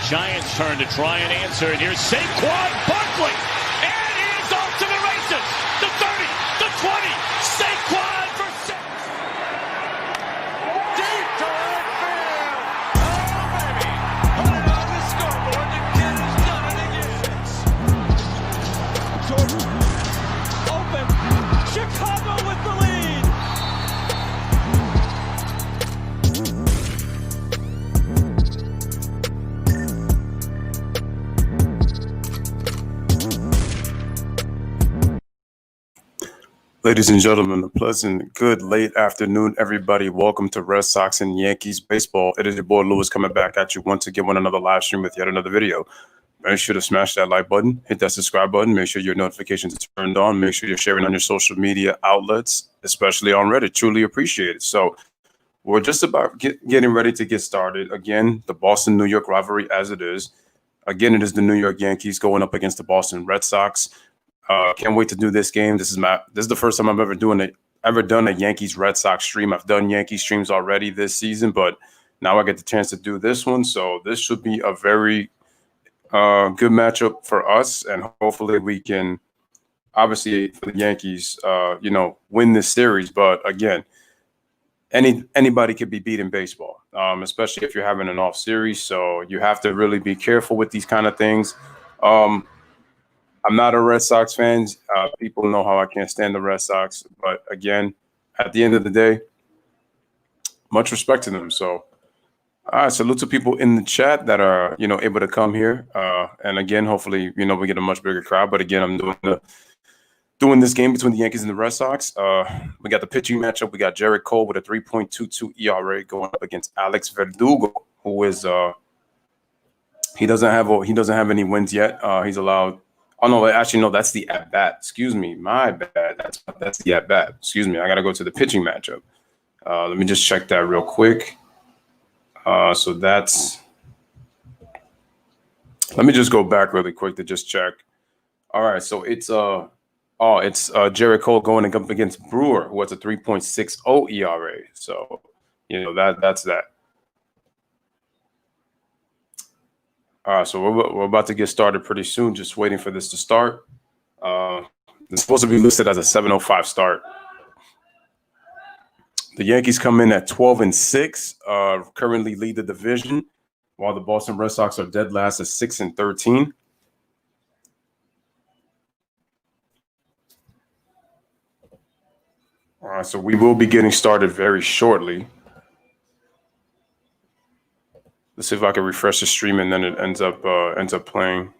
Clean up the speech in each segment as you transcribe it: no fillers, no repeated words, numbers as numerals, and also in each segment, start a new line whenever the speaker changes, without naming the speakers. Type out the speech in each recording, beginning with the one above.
Giants' turn to try and answer, and here's Saquon Barkley, and he is off to the races. The 30, the 20, Saquon for 6. Deep to right field. Oh, baby. Put it on the scoreboard. The kid has done it again. Jordan, open. Chicago with the lead.
Ladies and gentlemen, a pleasant, good, late afternoon, everybody. Welcome to Redsox and Yankees baseball. It is your boy Lewis coming back at you once again with another live stream with yet another video. Make sure to smash that like button, hit that subscribe button, make sure your notifications are turned on, make sure you're sharing on your social media outlets, especially on Reddit. Truly appreciate it. So we're just about getting ready to get started. Again, the Boston-New York rivalry as it is. Again, it is the New York Yankees going up against the Boston Red Sox. Can't wait to do this game. This is the first time I've ever done a Yankees Red Sox stream. I've done Yankee streams already this season, but now I get the chance to do this one. So this should be a very good matchup for us, and hopefully we can, obviously for the Yankees, win this series. But again, anybody could be beat in baseball, especially if you're having an off series. So you have to really be careful with these kind of things. I'm not a Red Sox fan. People know how I can't stand the Red Sox. But again, at the end of the day, much respect to them. So, all right, salute to people in the chat that are, able to come here. And again, hopefully, we get a much bigger crowd. But again, I'm doing this game between the Yankees and the Red Sox. We got the pitching matchup. We got Jared Cole with a 3.22 ERA going up against Alex Verdugo, who is he doesn't have any wins yet. He's allowed. Oh, no, actually, no, that's the at-bat. Excuse me. My bad. That's the at-bat. Excuse me. I got to go to the pitching matchup. Let me just check that real quick. So that's – let me just go back really quick to just check. All right, so it's Jared Cole going up against Brewer, who has a 3.60 ERA. So, that's that. So we're about to get started pretty soon. Just waiting for this to start. It's supposed to be listed as a 7:05 start. The Yankees come in at 12-6, currently lead the division, while the Boston Red Sox are dead last at 6-13. All right, so we will be getting started very shortly. Let's see if I can refresh the stream and then it ends up playing.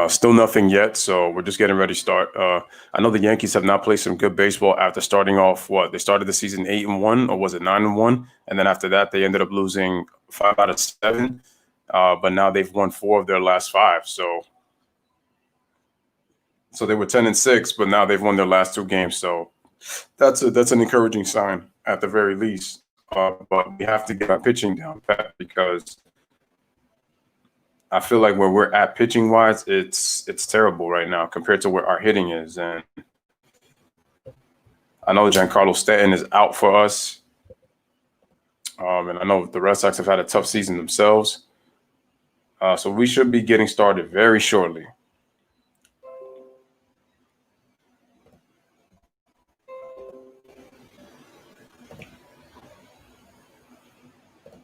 Still nothing yet, so we're just getting ready to start. I know the Yankees have not played some good baseball after starting off they started the season 8-1, or was it 9-1? And then after that, they ended up losing 5 out of 7. But now they've won 4 of their last 5. So they were 10-6, but now they've won their last 2 games. So that's an encouraging sign at the very least. But we have to get our pitching down pat, because I feel like where we're at pitching wise, it's terrible right now compared to where our hitting is. And I know Giancarlo Stanton is out for us. And I know the Red Sox have had a tough season themselves. So we should be getting started very shortly.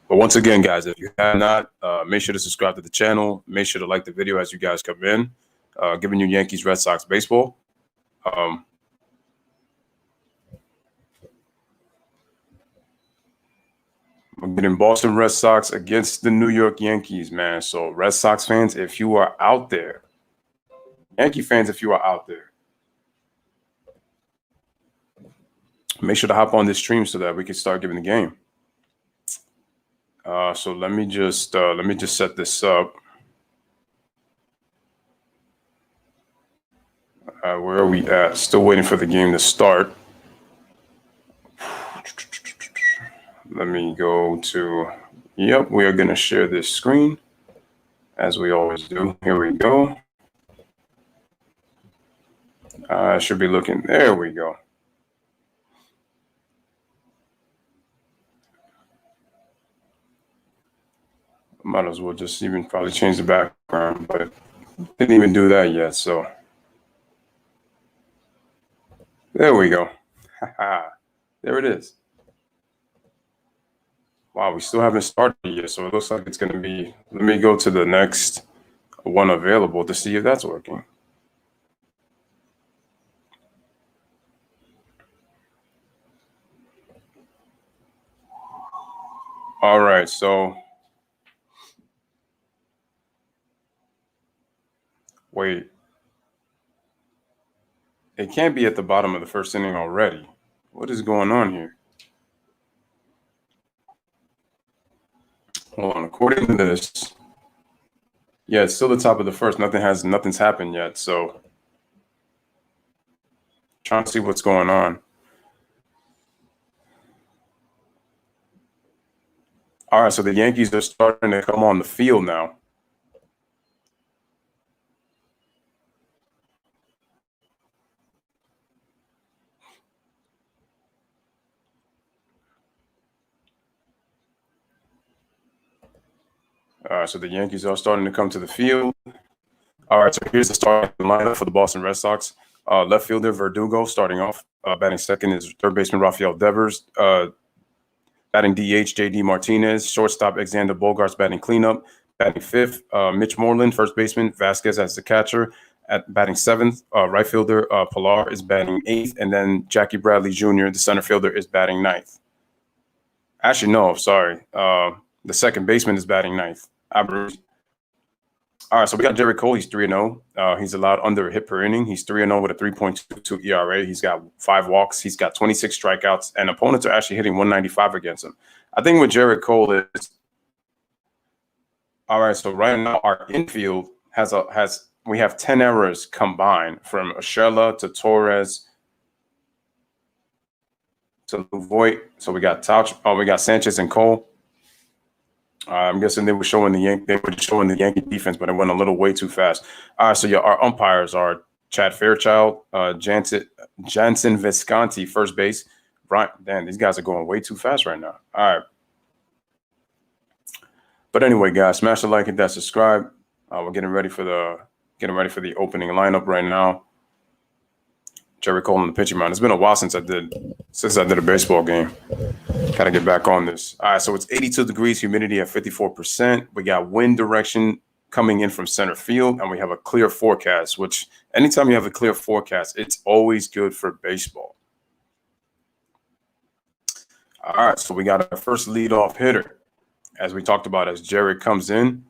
But once again, guys, if you have not, make sure to subscribe to the channel. Make sure to like the video as you guys come in, giving you Yankees Red Sox baseball. We're getting Boston Red Sox against the New York Yankees, man. So Red Sox fans, if you are out there, Yankee fans, if you are out there, make sure to hop on this stream so that we can start giving the game. So let me just set this up. Where are we at? Still waiting for the game to start. Let me go to, yep, we are going to share this screen as we always do. Here we go. I should be looking, there we go. Might as well just even probably change the background, but didn't even do that yet. So there we go. There it is. Wow, we still haven't started yet, so it looks like it's going to be. Let me go to the next one available to see if that's working. All right, so wait, it can't be at the bottom of the first inning already. What is going on here? Hold on. According to this, yeah, it's still the top of the first. Nothing's happened yet. So trying to see what's going on. All right, so the Yankees are starting to come on the field now. All right, so the Yankees are starting to come to the field. All right, so here's the starting lineup for the Boston Red Sox. Left fielder Verdugo starting off. Batting second is third baseman Rafael Devers. Batting DH JD Martinez. Shortstop Alexander Bogarts batting cleanup. Batting fifth, Mitch Moreland, first baseman. Vasquez as the catcher. At batting seventh, right fielder Pilar is batting eighth, and then Jackie Bradley Jr., the center fielder, is batting ninth. Actually, no, sorry. The second baseman is batting ninth. All right, so we got Gerrit Cole. He's 3-0. He's allowed under a hit per inning. He's 3-0 with a 3.22 ERA. He's got 5 walks. He's got 26 strikeouts, and opponents are actually hitting 195 against him. I think what Gerrit Cole is. All right, so right now our infield we have 10 errors combined from Urshela to Torres to Voigt. So we got we got Sanchez and Cole. I'm guessing they were just showing the Yankee defense, but it went a little way too fast. All right, so yeah, our umpires are Chad Fairchild, Jansen Visconti, first base. Brian, damn, these guys are going way too fast right now. All right. But anyway, guys, smash the like, hit that subscribe. We're getting ready for the opening lineup right now. Gerrit Cole on the pitching mound. It's been a while since I did a baseball game. Got to get back on this. All right, so it's 82 degrees, humidity at 54%. We got wind direction coming in from center field, and we have a clear forecast, which anytime you have a clear forecast, it's always good for baseball. All right, so we got our first leadoff hitter, as we talked about, as Gerrit comes in.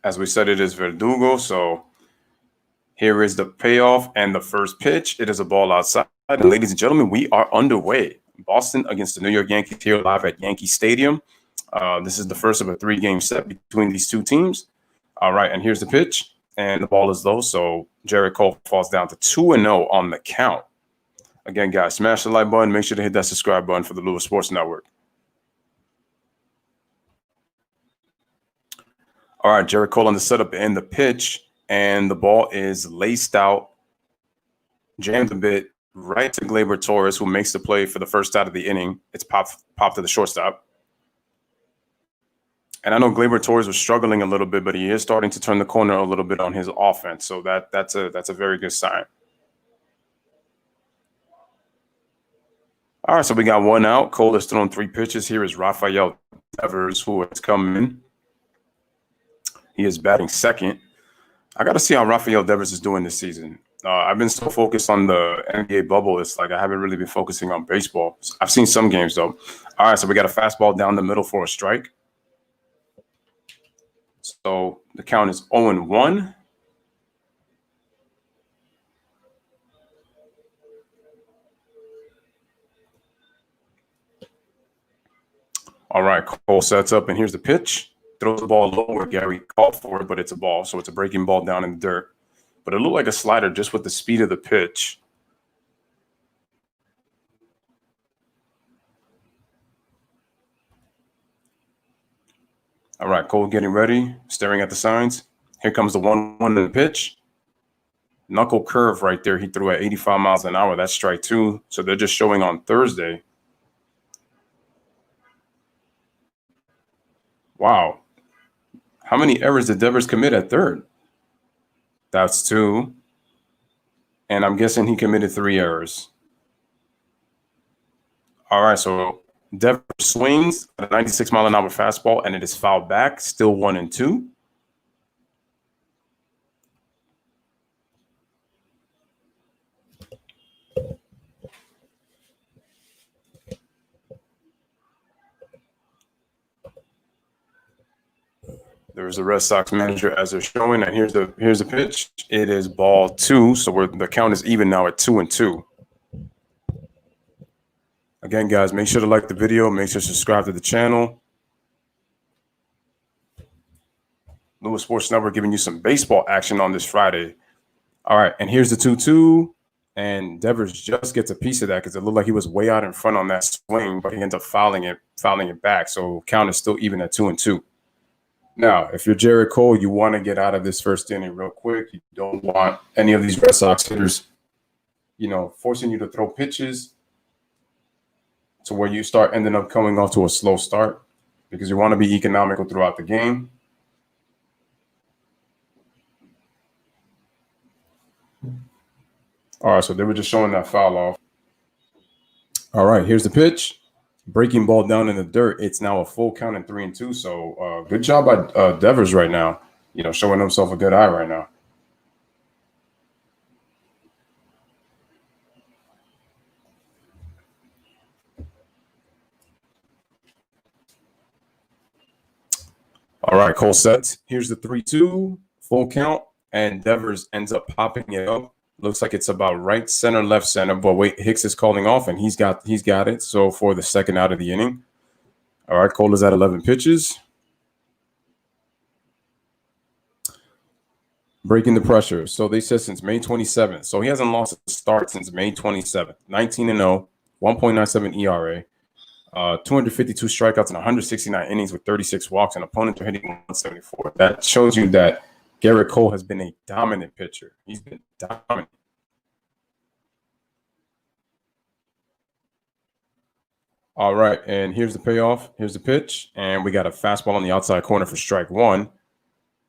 As we said, it is Verdugo, so here is the payoff and the first pitch. It is a ball outside. And ladies and gentlemen, we are underway. Boston against the New York Yankees here live at Yankee Stadium. This is the first of a 3-game set between these two teams. All right, and here's the pitch. And the ball is low, so Gerrit Cole falls down to 2-0 on the count. Again, guys, smash the like button. Make sure to hit that subscribe button for the Lewis Sports Network. All right, Gerrit Cole on the setup and the pitch. And the ball is laced out, jammed a bit, right to Gleyber Torres, who makes the play for the first out of the inning. It's popped to the shortstop. And I know Gleyber Torres was struggling a little bit, but he is starting to turn the corner a little bit on his offense. So that's a very good sign. All right, so we got 1 out. Cole has thrown 3 pitches. Here is Rafael Devers, who has come in. He is batting second. I got to see how Rafael Devers is doing this season. I've been so focused on the NBA bubble. It's like I haven't really been focusing on baseball. I've seen some games, though. All right, so we got a fastball down the middle for a strike. So the count is 0-1. All right, Cole sets up, and here's the pitch. Throws the ball lower. Gary called for it, but it's a ball, so it's a breaking ball down in the dirt. But it looked like a slider just with the speed of the pitch. All right, Cole getting ready, staring at the signs. Here comes the 1-1 in the pitch. Knuckle curve right there. He threw at 85 miles an hour. That's strike 2. So they're just showing on Thursday. Wow. How many errors did Devers commit at third? That's 2. And I'm guessing he committed 3 errors. All right, so Devers swings at a 96-mile-an-hour fastball, and it is fouled back, still 1-2. There's the Red Sox manager as they're showing, and here's the pitch. It is ball 2, so the count is even now at 2-2. Again, guys, make sure to like the video. Make sure to subscribe to the channel. Lewis Sports Network giving you some baseball action on this Friday. All right, and here's the 2-2. And Devers just gets a piece of that because it looked like he was way out in front on that swing, but he ends up fouling it back. So count is still even at 2-2. Now, if you're Jared Cole, you want to get out of this first inning real quick. You don't want any of these Red Sox hitters, forcing you to throw pitches to where you start ending up coming off to a slow start, because you want to be economical throughout the game. All right, so they were just showing that foul off. All right, here's the pitch. Breaking ball down in the dirt. It's now a full count in 3-2. So good job by Devers right now, showing himself a good eye right now. All right, Cole sets. Here's the 3-2, full count, and Devers ends up popping it up. Looks like it's about right center, left center, but wait, Hicks is calling off, and he's got it. So for the second out of the inning. All right, Cole is at 11 pitches. Breaking the pressure. So they said since May 27th. So he hasn't lost a start since May 27th. 19-0, 1.97 ERA. 252 strikeouts and 169 innings with 36 walks, and opponents are hitting 174. That shows you that Garrett Cole has been a dominant pitcher. He's been dominant. All right, and here's the payoff. Here's the pitch, and we got a fastball on the outside corner for strike 1.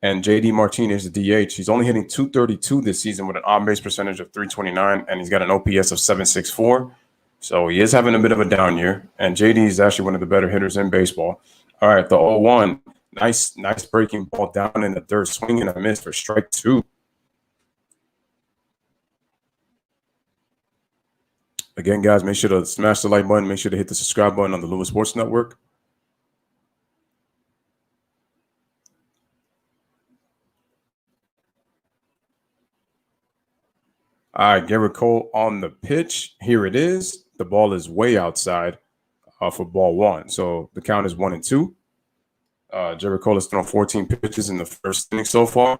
And J.D. Martinez, the DH, he's only hitting 232 this season with an on-base percentage of 329, and he's got an OPS of 764. So he is having a bit of a down year, and JD is actually one of the better hitters in baseball. All right, the 0-1, nice breaking ball down in the dirt, swing and a miss for strike 2. Again, guys, make sure to smash the like button. Make sure to hit the subscribe button on the Lewis Sports Network. All right, Garrett Cole on the pitch. Here it is. The ball is way outside for ball 1. So the count is 1-2. Garrett Cole has thrown 14 pitches in the first inning so far.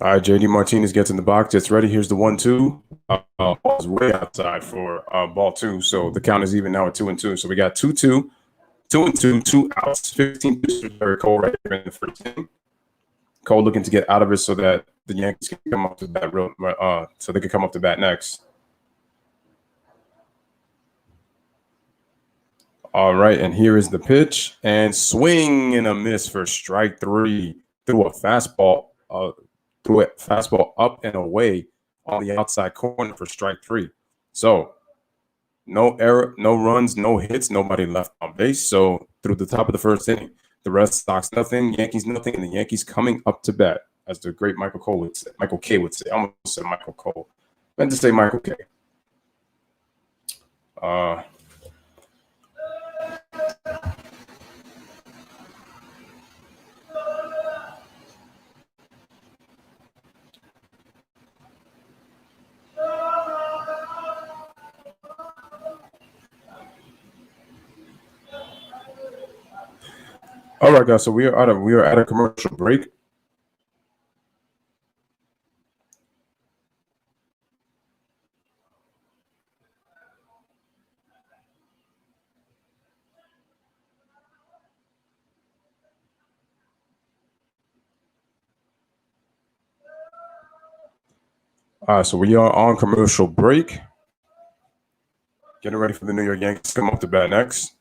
All right, J.D. Martinez gets in the box. Gets ready. Here's the 1-2. Ball is way outside for ball 2. So the count is even now at 2-2. So we got 2-2, 2-2, 2 outs, 15 pitches for Garrett Cole right here in the first inning. Cole looking to get out of it so that the Yankees can come up to bat so they can come up to bat next. All right, and here is the pitch, and swing and a miss for strike 3. Threw a fastball up and away on the outside corner for strike 3. So no error, no runs, no hits, nobody left on base. So through the top of the first inning, the Red Sox nothing, Yankees nothing, and the Yankees coming up to bat, as the great Michael K would say. I almost said Michael Cole. I meant to say Michael K. All right, guys. So we are at a commercial break. So we are on commercial break. Getting ready for the New York Yankees to come up to bat next.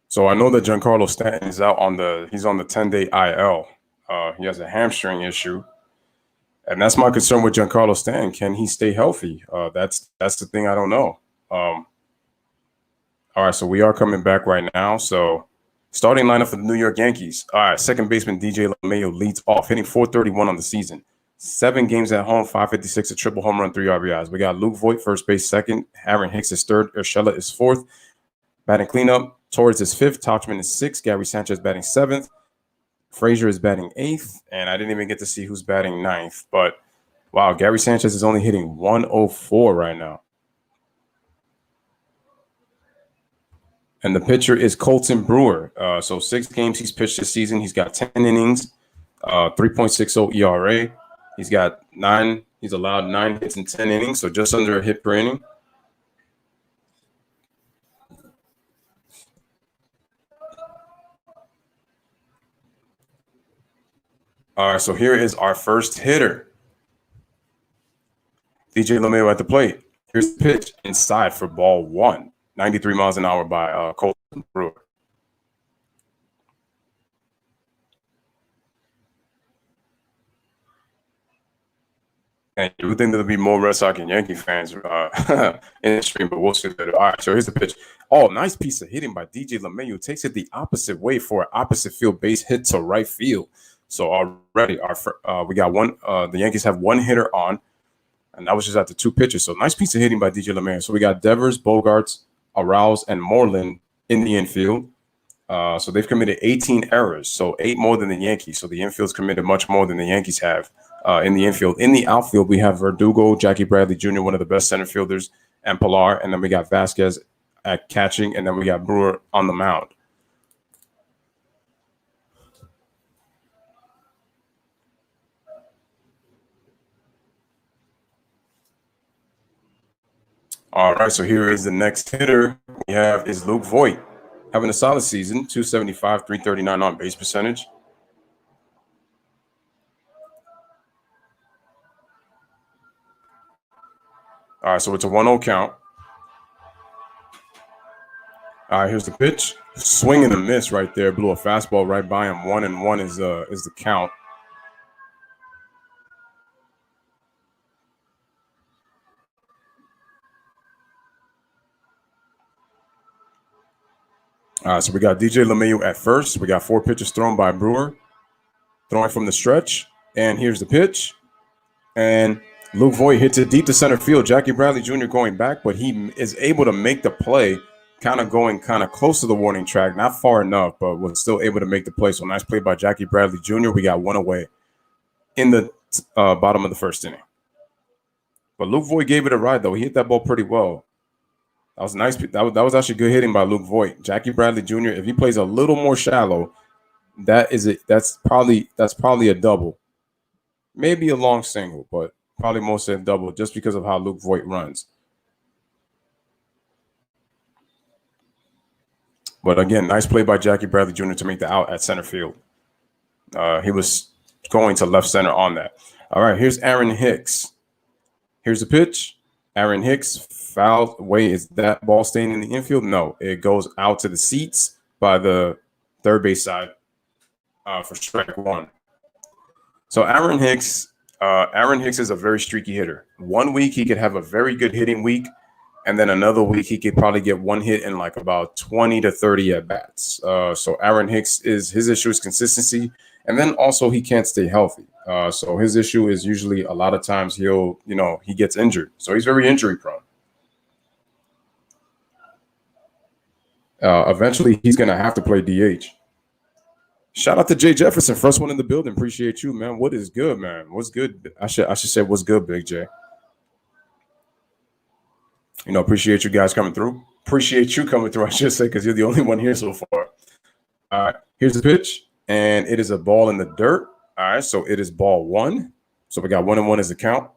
So I know that Giancarlo Stanton is out he's on the 10-day IL. He has a hamstring issue. And that's my concern with Giancarlo Stanton. Can he stay healthy? That's the thing I don't know. All right, so we are coming back right now. So starting lineup for the New York Yankees. All right, second baseman DJ LeMahieu leads off, hitting .431 on the season. 7 games at home, .556, a triple home run, 3 RBIs. We got Luke Voit, first base, second. Aaron Hicks is third. Urshela is fourth. Batting cleanup, Torres is fifth. Tauchman is sixth. Gary Sanchez batting seventh. Frazier is batting eighth. And I didn't even get to see who's batting ninth. But, wow, Gary Sanchez is only hitting 104 right now. And the pitcher is Colton Brewer. So 6 games he's pitched this season. He's got 10 innings, 3.60 ERA. He's allowed 9 hits in 10 innings, so just under a hit per inning. All right, so here is our first hitter. DJ LeMahieu at the plate. Here's the pitch inside for ball 1. 93 miles an hour by Colton Brewer. And you would think there'll be more Red Sox and Yankee fans in the stream, but we'll see later. All right, so here's the pitch. Oh, nice piece of hitting by DJ LeMahieu. Takes it the opposite way for an opposite field base hit to right field. So already we got one. The Yankees have 1 hitter on, and that was just after 2 pitches. So nice piece of hitting by DJ LeMahieu. So we got Devers, Bogarts, Arouse, and Moreland in the infield. So they've committed 18 errors, so 8 more than the Yankees. So the infield's committed much more than the Yankees have in the infield. In the outfield, we have Verdugo, Jackie Bradley Jr., one of the best center fielders, and Pilar. And then we got Vasquez at catching, and then we got Brewer on the mound. All right, so here is the next hitter we have is Luke Voit. Having a solid season, 275, 339 on base percentage. All right, so it's a 1-0 count. All right, here's the pitch. Swing and a miss right there. Blew a fastball right by him. 1-1 is the count. All right, so we got DJ LeMahieu at first. We got 4 pitches thrown by Brewer. Throwing from the stretch. And here's the pitch. And Luke Voit hits it deep to center field. Jackie Bradley Jr. going back, but he is able to make the play, kind of going kind of close to the warning track. Not far enough, but was still able to make the play. So nice play by Jackie Bradley Jr. We got 1 away in the bottom of the first inning. But Luke Voit gave it a ride, though. He hit that ball pretty well. That was nice. That was actually good hitting by Luke Voit. Jackie Bradley Jr., if he plays a little more shallow, that's probably a double. Maybe a long single, but probably mostly a double just because of how Luke Voit runs. But again, nice play by Jackie Bradley Jr. to make the out at center field. He was going to left center on that. All right, here's Aaron Hicks. Here's the pitch. Aaron Hicks, foul away. Is that ball staying in the infield? No, it goes out to the seats by the third base side for strike 1. So Aaron Hicks is a very streaky hitter. 1 week he could have a very good hitting week, and then another week he could probably get 1 hit in like about 20 to 30 at bats. So Aaron Hicks his issue is consistency, and then also he can't stay healthy. So his issue is usually a lot of times he gets injured. So he's very injury prone. Eventually he's gonna have to play DH. Shout out to Jay Jefferson, first one in the building. Appreciate you, man. What is good, man? What's good? I should say what's good, Big J. Appreciate you guys coming through. Appreciate you coming through, I should say, because you're the only one here so far. All right, here's the pitch, and it is a ball in the dirt. All right, so it is ball 1. So we got 1-1 as the count.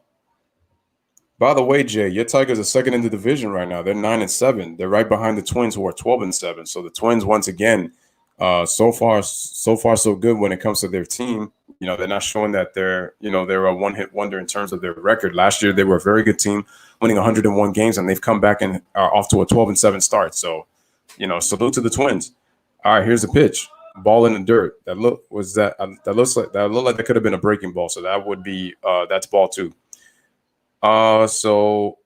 By the way, Jay, your Tigers are second in the division right now. They're 9-7. They're right behind the Twins, who are 12-7. So the Twins, once again, so far so good when it comes to their team. You know, they're not showing that they're a one-hit wonder in terms of their record. Last year, they were a very good team, winning 101 games, and they've come back and are off to a 12-7 start. So, salute to the Twins. All right, here's the pitch. Ball in the dirt. That looked like that could have been a breaking ball. So that would be that's ball two. So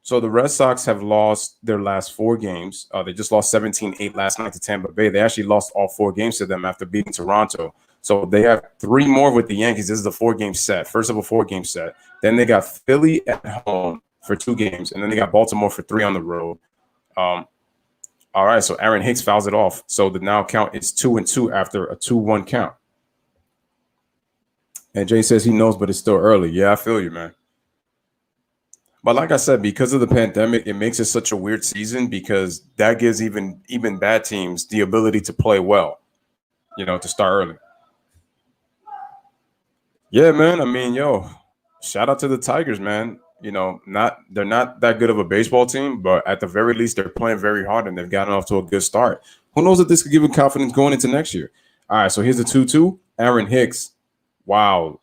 the Red Sox have lost their last 4 games. They just lost 17-8 last night to Tampa Bay. They actually lost all 4 games to them after beating Toronto. So they have 3 more with the Yankees. This is the 4-game set, first of a 4-game set. Then they got Philly at home for 2 games, and then they got Baltimore for 3 on the road. All right, so Aaron Hicks fouls it off. So the now count is 2-2 after a 2-1 count. And Jay says he knows, but it's still early. Yeah, I feel you, man. But like I said, because of the pandemic, it makes it such a weird season because that gives even bad teams the ability to play well, to start early. Yeah, man. I mean, shout out to the Tigers, man. They're not that good of a baseball team, but at the very least, they're playing very hard and they've gotten off to a good start. Who knows if this could give them confidence going into next year? All right, so here's the 2-2. Aaron Hicks, wow,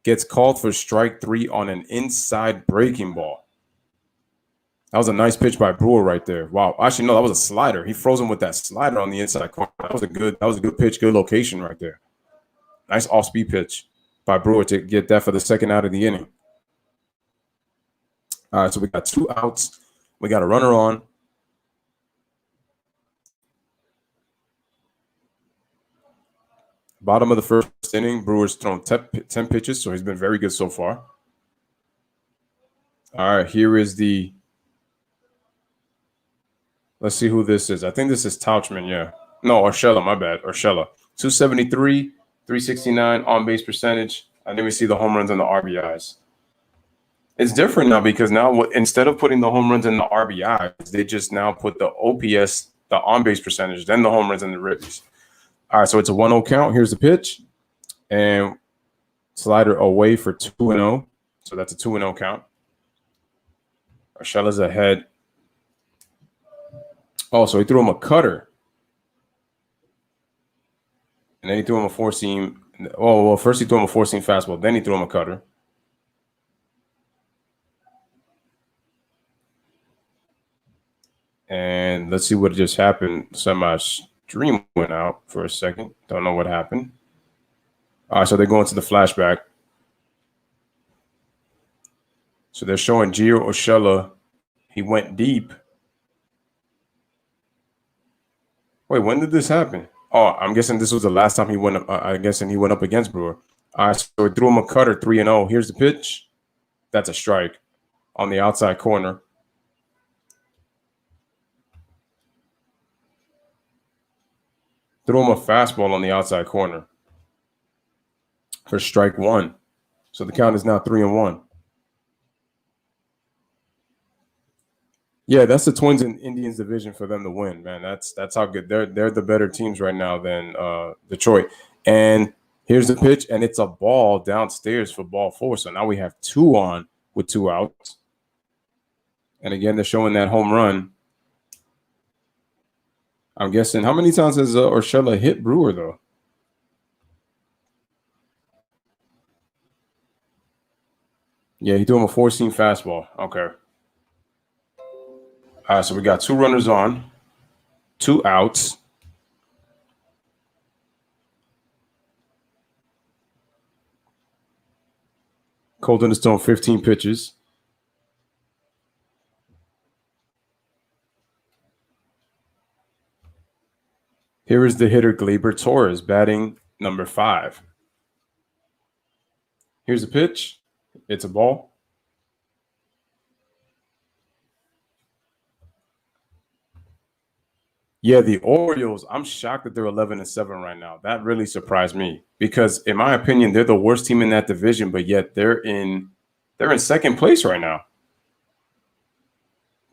gets called for strike 3 on an inside breaking ball. That was a nice pitch by Brewer right there. Wow. Actually, no, that was a slider. He froze him with that slider on the inside corner. That was a good pitch, good location right there. Nice off-speed pitch by Brewer to get that for the second out of the inning. All right, so we got 2 outs. We got a runner on. Bottom of the first inning, Brewer's thrown 10 pitches, so he's been very good so far. All right, here is the – let's see who this is. I think this is Tauchman, yeah. No, Urshela, my bad, Urshela. 273, 369 on-base percentage. And then we see the home runs and the RBIs. It's different now because now instead of putting the home runs and the RBIs, they just now put the OPS, the on-base percentage, then the home runs and the ribbies. All right, so it's a 1-0 count. Here's the pitch. And slider away for 2-0. So that's a 2-0 count. Urshela's ahead. Oh, so he threw him a cutter. And then he threw him a 4-seam. Oh, well, first he threw him a 4-seam fastball. Then he threw him a cutter. And let's see what just happened. So my stream went out for a second. Don't know what happened. All right, so they're going to the flashback. So they're showing Gio Urshela. He went deep. Wait, when did this happen? Oh, I'm guessing this was the last time he went up. I'm guessing he went up against Brewer. All right, so he threw him a cutter, 3-0. Here's the pitch. That's a strike on the outside corner. Threw him a fastball on the outside corner for strike 1. So the count is now 3-1. Yeah, that's the Twins and Indians division for them to win, man. That's how good they're the better teams right now than Detroit. And here's the pitch, and it's a ball downstairs for ball 4. So now we have 2 on with 2 outs. And again, they're showing that home run. I'm guessing how many times has Urshela hit Brewer though? Yeah, he threw him a 4-seam fastball. Okay. All right, so we got 2 runners on, 2 outs. Colton is throwing 15 pitches. Here is the hitter, Gleyber Torres, batting number 5. Here's the pitch. It's a ball. Yeah, the Orioles, I'm shocked that they're 11-7 right now. That really surprised me because, in my opinion, they're the worst team in that division, but yet they're in second place right now.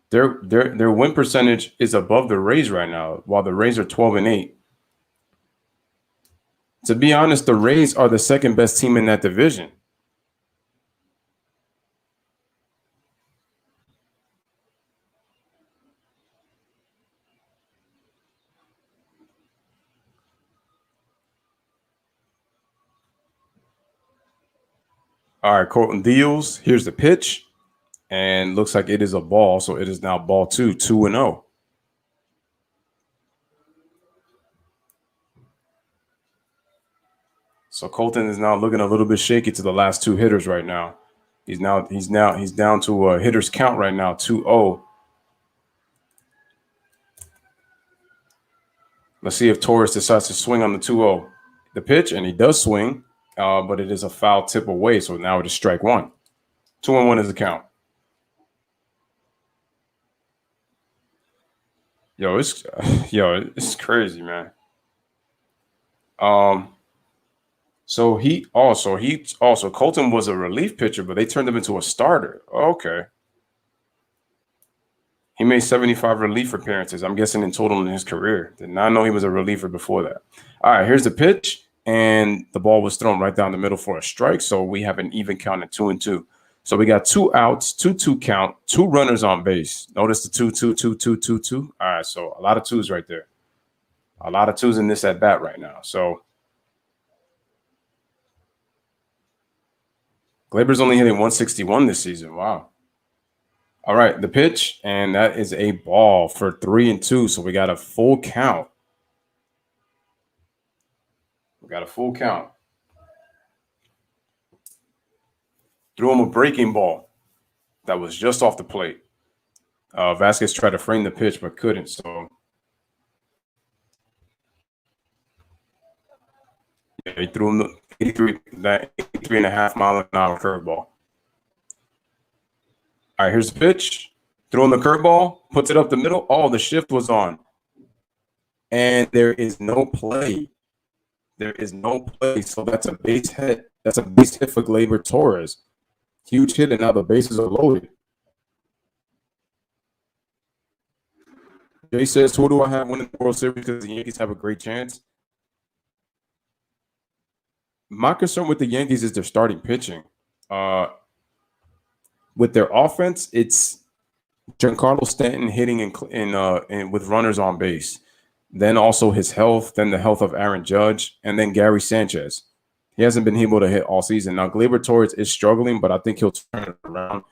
Their win percentage is above the Rays right now, while the Rays are 12-8. To be honest, the Rays are the second best team in that division. All right, Colton deals. Here's the pitch. And looks like it is a ball. So it is now ball 2, 2-0. So Colton is now looking a little bit shaky to the last two hitters right now. He's down to a hitter's count right now, 2-0. Let's see if Torres decides to swing on the 2-0. The pitch, and he does swing, but it is a foul tip away. So now it is strike one. 2-1 is the count. It's crazy, man. So Colton was a relief pitcher, but they turned him into a starter. Okay. He made 75 relief appearances, I'm guessing, in total in his career. Did not know he was a reliever before that. All right, here's the pitch, and the ball was thrown right down the middle for a strike. So we have an even count at 2-2. So we got 2 outs, 2-2 count, 2 runners on base. Notice the 2-2. All right, so a lot of twos right there. A lot of twos in this at bat right now. So Gleyber's only hitting 161 this season. Wow. All right, the pitch, and that is a ball for 3-2. So we got a full count. Threw him a breaking ball that was just off the plate. Vasquez tried to frame the pitch but couldn't. So yeah, he threw him the 83.5 mile an hour curveball. All right, here's the pitch. Throwing the curveball, puts it up the middle. Oh, the shift was on. And there is no play. So that's a base hit. That's a base hit for Gleyber Torres. Huge hit, and now the bases are loaded. Jay says, who do I have winning the World Series because the Yankees have a great chance? My concern with the Yankees is their starting pitching. With their offense, it's Giancarlo Stanton hitting in with runners on base. Then also his health, then the health of Aaron Judge, and then Gary Sanchez. He hasn't been able to hit all season. Now, Gleyber Torres is struggling, but I think he'll turn it around.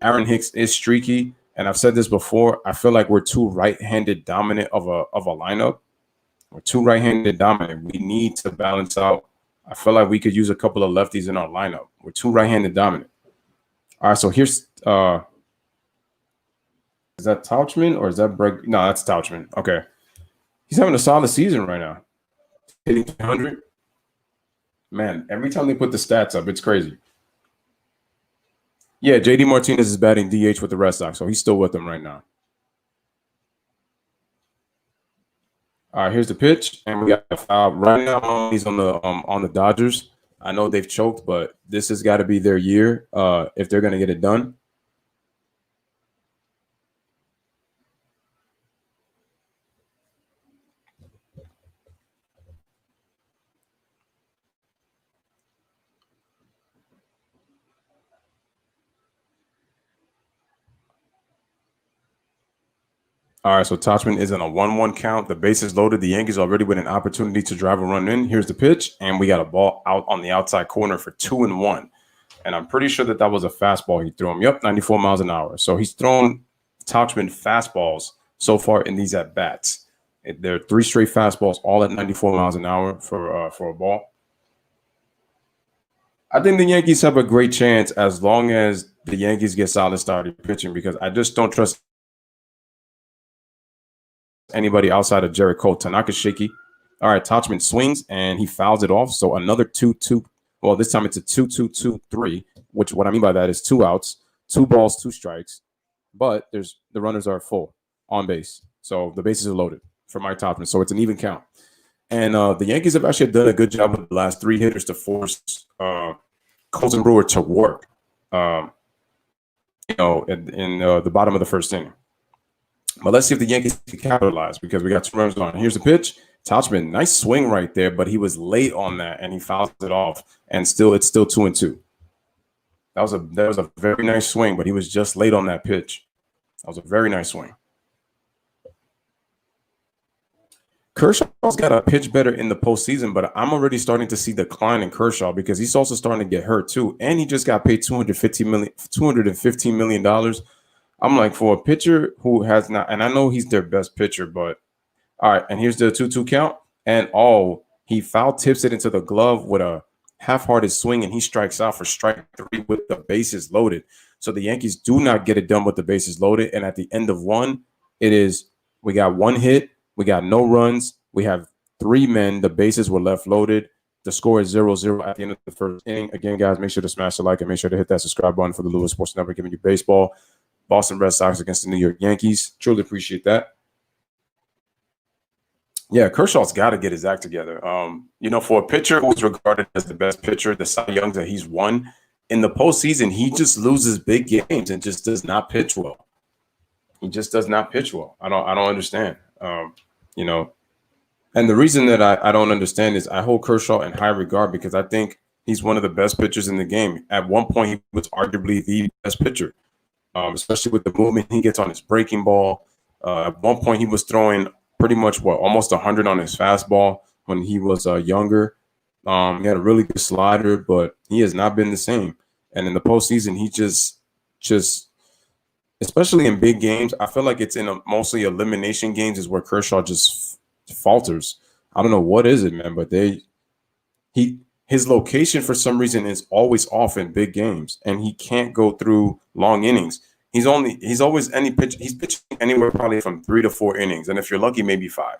Aaron Hicks is streaky, and I've said this before. I feel like we're too right-handed dominant of a lineup. We're too right-handed dominant. We need to balance out. I feel like we could use a couple of lefties in our lineup. We're too right-handed dominant. All right, so here's is that Tauchman or is that Breg? No, that's Tauchman. Okay. He's having a solid season right now. Hitting 300. Man, every time they put the stats up, it's crazy. Yeah, JD Martinez is batting DH with the Red Sox, so he's still with them right now. All right, here's the pitch, and we got a foul right now. He's on the Dodgers. I know they've choked, but this has got to be their year if they're going to get it done. All right, so Tauchman is in a 1-1 count. The bases loaded. The Yankees already with an opportunity to drive a run in. Here's the pitch, and we got a ball out on the outside corner for 2-1. And I'm pretty sure that was a fastball he threw him. Yep, 94 miles an hour. So he's thrown Tauchman fastballs so far in these at-bats. There are 3 straight fastballs, all at 94 miles an hour for a ball. I think the Yankees have a great chance as long as the Yankees get solid starting pitching, because I just don't trust anybody outside of Jarrett Cole. Tanaka's shaky. All right, Tauchman swings, and he fouls it off. So another 2-2. Well, this time it's a 2-2-2-3, which what I mean by that is 2 outs, 2 balls, 2 strikes. But the runners are full on base. So the bases are loaded for Mike Tauchman. So it's an even count. And the Yankees have actually done a good job with the last 3 hitters to force Colton Brewer to work, in the bottom of the first inning. But let's see if the Yankees can capitalize, because we got 2 runners on. Here's the pitch. Tauchman, nice swing right there, but he was late on that, and he fouls it off, and it's still 2-2. That was a very nice swing, but he was just late on that pitch. That was a very nice swing. Kershaw's got to pitch better in the postseason, but I'm already starting to see decline in Kershaw because he's also starting to get hurt too, and he just got paid $215 million. I'm like, for a pitcher who has not, and I know he's their best pitcher, but all right. And here's the 2-2 count, and he foul tips it into the glove with a half-hearted swing, and he strikes out for strike 3 with the bases loaded. So the Yankees do not get it done with the bases loaded, and at the end of one, we got 1 hit. We got no runs. We have 3 men. The bases were left loaded. The score is 0-0 at the end of the first inning. Again, guys, make sure to smash the like and make sure to hit that subscribe button for the Lewis Sports Network, giving you baseball. Boston Red Sox against the New York Yankees. Truly appreciate that. Yeah, Kershaw's got to get his act together. For a pitcher who's regarded as the best pitcher, the Cy Youngs that he's won, in the postseason, he just loses big games and just does not pitch well. He just does not pitch well. I don't understand. And the reason that I don't understand is I hold Kershaw in high regard because I think he's one of the best pitchers in the game. At one point, he was arguably the best pitcher, especially with the movement he gets on his breaking ball. At one point, he was throwing pretty much almost 100 on his fastball when he was younger. He had a really good slider, but he has not been the same. And in the postseason, he just especially in big games, I feel like it's in mostly elimination games is where Kershaw just falters. I don't know what is it, man, but his location for some reason is always off in big games, and he can't go through long innings. He's pitching anywhere probably from 3 to 4 innings, and if you're lucky, maybe 5,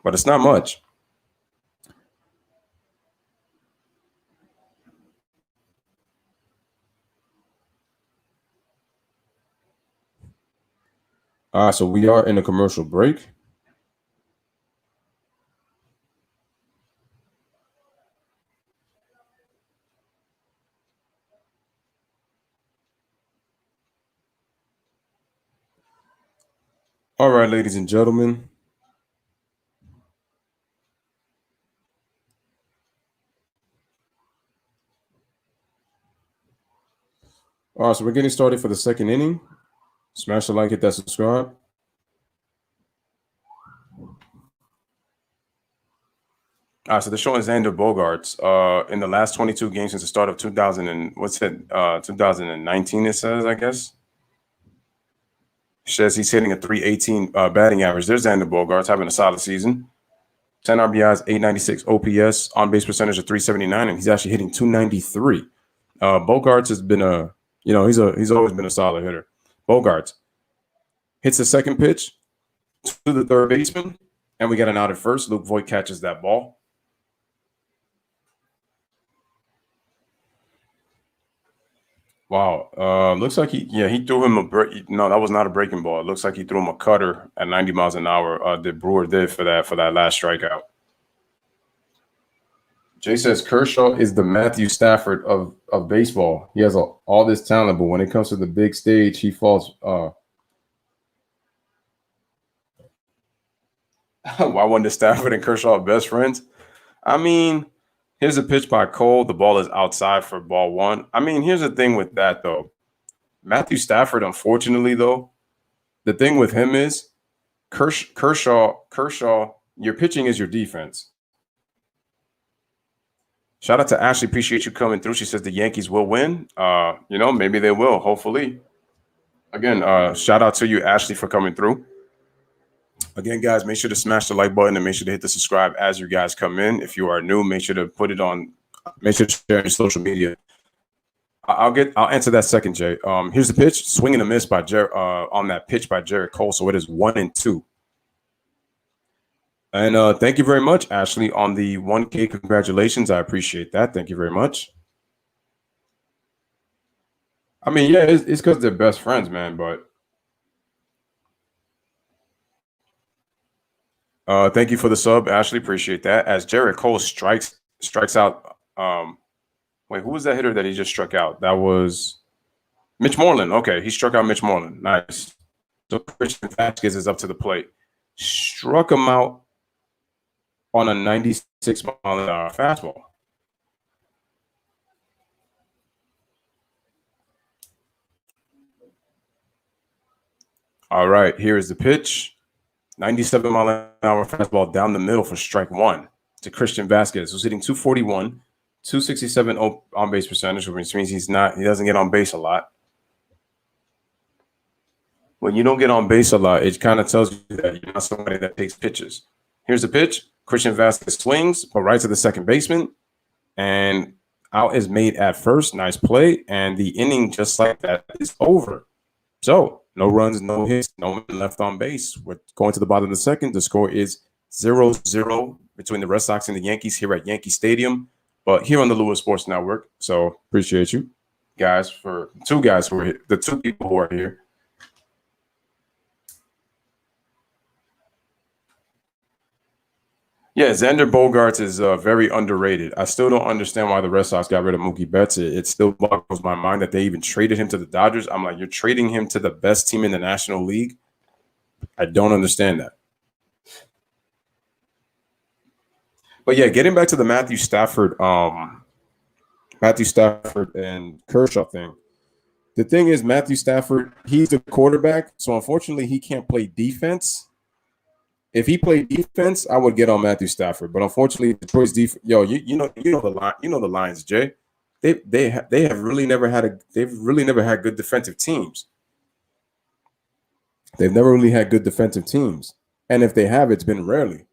but it's not much. So we are in a commercial break. All right, ladies and gentlemen. All right, so we're getting started for the second inning. Smash the like, hit that subscribe. All right, so they're showing Xander Bogaerts in the last 22 games since the start of 2019, it says, I guess. It says he's hitting a 318 batting average. There's Xander Bogaerts having a solid season. 10 RBIs, 896 OPS, on-base percentage of 379, and he's actually hitting 293. Bogaerts has been he's always been a solid hitter. Bogaerts hits the second pitch to the third baseman, and we got an out at first. Luke Voigt catches that ball. Wow. Looks like he threw him a break. No, that was not a breaking ball. It looks like he threw him a cutter at 90 miles an hour. Brewer did for that last strikeout. Jay says Kershaw is the Matthew Stafford of baseball. He has all this talent, but when it comes to the big stage, he falls. Why wasn't Stafford and Kershaw best friends? I mean, here's a pitch by Cole. The ball is outside for ball 1. I mean, here's the thing with that, though. Matthew Stafford, unfortunately, though, the thing with him is Kershaw, your pitching is your defense. Shout out to Ashley. Appreciate you coming through. She says the Yankees will win. Maybe they will, hopefully. Again, shout out to you, Ashley, for coming through. Again, guys, make sure to smash the like button and make sure to hit the subscribe as you guys come in. If you are new, make sure to put it on. Make sure to share your social media. I'll answer that second, Jay. Here's the pitch, swing and a miss by on that pitch by Jarrett Cole. So it is 1-2. And thank you very much, Ashley, on the 1K. Congratulations. I appreciate that. Thank you very much. I mean, yeah, it's because they're best friends, man. But thank you for the sub, Ashley. Appreciate that. As Jarrett Cole strikes out. Wait, who was that hitter that he just struck out? That was Mitch Moreland. Okay, he struck out Mitch Moreland. Nice. So Christian Vasquez is up to the plate. Struck him out on a 96-mile-an-hour fastball. All right, here is the pitch. 97-mile-an-hour fastball down the middle for strike one to Christian Vasquez, who's hitting 241, 267 on base percentage, which means he doesn't get on base a lot. When you don't get on base a lot, it kind of tells you that you're not somebody that takes pitches. Here's the pitch. Christian Vasquez swings, but right to the second baseman, and out is made at first. Nice play, and the inning just like that is over. So no runs, no hits, no one left on base. We're going to the bottom of the second. The score is 0-0 between the Red Sox and the Yankees here at Yankee Stadium, but here on the Lewis Sports Network. So appreciate you guys for the two people who are here. Yeah, Xander Bogaerts is very underrated. I still don't understand why the Red Sox got rid of Mookie Betts. It still boggles my mind that they even traded him to the Dodgers. I'm like, you're trading him to the best team in the National League? I don't understand that. But yeah, getting back to the Matthew Stafford and Kershaw thing. The thing is, Matthew Stafford, he's the quarterback, so unfortunately he can't play defense. If he played defense, I would get on Matthew Stafford. But unfortunately, Detroit's defense, you know the Lions, Jay. They've really never had good defensive teams. They've never really had good defensive teams, and if they have, it's been rarely.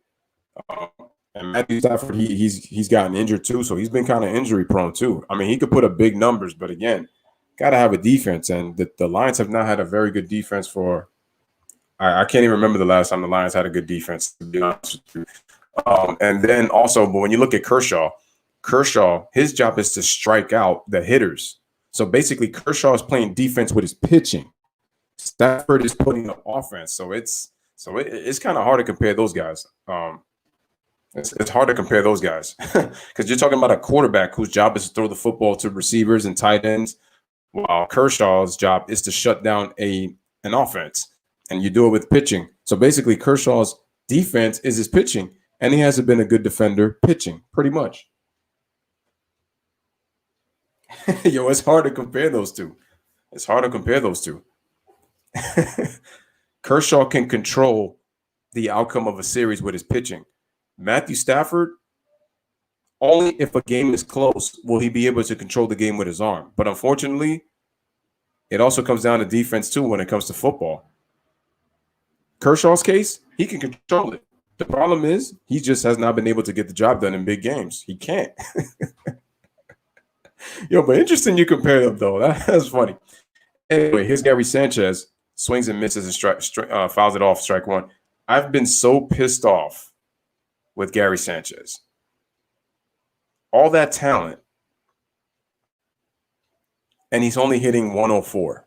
And Matthew Stafford, he's gotten injured too, so he's been kind of injury prone too. I mean, he could put up big numbers, but again, got to have a defense, and the Lions have not had a very good defense for. I can't even remember the last time the Lions had a good defense, to be honest with you. And then also, but when you look at Kershaw, his job is to strike out the hitters. So basically, Kershaw is playing defense with his pitching. Stafford is putting up offense. So it's kind of hard to compare those guys. It's hard to compare those guys because you're talking about a quarterback whose job is to throw the football to receivers and tight ends, while Kershaw's job is to shut down an offense. And you do it with pitching. So basically, Kershaw's defense is his pitching, and he hasn't been a good defender pitching, pretty much. It's hard to compare those two. Kershaw can control the outcome of a series with his pitching. Matthew Stafford, only if a game is close will he be able to control the game with his arm. But unfortunately, it also comes down to defense too when it comes to football. Kershaw's case, he can control it. The problem is he just has not been able to get the job done in big games. He can't. But interesting you compare them, though. That's funny. Anyway, here's Gary Sanchez. Swings and misses and fouls it off, strike one. I've been so pissed off with Gary Sanchez. All that talent, and he's only hitting 104.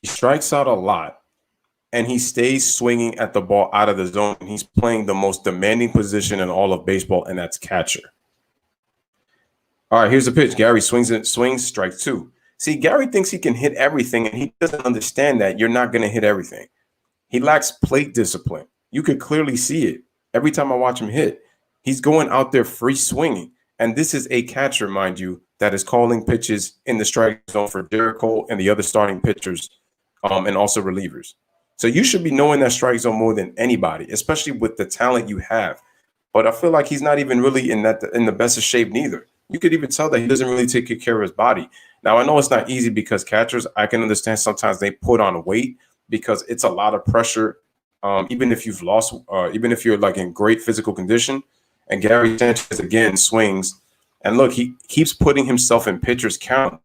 He strikes out a lot, and he stays swinging at the ball out of the zone. And he's playing the most demanding position in all of baseball, and that's catcher. All right, here's the pitch. Gary swings, strike two. See, Gary thinks he can hit everything, and he doesn't understand that you're not going to hit everything. He lacks plate discipline. You could clearly see it. Every time I watch him hit, he's going out there free swinging. And this is a catcher, mind you, that is calling pitches in the strike zone for Derek Cole and the other starting pitchers. And also relievers. So you should be knowing that strike zone more than anybody, especially with the talent you have. But I feel like he's not even really in the best of shape neither. You could even tell that he doesn't really take good care of his body. Now, I know it's not easy because catchers, I can understand sometimes they put on weight because it's a lot of pressure. Even if you've lost, even if you're like in great physical condition. And Gary Sanchez again swings. And look, he keeps putting himself in pitcher's count.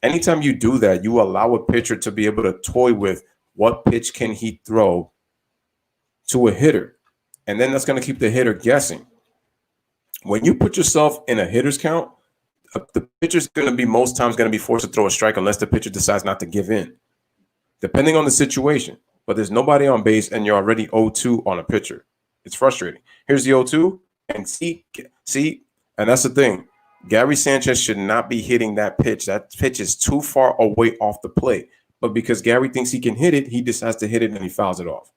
Anytime you do that, you allow a pitcher to be able to toy with what pitch can he throw to a hitter. And then that's going to keep the hitter guessing. When you put yourself in a hitter's count, the pitcher's going to be most times going to be forced to throw a strike unless the pitcher decides not to give in, depending on the situation. But there's nobody on base and you're already 0-2 on a pitcher. It's frustrating. Here's the 0-2 and see, and that's the thing. Gary Sanchez should not be hitting that pitch. That pitch is too far away off the plate. But because Gary thinks he can hit it, he decides to hit it and he fouls it off.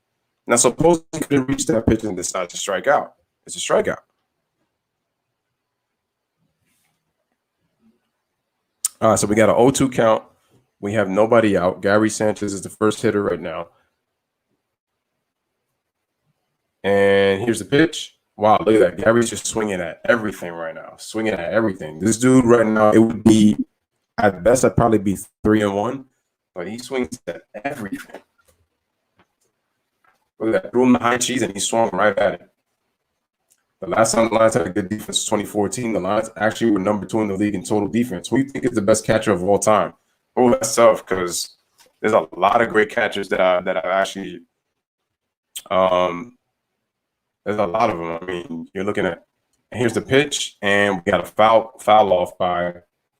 Now, suppose he couldn't reach that pitch and decides to strike out. It's a strikeout. All right, so we got an 0-2 count. We have nobody out. Gary Sanchez is the first hitter right now. And here's the pitch. Wow, look at that. Gary's just swinging at everything right now. Swinging at everything. This dude right now, it would be, at best, I'd probably be 3-1, but he swings at everything. Look at that. Threw him the high cheese and he swung right at it. The last time the Lions had a good defense was 2014. The Lions actually were number 2 in the league in total defense. Who do you think is the best catcher of all time? Oh, that's tough because there's a lot of great catchers that I've actually there's a lot of them. I mean, you're looking at, here's the pitch, and we got a foul off by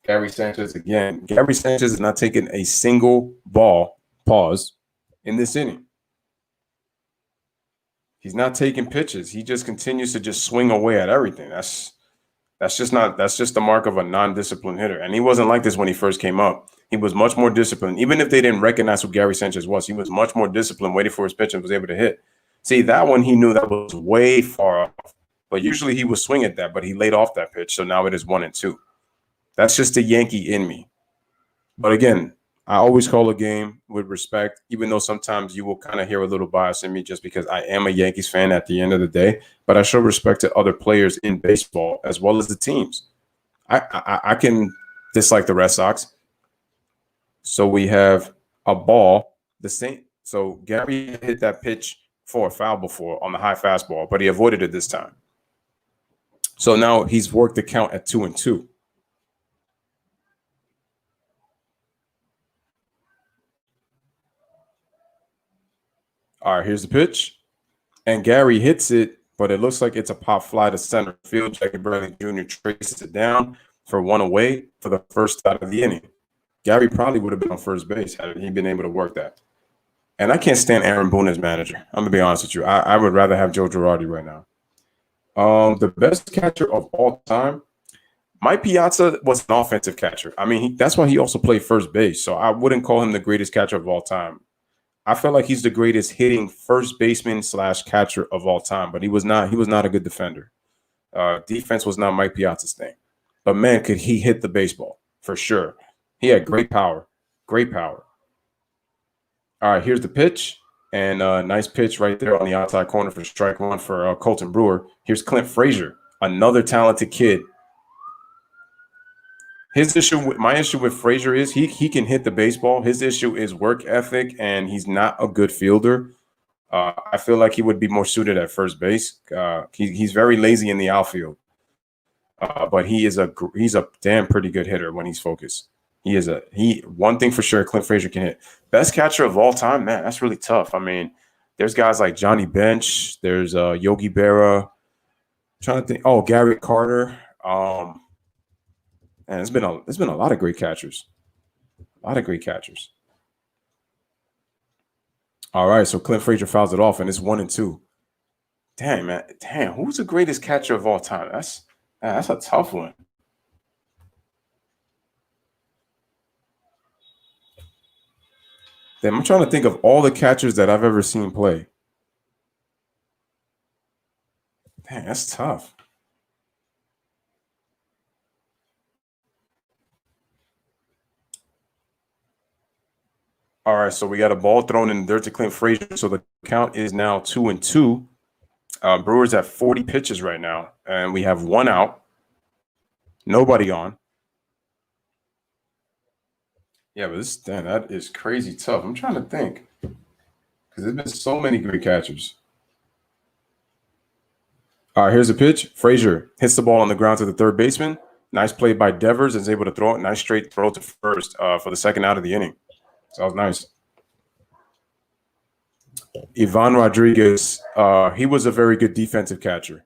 Gary Sanchez again. Gary Sanchez is not taking a single ball, pause, in this inning. He's not taking pitches. He just continues to just swing away at everything. That's just the mark of a non-disciplined hitter. And he wasn't like this when he first came up. He was much more disciplined. Even if they didn't recognize who Gary Sanchez was, he was much more disciplined, waiting for his pitch and was able to hit. See, that one he knew that was way far off. But usually he would swing at that, but he laid off that pitch. So now it is 1-2. That's just the Yankee in me. But again, I always call a game with respect, even though sometimes you will kind of hear a little bias in me just because I am a Yankees fan at the end of the day. But I show respect to other players in baseball as well as the teams. I can dislike the Red Sox. So we have a ball, the same. So Gary hit that pitch for a foul before on the high fastball, but he avoided it this time. So now he's worked the count at 2-2. All right, here's the pitch. And Gary hits it, but it looks like it's a pop fly to center field. Jackie Bradley Jr. traces it down for 1 away for the first out of the inning. Gary probably would have been on first base had he been able to work that. And I can't stand Aaron Boone as manager. I'm going to be honest with you. I would rather have Joe Girardi right now. The best catcher of all time, Mike Piazza was an offensive catcher. I mean, that's why he also played first base. So I wouldn't call him the greatest catcher of all time. I feel like he's the greatest hitting first baseman / catcher of all time, but he was not a good defender. Defense was not Mike Piazza's thing. But man, could he hit the baseball for sure. He had great power. Great power. All right, here's the pitch. And nice pitch right there on the outside corner for strike 1 for Colton Brewer. Here's Clint Frazier, another talented kid. My issue with Frazier is he can hit the baseball. His issue is work ethic, and he's not a good fielder. I feel like he would be more suited at first base. He's very lazy in the outfield, but he's a damn pretty good hitter when he's focused. One thing for sure, Clint Frazier can hit. Best catcher of all time, man, that's really tough. I mean, there's guys like Johnny Bench. There's Yogi Berra. I'm trying to think. Oh, Gary Carter. And there's been a lot of great catchers. A lot of great catchers. All right, so Clint Frazier fouls it off, and it's 1-2. Damn, man. Damn, who's the greatest catcher of all time? That's a tough one. Damn, I'm trying to think of all the catchers that I've ever seen play. Damn, that's tough. All right, so we got a ball thrown in the dirt to Clint Frazier. So the count is now 2-2. Brewers at 40 pitches right now, and we have 1 out. Nobody on. Yeah, but that is crazy tough. I'm trying to think because there's been so many great catchers. All right, here's a pitch. Frazier hits the ball on the ground to the third baseman. Nice play by Devers. Is able to throw it. Nice straight throw to first for the second out of the inning. So that was nice. Ivan Rodriguez, he was a very good defensive catcher.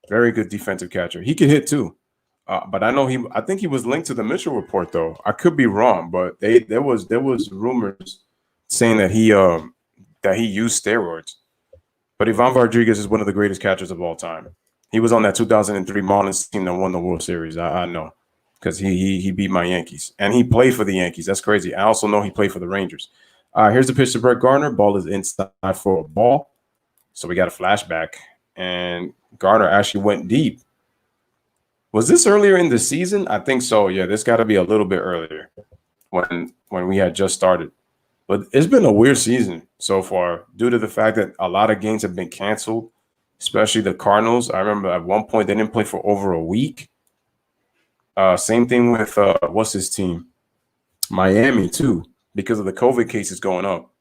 Very good defensive catcher. He could hit too. But I think he was linked to the Mitchell report though. I could be wrong, but there was rumors saying that he used steroids. But Ivan Rodriguez is one of the greatest catchers of all time. He was on that 2003 Marlins team that won the World Series. I know because he beat my Yankees. And he played for the Yankees. That's crazy. I also know he played for the Rangers. Here's the pitch to Brett Gardner. Ball is inside for a ball. So we got a flashback. And Gardner actually went deep. Was this earlier in the season? I think so. Yeah, this got to be a little bit earlier when we had just started. But it's been a weird season so far due to the fact that a lot of games have been canceled. especially the Cardinals. I remember at one point they didn't play for over a week. Same thing with what's his team? Miami too, because of the COVID cases going up.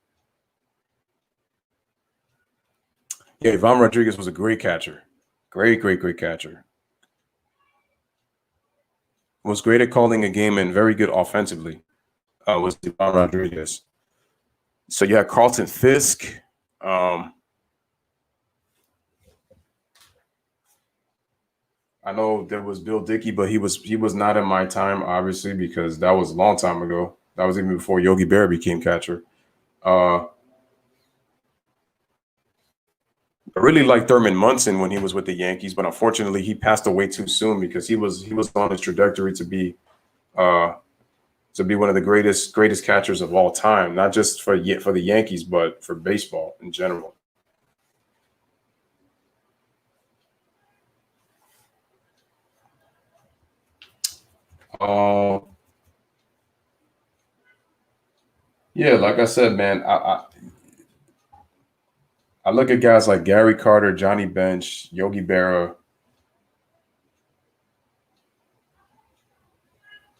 Yeah, Ivan Rodriguez was a great catcher. Great catcher. Was great at calling a game and very good offensively. Was Ivan Rodriguez. So you had Carlton Fisk. I know there was Bill Dickey, but he was not in my time, obviously, because that was a long time ago. That was even before Yogi Berra became catcher. I really liked Thurman Munson when he was with the Yankees, but unfortunately he passed away too soon because he was on his trajectory to be one of the greatest catchers of all time, not just for the Yankees, but for baseball in general. Yeah, like I said, man, I look at guys like Gary Carter, Johnny Bench, Yogi Berra.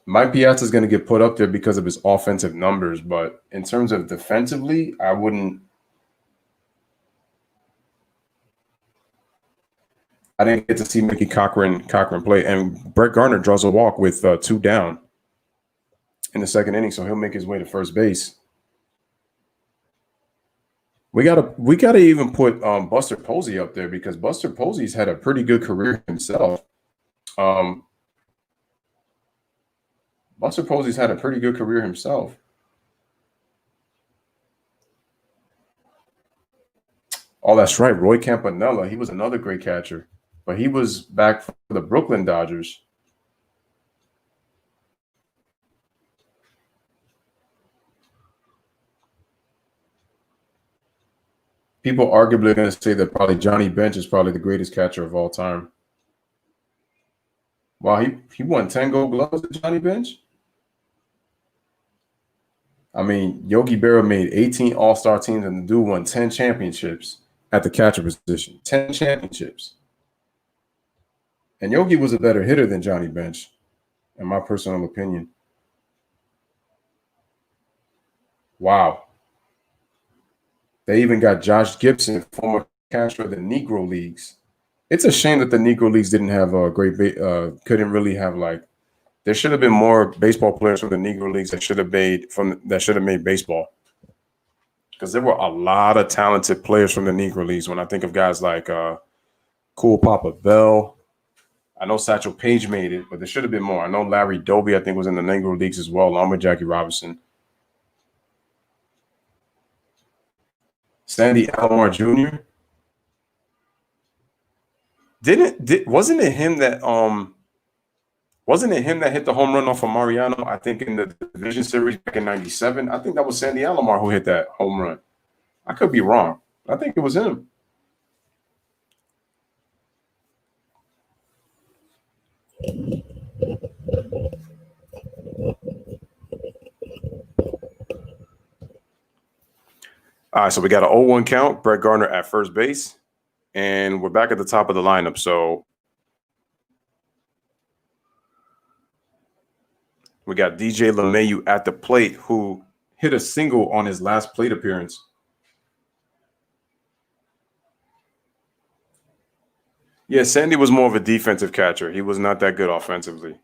Mike Piazza is going to get put up there because of his offensive numbers, but in terms of defensively, I didn't get to see Mickey Cochran play, and Brett Gardner draws a walk with 2 down in the second inning, so he'll make his way to first base. We gotta even put Buster Posey up there because Buster Posey's had a pretty good career himself. Buster Posey's had a pretty good career himself. Oh, that's right, Roy Campanella. He was another great catcher, but he was back for the Brooklyn Dodgers. People arguably are going to say that probably Johnny Bench is probably the greatest catcher of all time. Wow, he won 10 Gold Gloves with Johnny Bench. I mean, Yogi Berra made 18 All-Star teams, and the dude won 10 championships at the catcher position. 10 championships. And Yogi was a better hitter than Johnny Bench, in my personal opinion. Wow. They even got Josh Gibson, former catcher of the Negro Leagues. It's a shame that the Negro Leagues didn't have a couldn't really have like. There should have been more baseball players from the Negro Leagues that should have made baseball. Because there were a lot of talented players from the Negro Leagues. When I think of guys like Cool Papa Bell, I know Satchel Paige made it, but there should have been more. I know Larry Doby, I think, was in the Negro Leagues as well, along with Jackie Robinson. Sandy Alomar Jr. Wasn't it him that hit the home run off of Mariano? I think in the division series back in '97. I think that was Sandy Alomar who hit that home run. I could be wrong. I think it was him. All right, so we got an 0-1 count. Brett Gardner at first base, and we're back at the top of the lineup. So we got DJ LeMahieu at the plate, who hit a single on his last plate appearance. Yeah, Sandy was more of a defensive catcher. He was not that good offensively.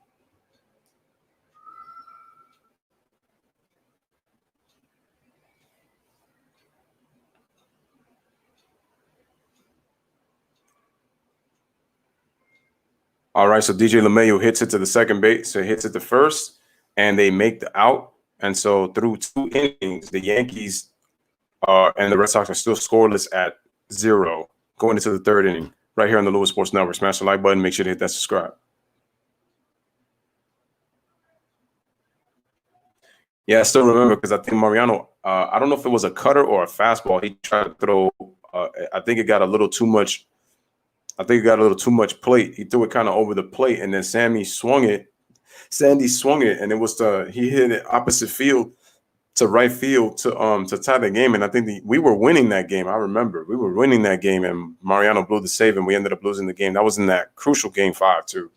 All right, so DJ LeMahieu hits it to the second base, so hits it to first, and they make the out. And so through 2 innings, the Yankees and the Red Sox are still scoreless at 0 going into the 3rd inning. Right here on the Lewis Sports Network. Smash the like button. Make sure to hit that subscribe. Yeah, I still remember because I think Mariano, I don't know if it was a cutter or a fastball. He tried to throw. I think it got a little too much. Plate. He threw it kind of over the plate, and then Sandy swung it, and it was he hit it opposite field to right field to tie the game, and I think we were winning that game. I remember we were winning that game, and Mariano blew the save, and we ended up losing the game. That was in that crucial game 5 too.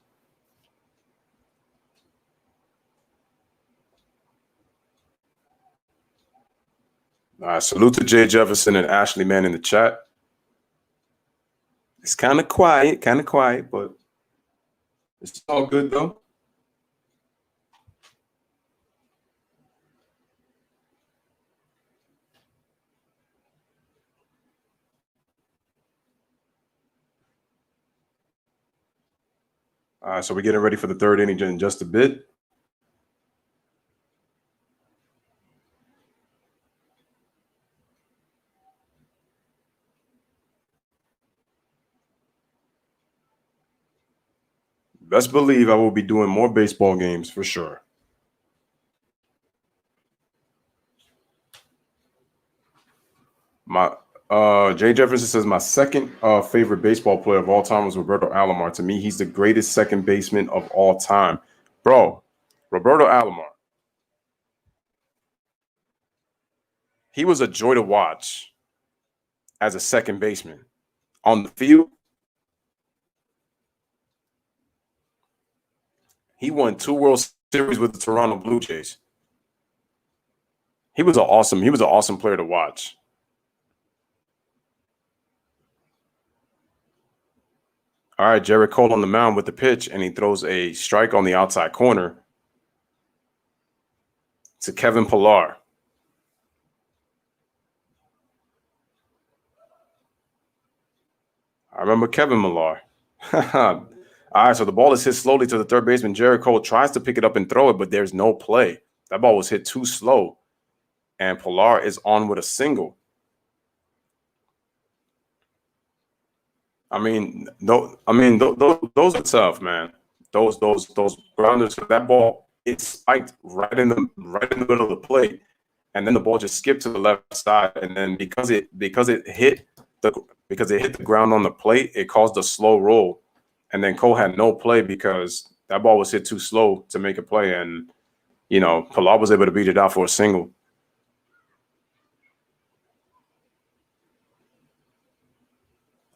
Salute to Jay Jefferson and Ashley Man in the chat. It's kind of quiet, but it's all good though. All right, so we're getting ready for the third inning in just a bit. Best believe I will be doing more baseball games for sure. My Jay Jefferson says my second favorite baseball player of all time was Roberto Alomar. To me, he's the greatest second baseman of all time. Bro, Roberto Alomar. He was a joy to watch as a second baseman. On the field, he won 2 World Series with the Toronto Blue Jays. He was an awesome player to watch. All right, Jared Cole on the mound with the pitch, and he throws a strike on the outside corner to Kevin Pillar. I remember Kevin Pillar. All right, so the ball is hit slowly to the third baseman. Jared Cole tries to pick it up and throw it, but there's no play. That ball was hit too slow, and Pillar is on with a single. I mean, those are tough, man. Those grounders. That ball, it spiked right in the middle of the plate, and then the ball just skipped to the left side, and then because it hit the ground on the plate, it caused a slow roll, and then Cole had no play because that ball was hit too slow to make a play, and Pilar was able to beat it out for a single.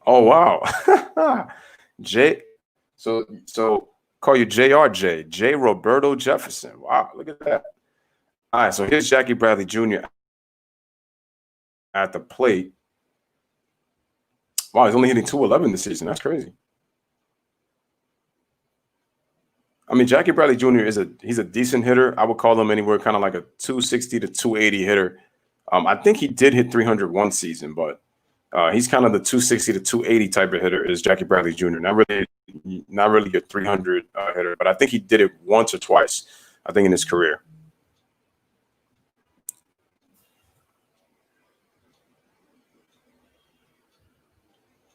Oh wow, J. So call you JRJ, J. Roberto Jefferson. Wow, look at that. All right, so here's Jackie Bradley Jr. at the plate. Wow, he's only hitting 211 this season. That's crazy. I mean, Jackie Bradley Jr. he's a decent hitter. I would call him anywhere kind of like a 260 to 280 hitter. I think he did hit 300 one season, but he's kind of the 260 to 280 type of hitter is Jackie Bradley Jr. Not really a 300 hitter, but I think he did it once or twice, I think, in his career.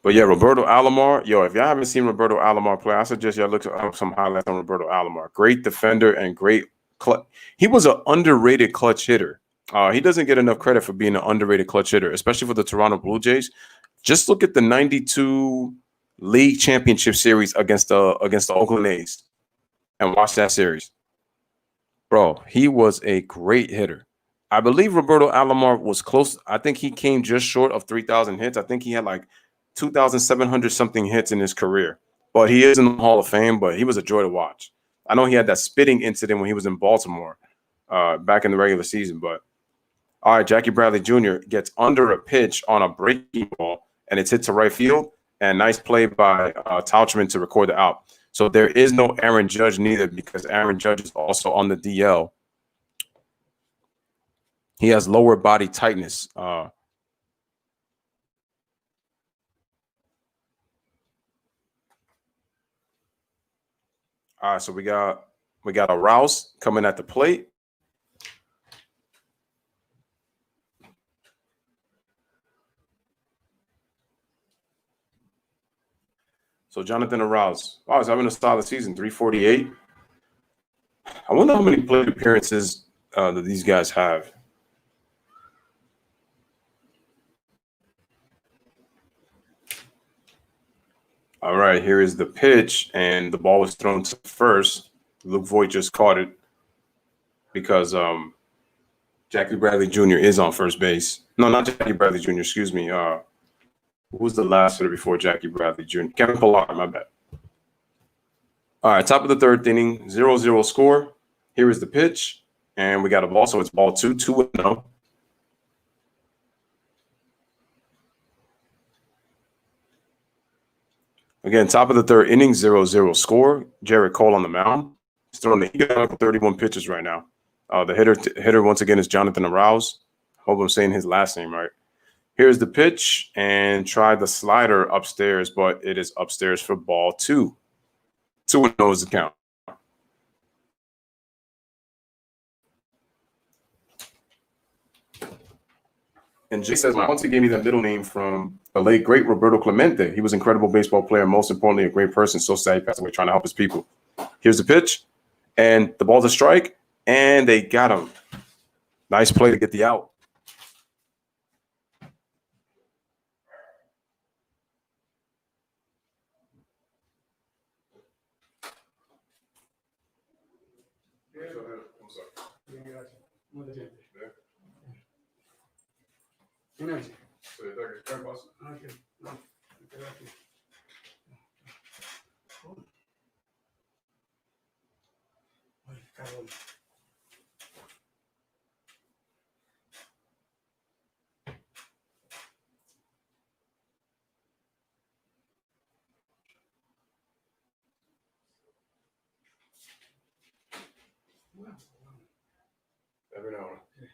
But yeah, Roberto Alomar, if y'all haven't seen Roberto Alomar play, I suggest y'all look up some highlights on Roberto Alomar. Great defender and great clutch. He was an underrated clutch hitter. He doesn't get enough credit for being an underrated clutch hitter, especially for the Toronto Blue Jays. Just look at the 92 League Championship Series against the Oakland A's and watch that series. Bro, he was a great hitter. I believe Roberto Alomar was close. I think he came just short of 3,000 hits. I think he had like 2,700 something hits in his career. But he is in the Hall of Fame, but he was a joy to watch. I know he had that spitting incident when he was in Baltimore back in the regular season. But all right, Jackie Bradley Jr. gets under a pitch on a breaking ball, and it's hit to right field. And nice play by Tauchman to record the out. So there is no Aaron Judge neither because Aaron Judge is also on the DL. He has lower body tightness. All right, so we got a Rouse coming at the plate. So Jonathan Arouse, wow, he's having a solid season, 348. I wonder how many plate appearances that these guys have. All right, here is the pitch, and the ball was thrown to first. Luke Voigt just caught it because Jackie Bradley Jr. is on first base. No, not Jackie Bradley Jr. Excuse me. Who was the last hitter before Jackie Bradley Jr.? Kevin Pillar, my bad. All right, top of the third inning, 0-0 score. Here is the pitch, and we got a ball, so it's ball 2, 2-0. Again, top of the third inning, 0-0 score. Jared Cole on the mound. He's throwing the economical 31 pitches right now. The hitter once again is Jonathan Arouse. Hope I'm saying his last name right. Here's the pitch, and try the slider upstairs, but it is upstairs for ball 2. 2-0 is the count. And Jay says, my auntie gave me that middle name from the late, great Roberto Clemente. He was an incredible baseball player, most importantly, a great person. So sad he passed away trying to help his people. Here's the pitch, and the ball's a strike, and they got him. Nice play to get the out. Every now and then.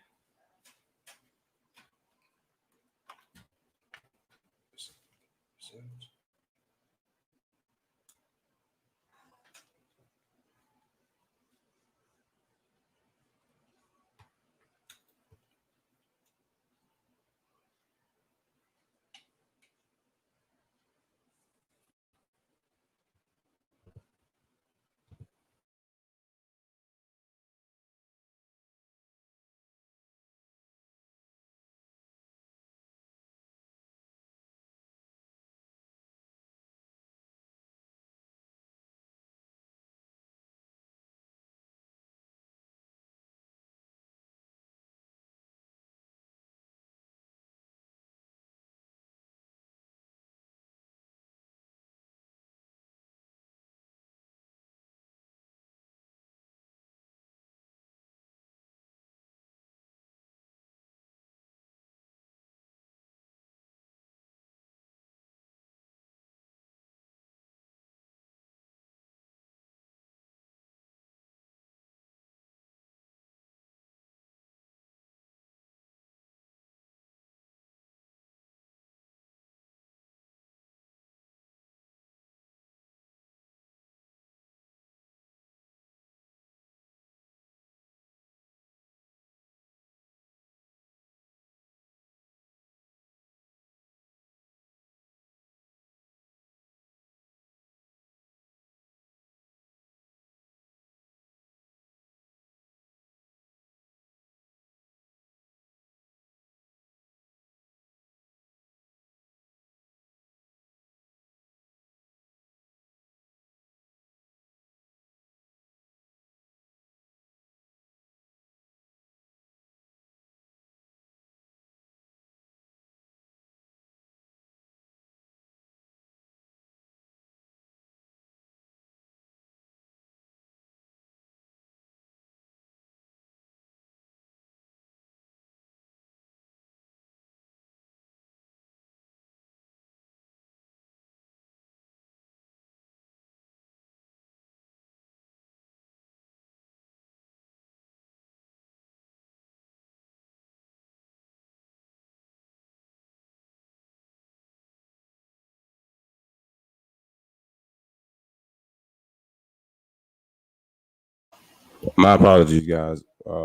My apologies, guys.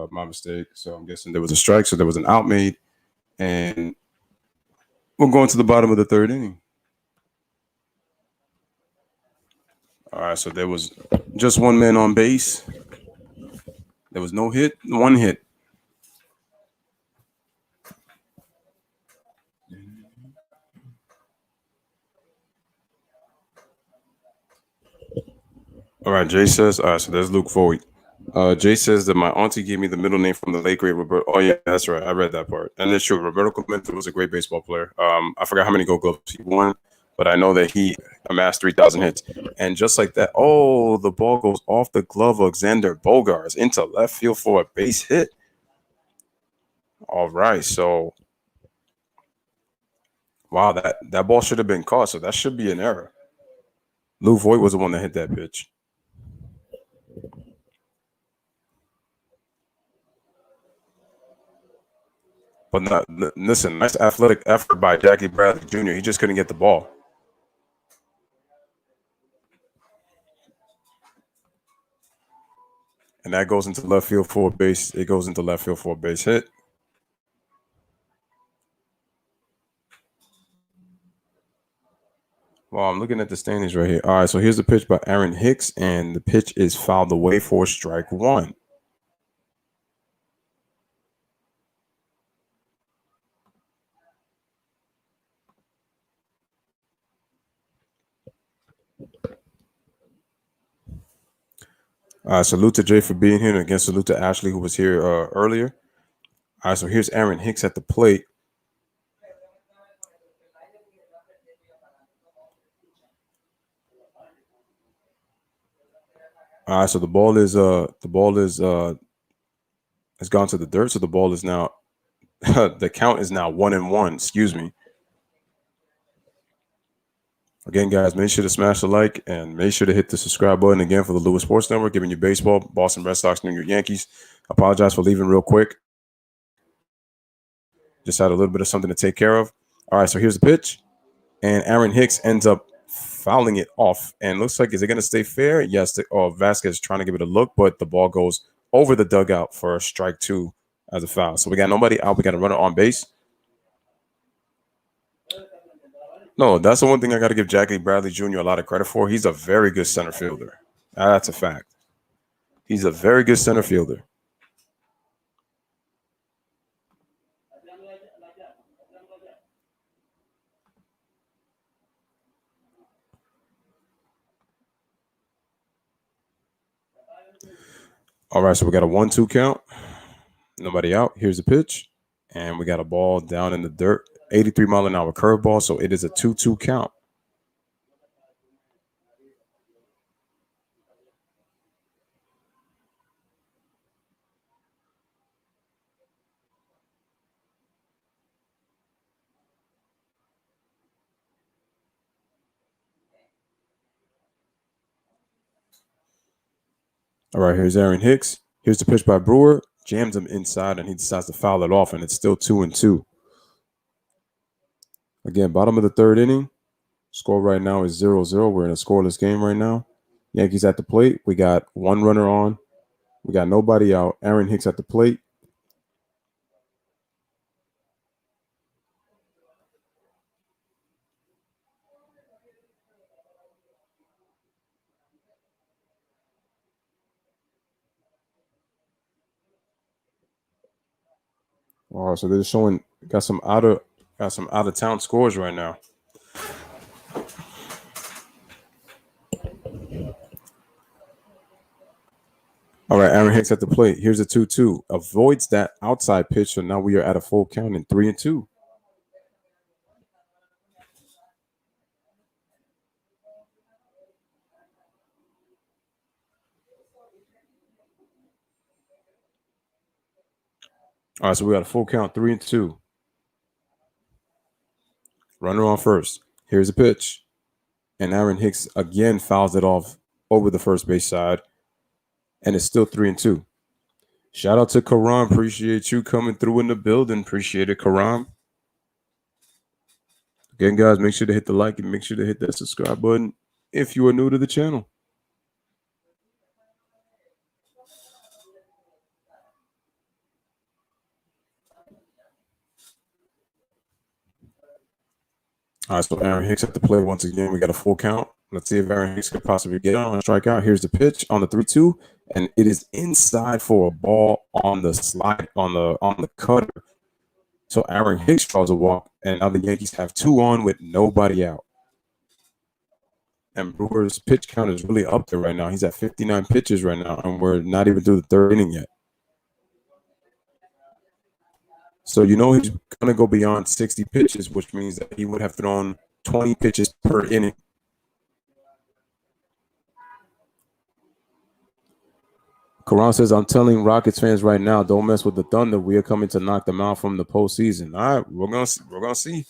My mistake. So I'm guessing there was a strike, so there was an out made, and we're going to the bottom of the third inning. All right, so there was just one man on base. There was no hit, one hit. All right, Jay says, all right, so there's Luke Foley. Jay says that my auntie gave me the middle name from the late great Roberto. Oh yeah, that's right. I read that part, and it's true. Roberto Clemente was a great baseball player. I forgot how many Gold Gloves he won, but I know that he amassed 3,000 hits. And just like that, oh, the ball goes off the glove of Xander Bogaerts into left field for a base hit. All right, so wow, that ball should have been caught, so that should be an error. Lou Voigt was the one that hit that pitch. But not, listen, nice athletic effort by Jackie Bradley Jr. He just couldn't get the ball. And that goes into left field for a base. It goes into left field for a base hit. Well, I'm looking at the standings right here. All right, so here's the pitch by Aaron Hicks, and the pitch is fouled away for strike one. Salute to Jay for being here, and again, salute to Ashley who was here earlier. All right, so here's Aaron Hicks at the plate. All right, so the ball is has gone to the dirt, so the ball is now the count is now 1-1. Excuse me. Again, guys, make sure to smash the like and make sure to hit the subscribe button again for the Lewis Sports Network, giving you baseball, Boston Red Sox, New York Yankees. I apologize for leaving real quick. Just had a little bit of something to take care of. All right, so here's the pitch. And Aaron Hicks ends up fouling it off. And looks like, is it going to stay fair? Yes. Vasquez trying to give it a look, but the ball goes over the dugout for a strike two as a foul. So we got nobody out. We got a runner on base. No, that's the one thing I got to give Jackie Bradley Jr. a lot of credit for. He's a very good center fielder. That's a fact. He's a very good center fielder. All right, so we got a 1-2 count. Nobody out. Here's the pitch. And we got a ball down in the dirt. 83-mile-an-hour curveball, so it is a 2-2 count. All right, here's Aaron Hicks. Here's the pitch by Brewer. Jams him inside, and he decides to foul it off, and it's still 2-2. Again, bottom of the third inning. Score right now is 0-0. We're in a scoreless game right now. Yankees at the plate. We got one runner on. We got nobody out. Aaron Hicks at the plate. Oh, so they're showing got some out of town scores right now. All right, Aaron Hicks at the plate. Here's a 2-2. Avoids that outside pitch, so now we are at a full count in 3-2. All right, so we got a full count, 3-2. Runner on first. Here's a pitch. And Aaron Hicks again fouls it off over the first base side. And it's still 3-2. Shout out to Karam. Appreciate you coming through in the building. Appreciate it, Karam. Again, guys, make sure to hit the like and make sure to hit that subscribe button if you are new to the channel. All right, so Aaron Hicks at the plate once again. We got a full count. Let's see if Aaron Hicks could possibly get on a strikeout. Here's the pitch on the 3-2, and it is inside for a ball on the slide on the cutter. So Aaron Hicks draws a walk, and now the Yankees have 2 on with nobody out. And Brewer's pitch count is really up there right now. He's at 59 pitches right now, and we're not even through the third inning yet. So he's going to go beyond 60 pitches, which means that he would have thrown 20 pitches per inning. Karan says, I'm telling Rockets fans right now, don't mess with the Thunder. We are coming to knock them out from the postseason. All right, we're gonna see.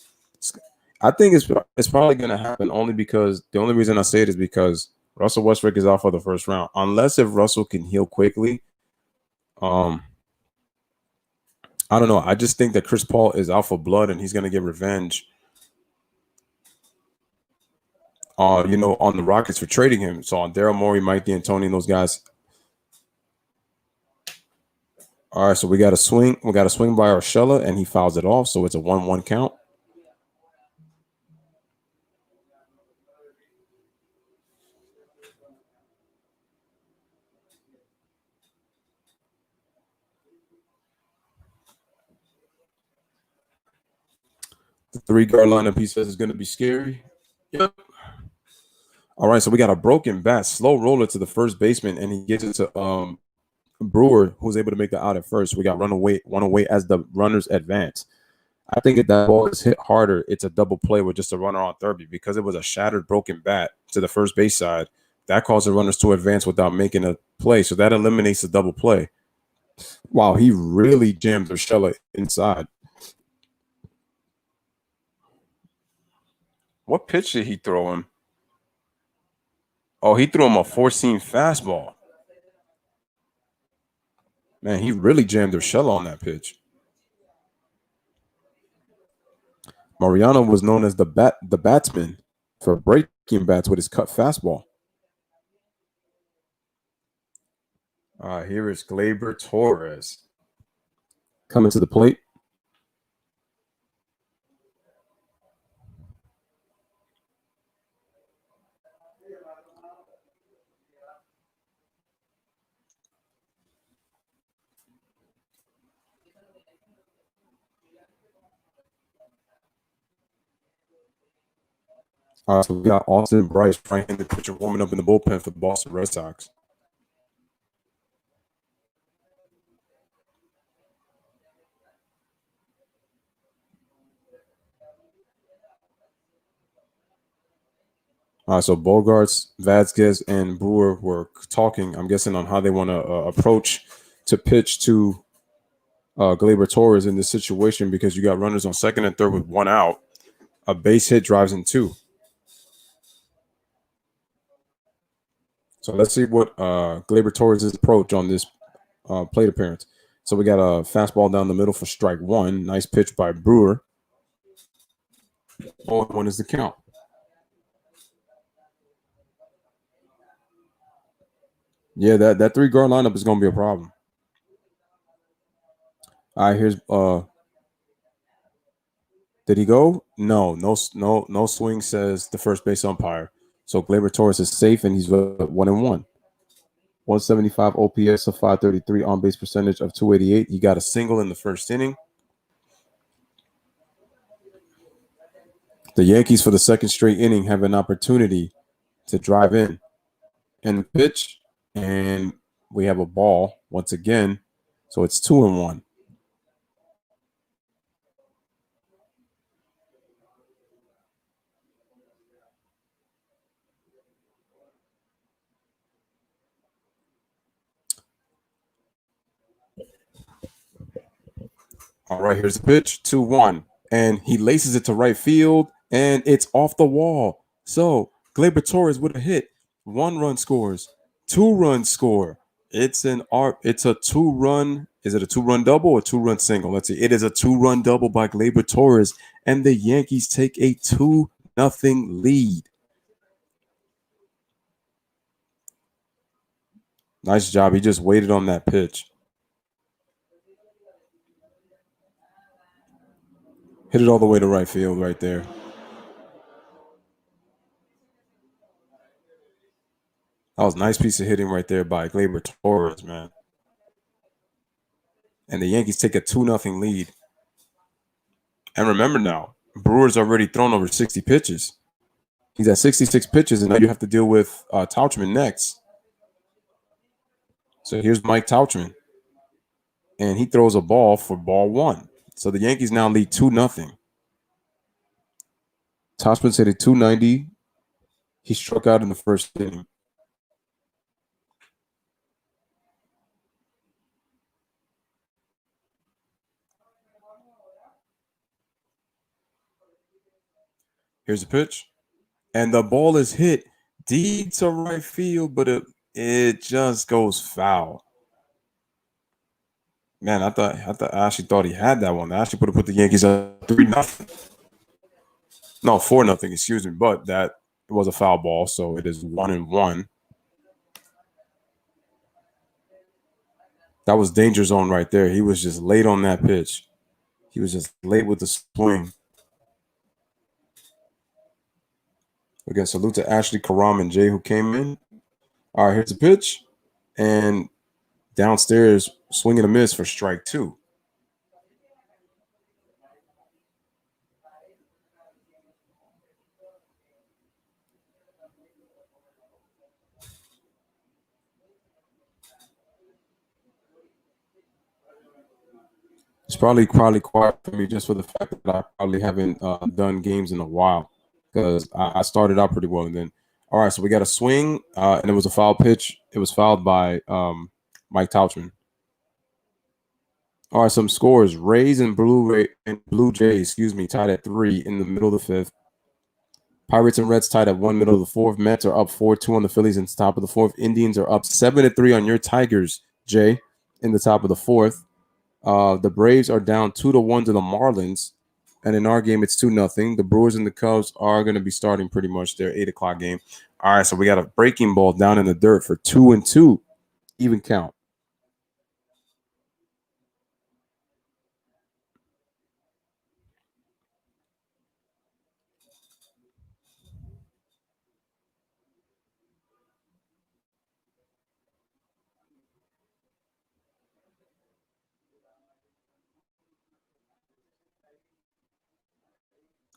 I think it's probably gonna happen only because the only reason I say it is because Russell Westbrook is out for the first round. Unless if Russell can heal quickly, I don't know. I just think that Chris Paul is out for blood and he's gonna get revenge. On the Rockets for trading him. So on Daryl Morey, Mike D'Antoni, and those guys. All right, so we got a swing. We got a swing by Urshela, and he fouls it off. So it's a 1-1 count. The 3-guard lineup, he says, is going to be scary. Yep. All right, so we got a broken bat, slow roller to the first baseman, and he gets it to Brewer, who's able to make the out at first. We got one away as the runners advance. I think if that ball is hit harder, it's a double play with just a runner on third because it was a shattered, broken bat to the first base side. That caused the runners to advance without making a play, so that eliminates the double play. Wow, he really jammed Urshela inside. What pitch did he throw him? Oh, he threw him a 4-seam fastball. Man, he really jammed Urshela on that pitch. Mariano was known as the batsman for breaking bats with his cut fastball. Here is Gleyber Torres coming to the plate. So we got Austin Bryce, right-handed pitcher, warming up in the bullpen for the Boston Red Sox. So Bogarts, Vasquez, and Brewer were talking, I'm guessing, on how they want to approach to pitch to Gleyber Torres in this situation because you got runners on second and third with one out. A base hit drives in two. So let's see what Gleyber Torres' approach on this plate appearance. So we got a fastball down the middle for strike one. Nice pitch by Brewer. 0-1 is the count. Yeah, that 3-guard lineup is going to be a problem. All right, here's did he go? No swing, says the first base umpire. So Gleyber Torres is safe and he's 1-1. 175 OPS of 533, on base percentage of 288. He got a single in the first inning. The Yankees for the second straight inning have an opportunity to drive in and the pitch, and we have a ball once again. So it's 2-1. All right, here's the pitch, 2-1. And he laces it to right field, and it's off the wall. So Gleyber Torres with a hit. 1 run scores. 2 runs score. It's a 2-run. Is it a 2-run double or 2-run single? Let's see. It is a 2-run double by Gleyber Torres, and the Yankees take a 2-0 lead. Nice job. He just waited on that pitch. Hit it all the way to right field right there. That was a nice piece of hitting right there by Gleyber Torres, man. And the Yankees take a 2-0 lead. And remember now, Brewers already thrown over 60 pitches. He's at 66 pitches, and now you have to deal with Tauchman next. So here's Mike Tauchman, and he throws a ball for ball one. So the Yankees now lead 2-0. Tauchman's hit at 290. He struck out in the first inning. Here's a pitch, and the ball is hit deep to right field, but it just goes foul. Man, I actually thought he had that one. I actually would have put the Yankees up 3-0. No, 4-0, excuse me. But that was a foul ball, so it is 1-1. That was danger zone right there. He was just late on that pitch. He was just late with the swing. Again, salute to Ashley, Karam, and Jay who came in. All right, here's the pitch. And downstairs, swing and a miss for strike two. It's probably quiet for me just for the fact that I probably haven't done games in a while because I started out pretty well. And then, all right, so we got a swing, and it was a foul pitch. It was fouled by Mike Tauchman. All right, some scores: Rays and Blue Jays, tied at 3 in the middle of the fifth. Pirates and Reds tied at 1 middle of the fourth. Mets are up 4-2 on the Phillies in the top of the fourth. Indians are up 7-3 on your Tigers, Jay, in the top of the fourth. The Braves are down 2-1 to the Marlins, and in our game it's 2-0. The Brewers and the Cubs are going to be starting pretty much their 8:00 game. All right, so we got a breaking ball down in the dirt for 2-2, even count.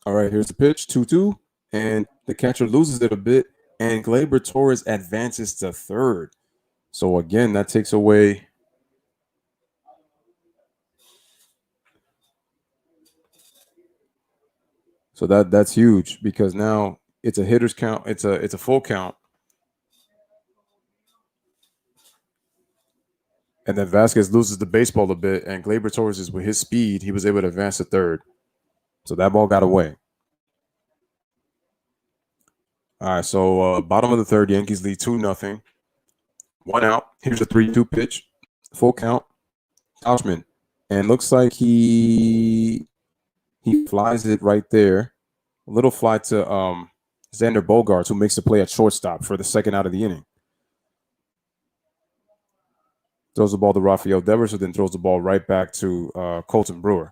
All right, here's the pitch, 2-2, and the catcher loses it a bit, and Gleyber Torres advances to third. So again, that takes away. So that's huge because now it's a hitter's count. It's a full count, and then Vasquez loses the baseball a bit, and Gleyber Torres is with his speed, he was able to advance to third. So that ball got away. All right, so bottom of the third, Yankees lead 2-0. 1 out. Here's a 3-2 pitch, full count. Tauchman, and looks like he flies it right there. A little fly to Xander Bogaerts, who makes the play at shortstop for the second out of the inning. Throws the ball to Rafael Devers, who then throws the ball right back to Colton Brewer.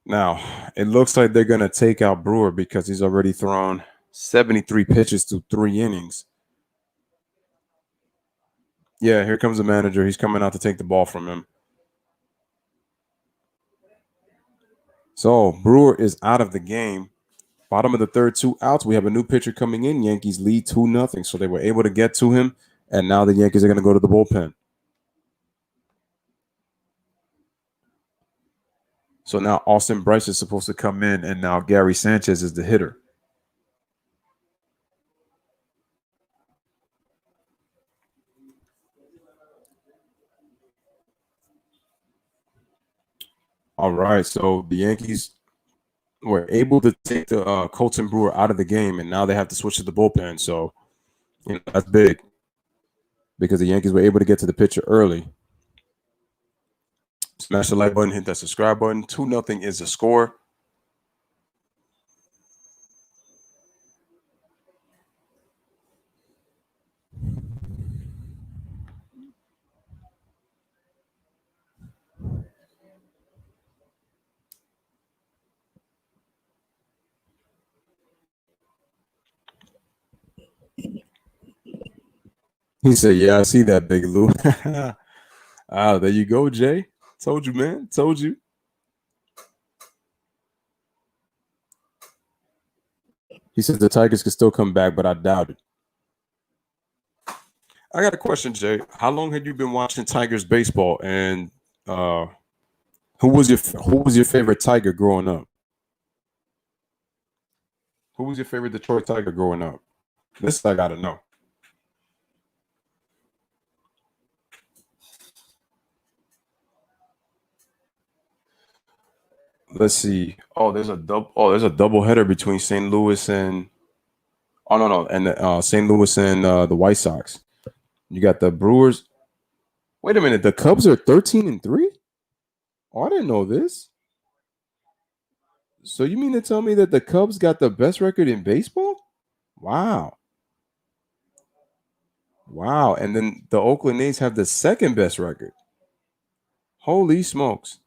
Now, it looks like they're going to take out Brewer because he's already thrown 73 pitches through 3 innings. Yeah, here comes the manager. He's coming out to take the ball from him. So Brewer is out of the game. Bottom of the third, 2 outs. We have a new pitcher coming in. Yankees lead 2-0. So they were able to get to him, and now the Yankees are going to go to the bullpen. So now Austin Bryce is supposed to come in, and now Gary Sanchez is the hitter. All right, so the Yankees were able to take the Colton Brewer out of the game, and now they have to switch to the bullpen. So that's big because the Yankees were able to get to the pitcher early. Smash the like button, hit that subscribe button. 2-0 is the score. He said, "Yeah, I see that, Big Lou." There you go, Jay. Told you, man. Told you. He says the Tigers could still come back, but I doubt it. I got a question, Jay. How long had you been watching Tigers baseball, and who was your favorite Tiger growing up? Who was your favorite Detroit Tiger growing up? This I gotta know. Let's see. There's a double header between St. Louis and and St. Louis and the White Sox. You got the Brewers. Wait a minute, the Cubs are 13-3? Oh, I didn't know this. So you mean to tell me that the Cubs got the best record in baseball? Wow. Wow. And then the Oakland A's have the second best record. Holy smokes.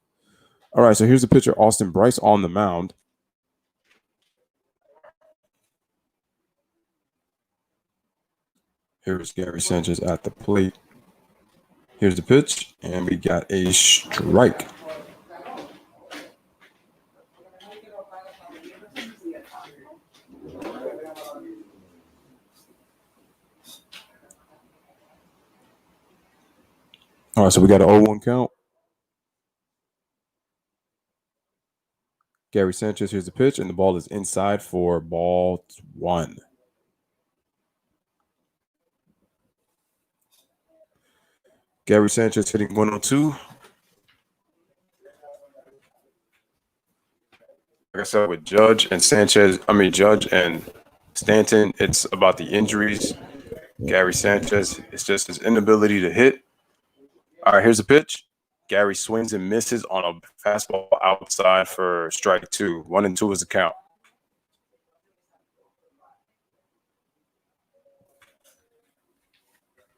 All right, so here's a picture of Austin Bryce on the mound. Here's Gary Sanchez at the plate. Here's the pitch, and we got a strike. All right, so we got an 0-1 count. Gary Sanchez, here's the pitch, and the ball is inside for ball 1. Gary Sanchez hitting 102. Like I said, with Judge and Stanton, it's about the injuries. Gary Sanchez, it's just his inability to hit. All right, here's the pitch. Gary swings and misses on a fastball outside for strike 2. 1-2 is the count.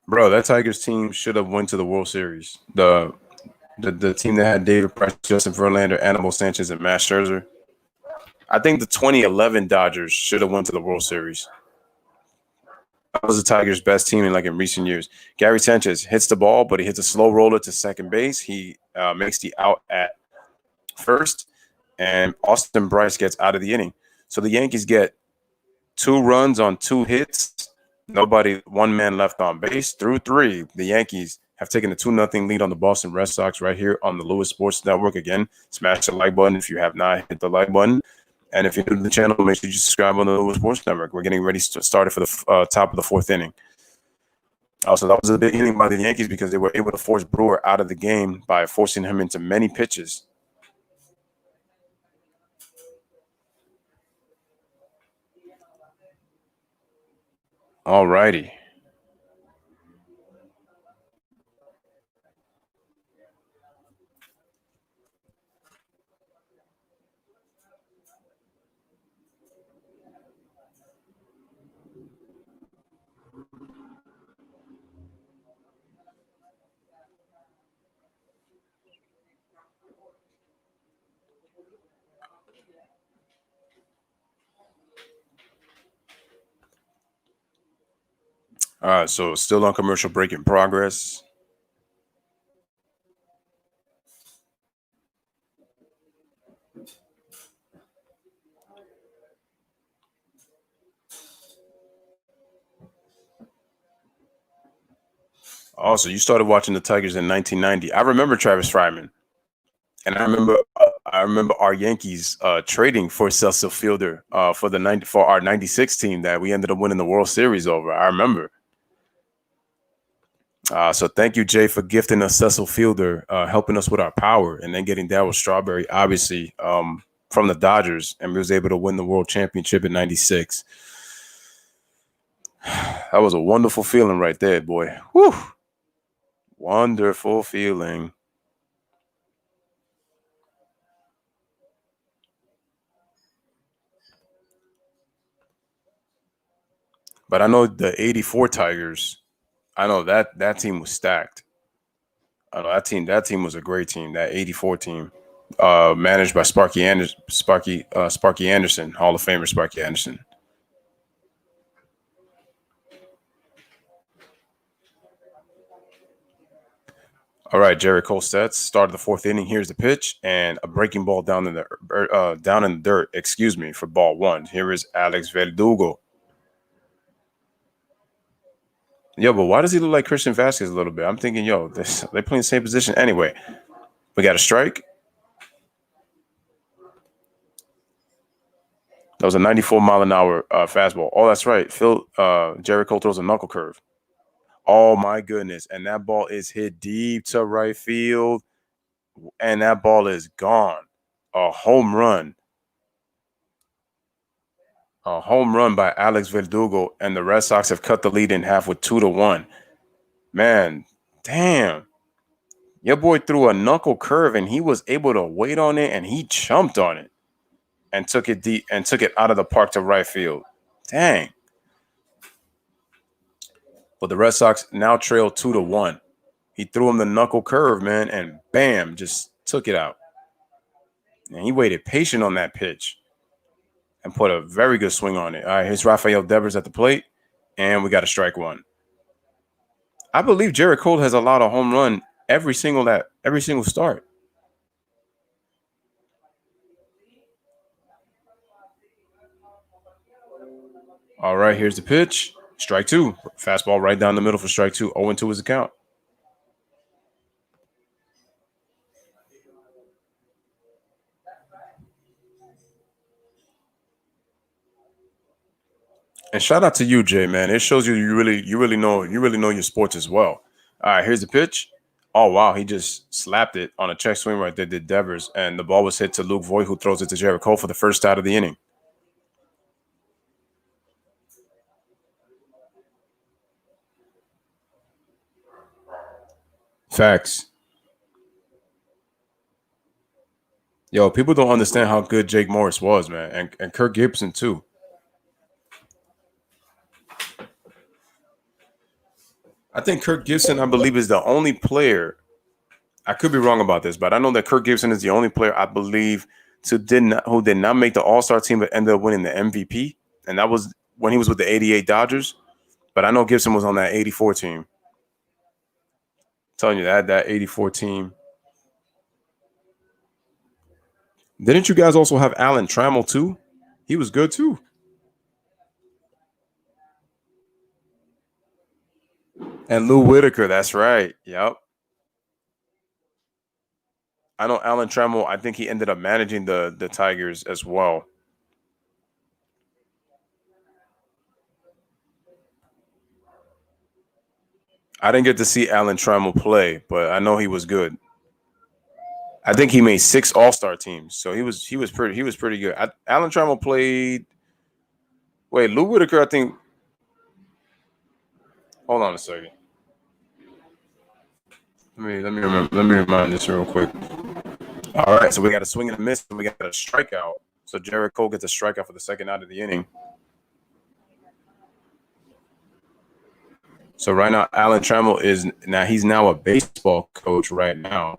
Bro, that Tigers team should have went to the World Series. The team that had David Price, Justin Verlander, Anibal Sanchez, and Max Scherzer. I think the 2011 Dodgers should have went to the World Series. That was the Tigers' best team in recent years. Gary Sanchez hits the ball, but he hits a slow roller to second base. He makes the out at first, and Austin Bryce gets out of the inning. So the Yankees get 2 runs on 2 hits. One man left on base. Through 3, the Yankees have taken a 2-0 lead on the Boston Red Sox right here on the Lewis Sports Network. Again, smash the like button if you have not hit the like button. And if you're new to the channel, make sure you subscribe on the Lewis Sports Network. We're getting ready to start for the top of the 4th inning. Also, that was a big inning by the Yankees because they were able to force Brewer out of the game by forcing him into many pitches. All righty. All right, so still on commercial break in progress. Also, you started watching the Tigers in 1990. I remember Travis Fryman, and I remember our Yankees trading for Cecil Fielder for our '96 team that we ended up winning the World Series over. I remember. So thank you, Jay, for gifting us Cecil Fielder, helping us with our power, and then getting Darryl Strawberry, obviously, from the Dodgers, and we was able to win the World Championship in '96. That was a wonderful feeling right there, boy. Whew. Wonderful feeling. But I know the '84 Tigers. I know that team was stacked. I know that team was a great team. That '84 team, managed by Sparky Anderson, Hall of Famer Sparky Anderson. All right, Jerry Cole sets. Start of the fourth inning. Here's the pitch and a breaking ball down in the dirt. Excuse me, for ball one. Here is Alex Verdugo. Yo, but why does he look like Christian Vasquez a little bit? I'm thinking, yo, they're playing the same position anyway. We got a strike. That was a 94-mile-an-hour fastball. Oh, that's right. Jerry Cole throws a knuckle curve. Oh, my goodness. And that ball is hit deep to right field. And that ball is gone. A home run. A home run by Alex Verdugo. And the Red Sox have cut the lead in half with 2-1. Man, damn. Your boy threw a knuckle curve and he was able to wait on it and he jumped on it and took it deep and took it out of the park to right field. Dang. But the Red Sox now trail 2-1. He threw him the knuckle curve, man, and bam, just took it out. And he waited patient on that pitch and put a very good swing on it. All right, here's Rafael Devers at the plate, and we got a strike one. I believe Jerry Cole has allowed a home run every single start. All right, here's the pitch. Strike two. Fastball right down the middle for strike two. 0-2 is the count. And shout out to you, Jay, man. It shows you really know your sports as well. All right, here's the pitch. Oh, wow. He just slapped it on a check swing right there, did Devers. And the ball was hit to Luke Voigt, who throws it to Jerry Cole for the first out of the inning. Facts. Yo, people don't understand how good Jake Morris was, man. And Kirk Gibson, too. I think Kirk Gibson, I believe, is the only player. I could be wrong about this, but I know that Kirk Gibson is the only player I believe who did not make the All-Star team but ended up winning the MVP. And that was when he was with the 88 Dodgers. But I know Gibson was on that 84 team. I'm telling you that 84 team. Didn't you guys also have Alan Trammell too? He was good too. And Lou Whitaker, that's right. Yep. I know Alan Trammell, I think he ended up managing the Tigers as well. I didn't get to see Alan Trammell play, but I know he was good. I think he made 6 All-Star teams, so he was pretty good. Alan Trammell played. Wait, Lou Whitaker, I think. Hold on a second. Let me remind this real quick. All right, so we got a swing and a miss, and we got a strikeout. So Jared Cole gets a strikeout for the second out of the inning. So right now, Alan Trammell he's now a baseball coach right now.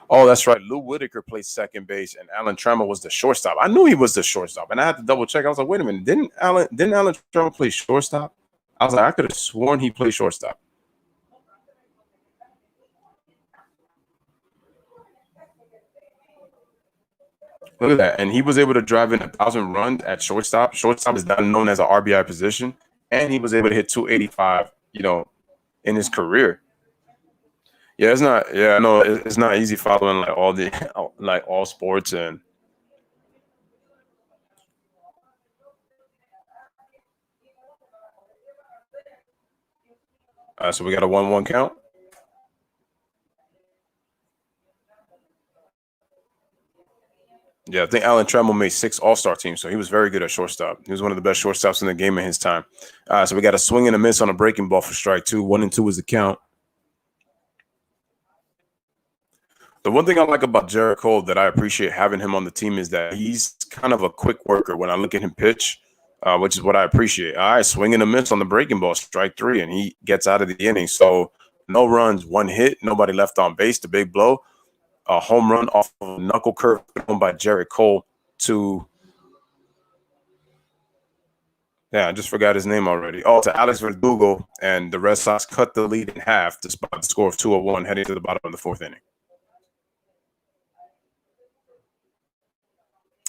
Oh, that's right. Lou Whitaker plays second base, and Alan Trammell was the shortstop. I knew he was the shortstop, and I had to double check. I was like, wait a minute, didn't Alan Trammell play shortstop? I was like, I could have sworn he played shortstop. Look at that, and he was able to drive in 1,000 runs at shortstop. Shortstop is not known as an RBI position, and he was able to hit 285. In his career. Yeah, it's not. Yeah, no, it's not easy following like all sports and. So we got a 1-1 count. Yeah, I think Alan Trammell made 6 All-Star teams, so he was very good at shortstop. He was one of the best shortstops in the game in his time. So we got a swing and a miss on a breaking ball for strike 2. 1-2 is the count. The one thing I like about Jared Cole that I appreciate having him on the team is that he's kind of a quick worker when I look at him pitch, which is what I appreciate. All right, swing and a miss on the breaking ball, strike 3, and he gets out of the inning. So no runs, 1 hit, nobody left on base, the big blow. A home run off of a knuckle curve thrown by Jared Cole to Yeah, I just forgot his name already. Oh, to Alex Verdugo, and the Red Sox cut the lead in half despite the score of 2-1 heading to the bottom of the fourth inning.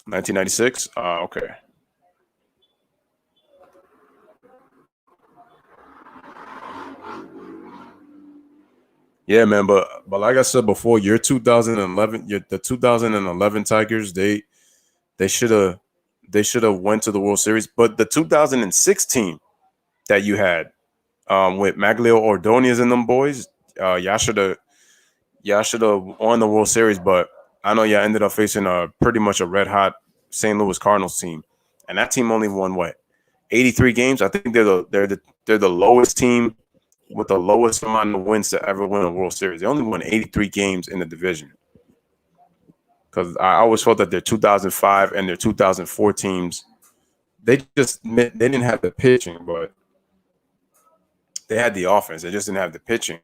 1996? Okay. Yeah, man, but like I said before, your 2011, the 2011 Tigers, they should have went to the World Series. But the 2016 that you had with Maglio Ordonez and them boys, y'all should have won the World Series. But I know y'all ended up facing pretty much a red hot St. Louis Cardinals team, and that team only won what 83 games. I think they're the lowest team with the lowest amount of wins to ever win a World Series. They only won 83 games in the division. Because I always felt that their 2005 and their 2004 teams, they didn't have the pitching, but they had the offense. They just didn't have the pitching.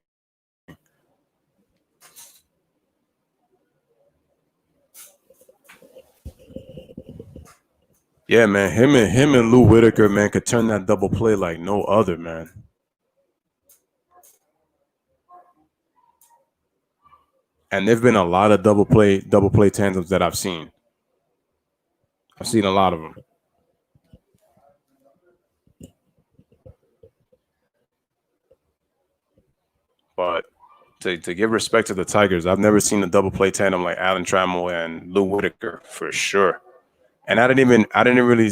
Yeah, man, him and Lou Whitaker, man, could turn that double play like no other, man. And there've been a lot of double play tandems that I've seen. I've seen a lot of them. But to give respect to the Tigers, I've never seen a double play tandem like Alan Trammell and Lou Whitaker for sure. And I didn't even really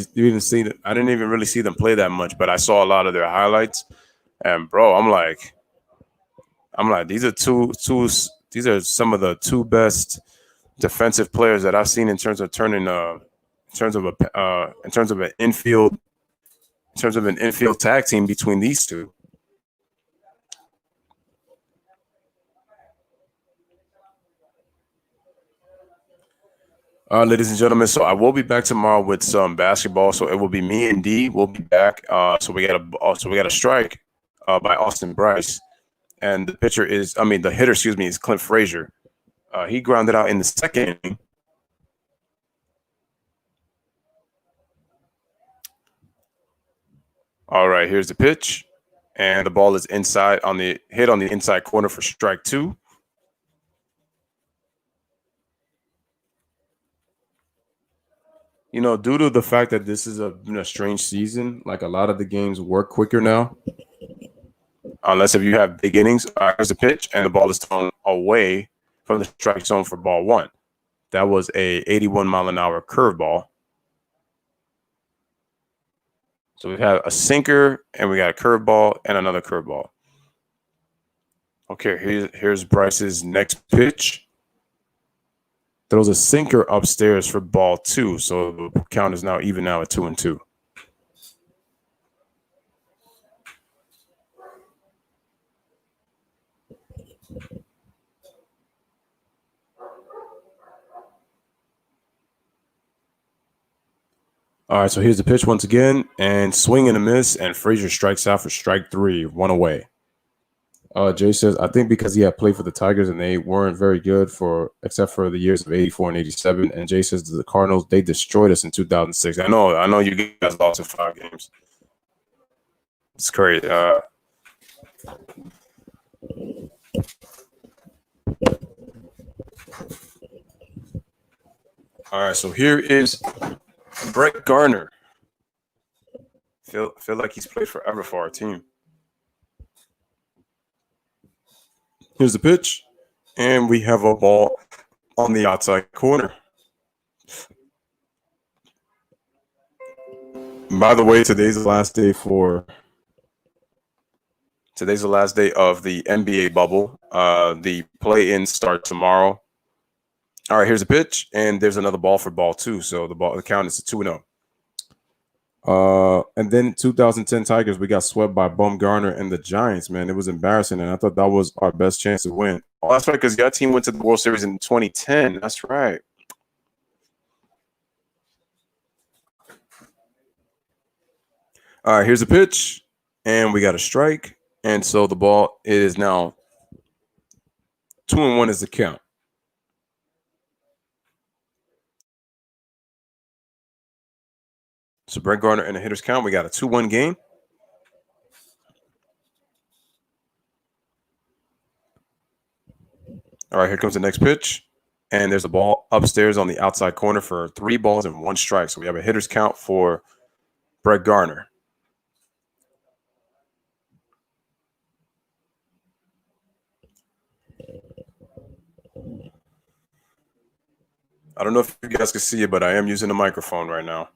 see them play that much, but I saw a lot of their highlights. And bro, I'm like these are some of the two best defensive players that I've seen in terms of turning in terms of an infield tag team between these two. Ladies and gentlemen, so I will be back tomorrow with some basketball. So it will be me and D. We'll be back. So we got a strike by Austin Bryce, and the hitter, excuse me, is Clint Frazier. He grounded out in the second inning. All right, here's the pitch, and the ball is on the inside corner for strike two. You know, due to the fact that this is been a strange season, like a lot of the games work quicker now. Unless if you have big innings, here's the pitch, and the ball is thrown away from the strike zone for ball one. That was a 81 mile an hour curveball. So we have a sinker, and we got a curveball and another curveball. Okay, here's Bryce's next pitch. Throws a sinker upstairs for ball two. So the count is now even now at 2-2. All right, so here's the pitch once again, and swing and a miss, and Frazier strikes out for strike three, one away. Jay says, I think because he had played for the Tigers and they weren't very good except for the years of 84 and 87. And Jay says the Cardinals, they destroyed us in 2006. I know you guys lost in 5 games. It's crazy. All right, so here is Brett Garner. Feel like he's played forever for our team. Here's the pitch, and we have a ball on the outside corner. By the way, today's the last day of the NBA bubble. The play-in start tomorrow. All right, here's a pitch, and there's another ball for ball two. So the count is 2-0. And then 2010 Tigers, we got swept by Bumgarner and the Giants, man. It was embarrassing, and I thought that was our best chance to win. Oh, that's right, because your team went to the World Series in 2010. That's right. All right, here's a pitch, and we got a strike. And so the ball is now 2-1 is the count. So Brett Gardner in the hitter's count. We got a 2-1 game. All right, here comes the next pitch. And there's a ball upstairs on the outside corner for 3 balls and 1 strike. So we have a hitter's count for Brett Gardner. I don't know if you guys can see it, but I am using the microphone right now.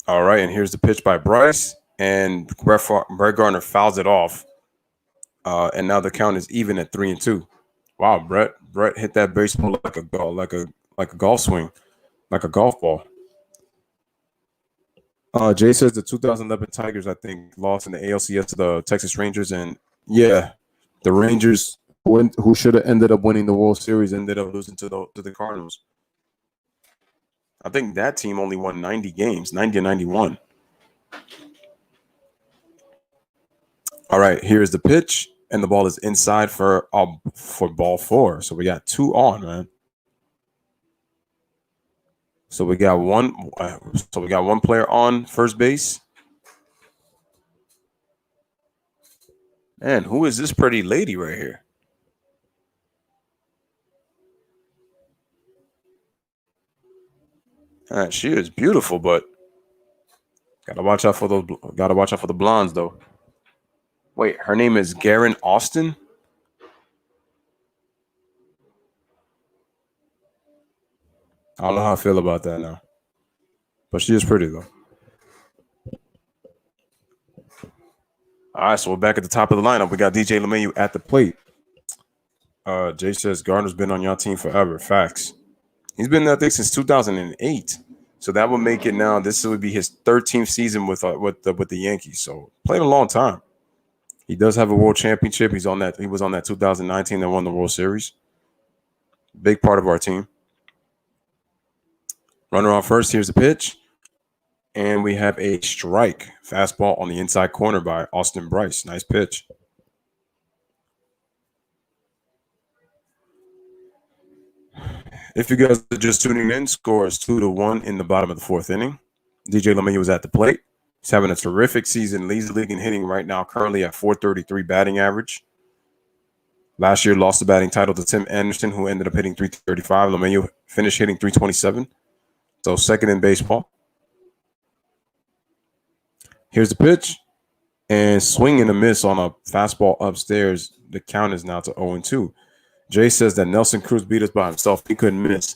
All right, and here's the pitch by Bryce, and Brett Gardner fouls it off, and now the count is even at 3-2. Wow, Brett hit that baseball like a golf swing, like a golf ball. Jay says the 2011 Tigers, I think, lost in the ALCS to the Texas Rangers, and yeah, the Rangers, who should have ended up winning the World Series, ended up losing to the Cardinals. I think that team only won 90 games, 90 and 91. All right, here's the pitch, and the ball is inside for ball 4. So we got 2 on, man. So we got one. So we got 1 player on first base. And who is this pretty lady right here? She is beautiful, but gotta watch out for those. Gotta watch out for the blondes, though. Wait, her name is Garen Austin. I don't know how I feel about that now, but she is pretty though. All right, so we're back at the top of the lineup. We got DJ LeMahieu at the plate. Jay says Gardner's been on your team forever. Facts. He's been there, I think, since 2008. So that would make it now. This would be his 13th season with the Yankees. So played a long time. He does have a world championship. He's on that. He was on that 2019 that won the World Series. Big part of our team. Runner on first. Here's the pitch. And we have a strike. Fastball on the inside corner by Austin Bryce. Nice pitch. If you guys are just tuning in, score is 2-1 in the bottom of the 4th inning. DJ LeMahieu was at the plate. He's having a terrific season. Leads the league in hitting right now, currently at .433 batting average. Last year, lost the batting title to Tim Anderson, who ended up hitting .335. LeMahieu finished hitting .327. So second in baseball. Here's the pitch. And swing and a miss on a fastball upstairs. The count is now to 0-2. Jay says that Nelson Cruz beat us by himself. He couldn't miss.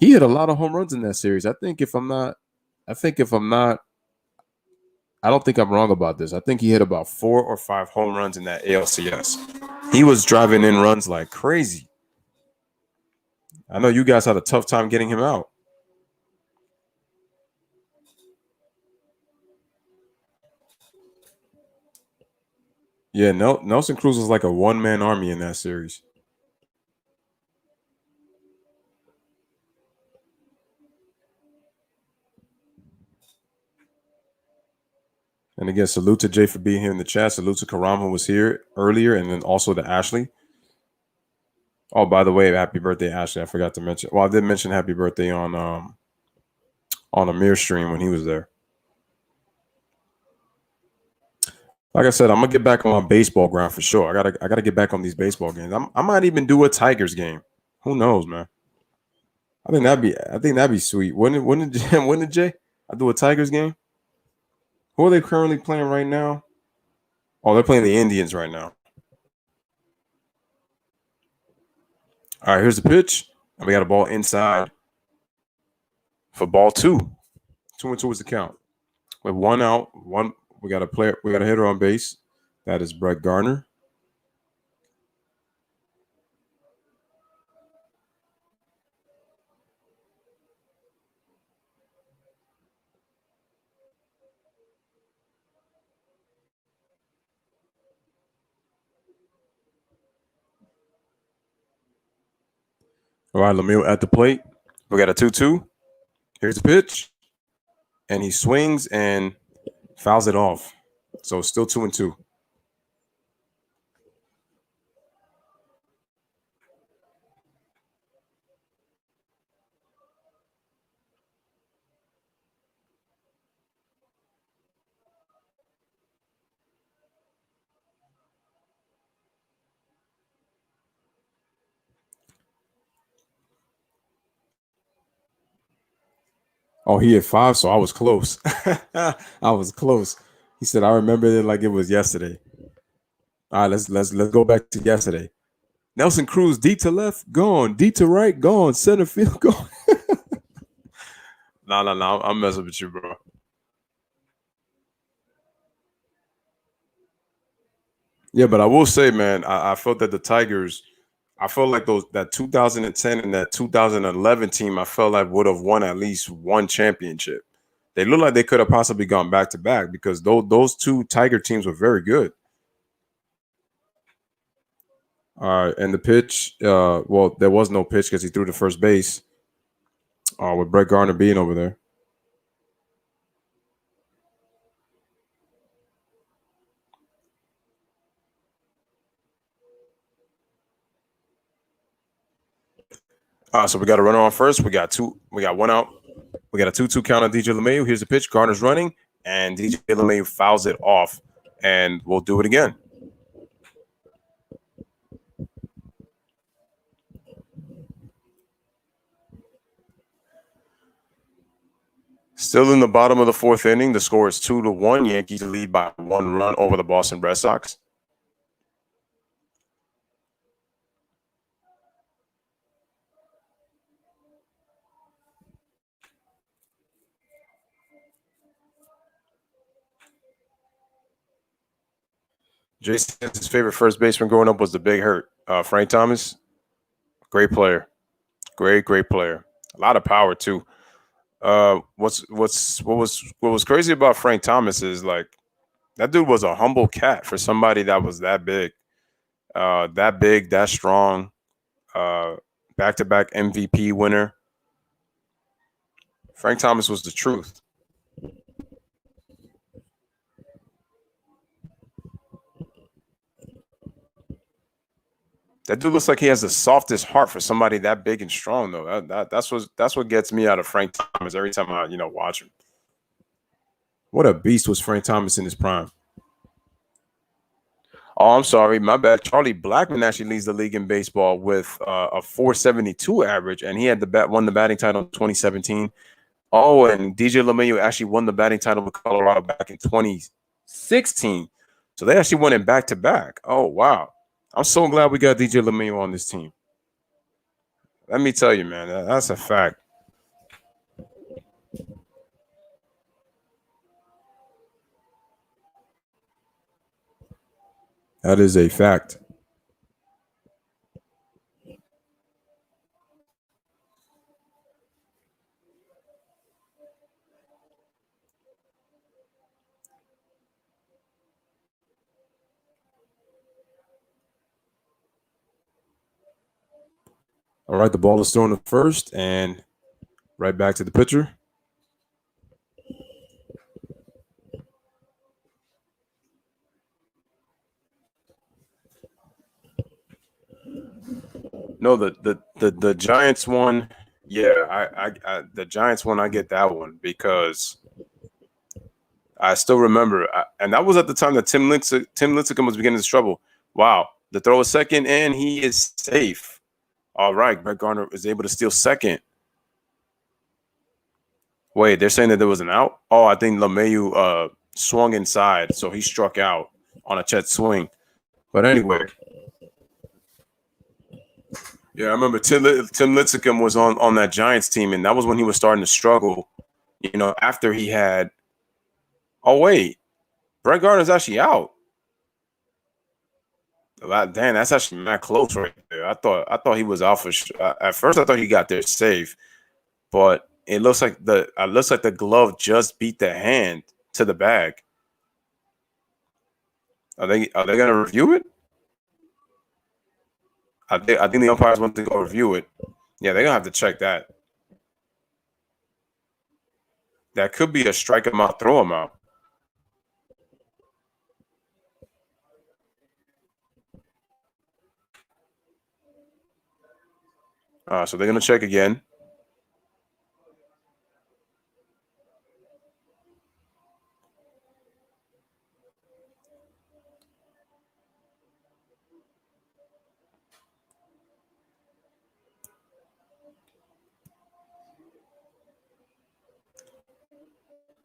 He hit a lot of home runs in that series. I don't think I'm wrong about this. I think he hit about 4 or 5 home runs in that ALCS. He was driving in runs like crazy. I know you guys had a tough time getting him out. Yeah, Nelson Cruz was like a one-man army in that series. And again, salute to Jay for being here in the chat. Salute to Karam, who was here earlier, and then also to Ashley. Oh, by the way, happy birthday, Ashley. I forgot to mention. Well, I did mention happy birthday on Amir stream when he was there. Like I said, I'm gonna get back on my baseball ground for sure. I gotta get back on these baseball games. I might even do a Tigers game. Who knows, man? I think that'd be sweet. Wouldn't it, Jay? I do a Tigers game. Who are they currently playing right now? Oh, they're playing the Indians right now. All right, here's the pitch. And we got a ball inside for ball 2. 2-2 is the count. With 1 out, we got a hitter on base. That is Brett Gardner. All right, LeMahieu at the plate. We got a 2-2. Here's the pitch. And he swings and fouls it off. So it's still 2-2.
Oh, he had 5, so I was close. I was close. He said, "I remember it like it was yesterday." All right, let's go back to yesterday. Nelson Cruz, deep to left, gone. Deep to right, gone. Center field, gone.
No. I'm messing with you, bro. Yeah, but I will say, man, I felt that the Tigers, I felt like that 2010 and that 2011 team, I felt like would have won at least one championship. They look like they could have possibly gone back to back because those two Tiger teams were very good. All right, and the pitch, well, there was no pitch because he threw to first base with Brett Gardner being over there. So we got a runner on first. We got two. We got one out. We got a 2-2 count on DJ LeMahieu. Here's the pitch. Gardner's running, and DJ LeMahieu fouls it off, and we'll do it again. Still in the bottom of the fourth inning. The score is 2-1. Yankees lead by 1 run over the Boston Red Sox. Jason's favorite first baseman growing up was the Big Hurt. Frank Thomas, great player, great player. A lot of power too. What was crazy about Frank Thomas is like that dude was a humble cat for somebody that was that big, that strong, back-to-back MVP winner. Frank Thomas was the truth. That dude looks like he has the softest heart for somebody that big and strong, though. That's what gets me out of Frank Thomas every time I watch him.
What a beast was Frank Thomas in his prime.
Oh, I'm sorry, my bad. Charlie Blackmon actually leads the league in baseball with a 472 average, and he had won the batting title in 2017. Oh, and DJ LeMahieu actually won the batting title with Colorado back in 2016. So they actually won it back to back. Oh, wow. I'm so glad we got DJ LeMahieu on this team. Let me tell you, man, that's a fact.
That is a fact. All right, the ball is thrown to first and right back to the pitcher.
No, the Giants one. Yeah, I the Giants one. I get that one because I still remember, and that was at the time that Tim Lincecum was beginning to struggle. Wow, the throw is second, and he is safe. All right, Brett Gardner is able to steal second. Wait, they're saying that there was an out? Oh, I think LeMahieu swung inside, so he struck out on a Chet swing. But anyway, yeah, I remember Tim Lincecum was on that Giants team, and that was when he was starting to struggle. After he had. Oh wait, Brett Gardner's actually out. Damn, that's actually not close right there. I thought he was out for at first. I thought he got there safe, but it looks like the glove just beat the hand to the bag. Are they going to review it? I think the umpires want to go review it. Yeah, they're gonna have to check that. That could be a strike him out, throw him out. So they're gonna check again.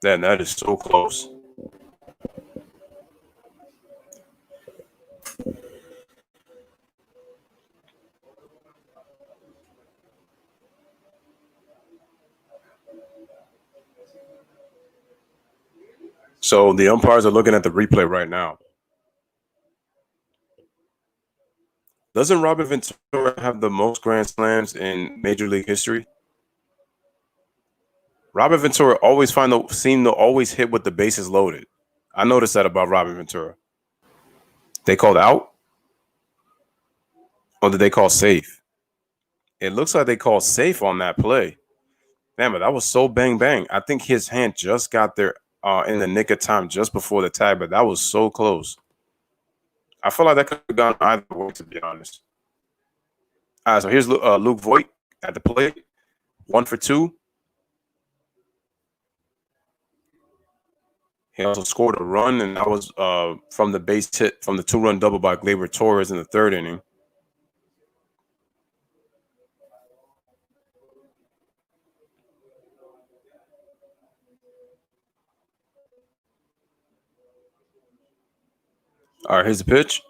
Man, that is so close. So the umpires are looking at the replay right now. Doesn't Robert Ventura have the most grand slams in Major League history? Robert Ventura seemed to always hit with the bases loaded. I noticed that about Robert Ventura. They called out? Or did they call safe? It looks like they called safe on that play. Damn, but that was so bang bang. I think his hand just got there in the nick of time just before the tag, but that was so close. I feel like that could have gone either way, to be honest. All right, so here's Luke Voigt at the plate. 1 for 2. He also scored a run, and that was from the base hit from the 2-run double by Gleyber Torres in the 3rd inning. All right, here's the pitch,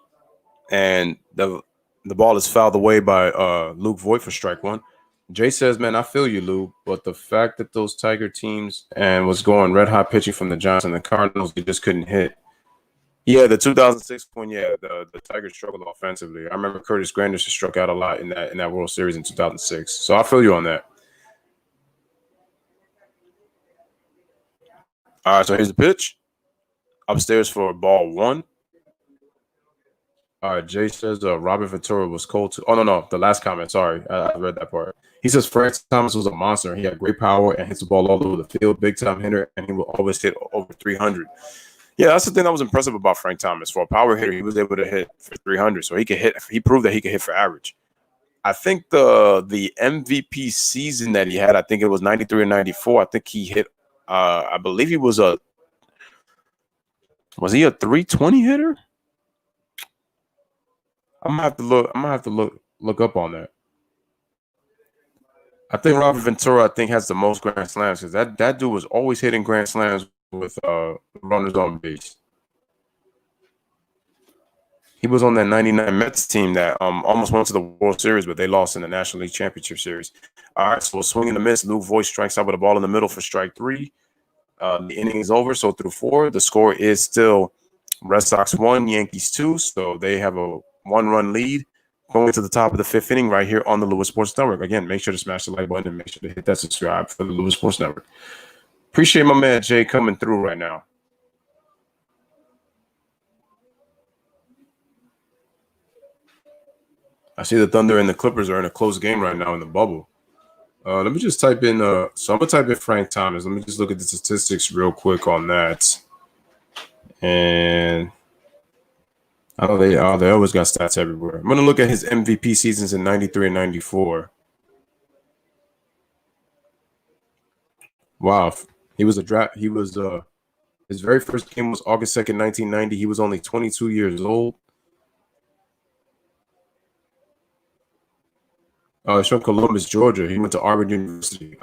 and the ball is fouled away by Luke Voigt for strike 1. Jay says, man, I feel you, Luke, but the fact that those Tiger teams and was going red hot pitching from the Giants and the Cardinals, they just couldn't hit. Yeah, the 2006 one, yeah, the Tigers struggled offensively. I remember Curtis Granderson struck out a lot in that World Series in 2006. So I feel you on that. All right, so here's the pitch. Upstairs for ball 1. All right, Jay says Robert Ventura was cold too. Oh, no, the last comment. Sorry, I read that part. He says Frank Thomas was a monster. He had great power and hits the ball all over the field. Big time hitter, and he will always hit over 300. Yeah, that's the thing that was impressive about Frank Thomas. For a power hitter, he was able to hit for 300. So he could hit. He proved that he could hit for average. I think the MVP season that he had, I think it was 93 and 94. I think he hit. I believe he was a 320 hitter? I'm gonna have to look up on that. I think Robert Ventura, has the most grand slams because that dude was always hitting grand slams with runners on base. He was on that 99 Mets team that almost went to the World Series, but they lost in the National League Championship Series. All right, so a swing and a miss. Luke Voigt strikes out with a ball in the middle for strike 3. The inning is over, so through 4, the score is still Red Sox 1, Yankees 2. So they have a 1-run lead going to the top of the 5th inning right here on the Lewis Sports Network. Again, make sure to smash the like button and make sure to hit that subscribe for the Lewis Sports Network. Appreciate my man Jay coming through right now. I see the Thunder and the Clippers are in a close game right now in the bubble. Let me just type in. So I'm gonna type in Frank Thomas. Let me just look at the statistics real quick on that. And I know they always got stats everywhere. I'm gonna look at his MVP seasons in 93 and 94. Wow, he was his very first game was August 2nd, 1990. He was only 22 years old. He's from Columbus, Georgia. He went to Auburn University.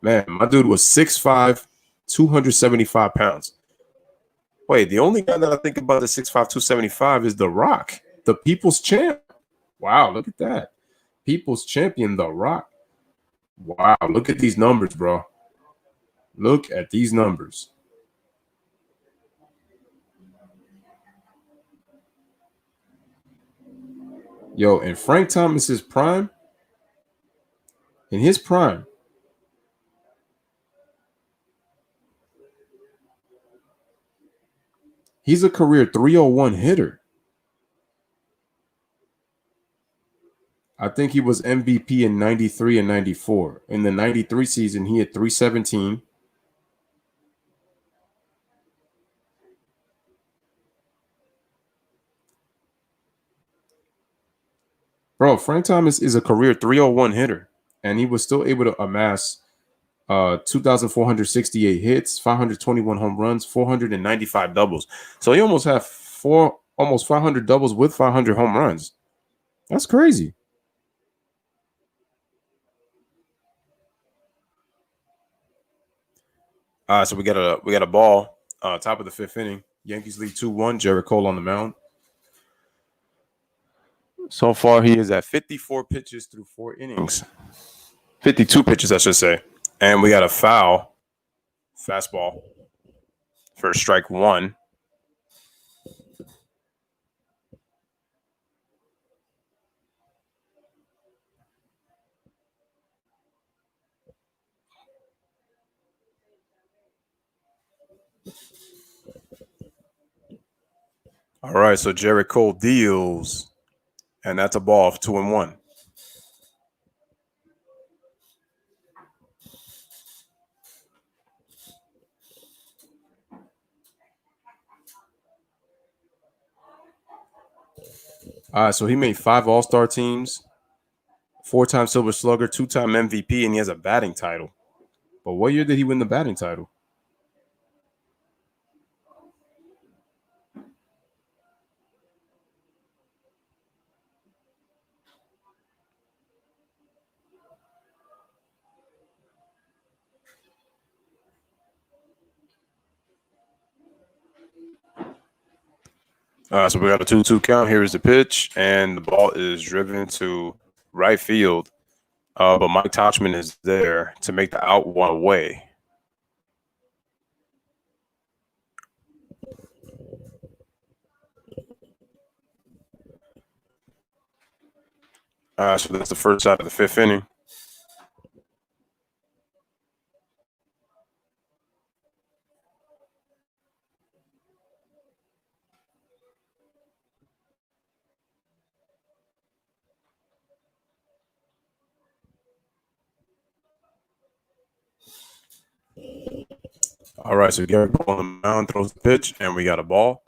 Man, my dude was 6'5", 275 pounds. Wait, the only guy that I think about the 6'5", 275 is The Rock, the People's Champ. Wow, look at that. People's Champion, The Rock. Wow, look at these numbers, bro. Look at these numbers. Yo, and Frank Thomas's prime, in his prime, he's a career 301 hitter. I think he was MVP in 93 and 94. In the 93 season, he had 317. Bro, Frank Thomas is a career 301 hitter, and he was still able to amass 2,468 hits, 521 home runs, 495 doubles. So he almost had almost 500 doubles with 500 home runs. That's crazy.
So we got a ball. Top of the fifth inning. Yankees lead 2-1. Jared Cole on the mound. So far, he is at 54 pitches through 4 innings. 52 pitches, I should say. And we got a foul fastball for strike one. All right, so Jared Cole deals, and that's a ball of 2-1. All right, so he made 5 All-Star teams, 4-time Silver Slugger, 2-time MVP, and he has a batting title. But what year did he win the batting title? So we got a 2-2 count. Here is the pitch, and the ball is driven to right field. But Mike Tauchman is there to make the out one away. So that's the first out of the fifth inning. All right, so Garrett Cole on the mound throws the pitch, and we got a ball.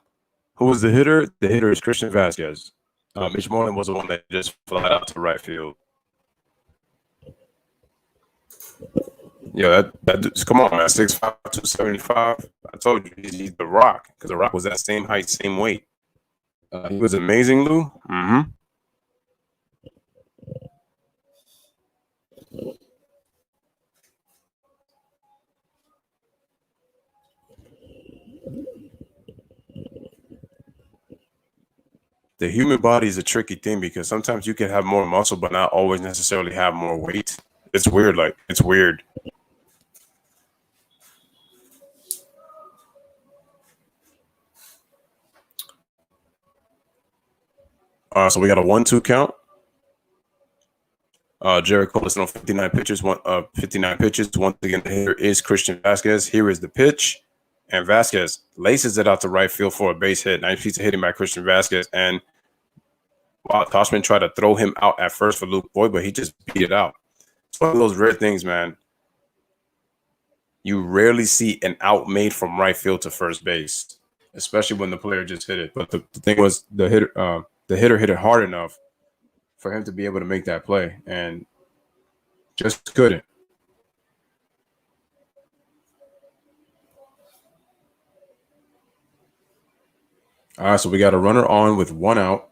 Who was the hitter? The hitter is Christian Vasquez. Mitch Moreland was the one that just fly out to right field. Yeah, come on, man. 6'5", 275. I told you he's the Rock, because the Rock was that same height, same weight. He was amazing, Lou. Mm-hmm. The human body is a tricky thing because sometimes you can have more muscle, but not always necessarily have more weight. It's weird. It's weird. So we got a 1-2 count. Jared Cole is on 59 pitches. 59 pitches. Once again, the hitter is Christian Vasquez. Here is the pitch, and Vasquez laces it out to right field for a base hit. Nice piece of hitting by Christian Vasquez, and Tauchman tried to throw him out at first for Luke Boyd, but he just beat it out. It's one of those rare things, man. You rarely see an out made from right field to first base, especially when the player just hit it. But the thing was, the hitter hit it hard enough for him to be able to make that play, and just couldn't. All right, so we got a runner on with 1 out.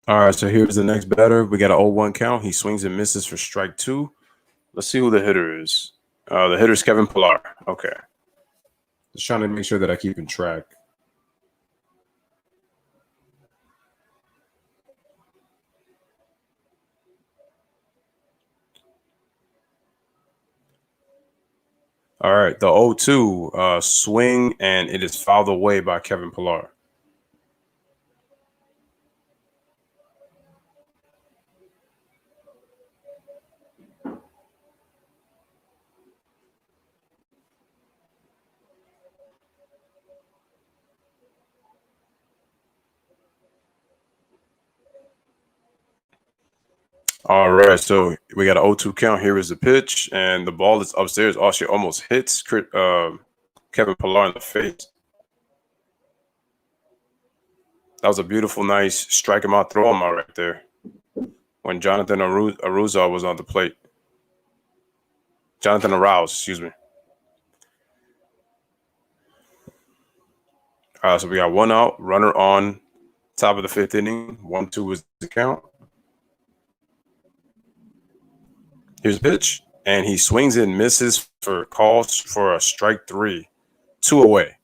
All right, so here's the next batter. We got an 0-1 count. He swings and misses for strike 2. Let's see who the hitter is. The hitter is Kevin Pillar. Okay. Just trying to make sure that I keep in track. All right, the 0-2 swing, and it is fouled away by Kevin Pillar.
All right, so we got an 0-2 count. Here is the pitch, and the ball is upstairs. Oh, she almost hits Kevin Pillar in the face. That was a beautiful, nice strike him out, throw him out right there when Jonathan Aruza was on the plate. Jonathan Arouse, excuse me. So we got one out, runner on top of the fifth inning. 1-2 is the count. Here's the pitch, and he swings and misses for calls for a strike 3. 2 away.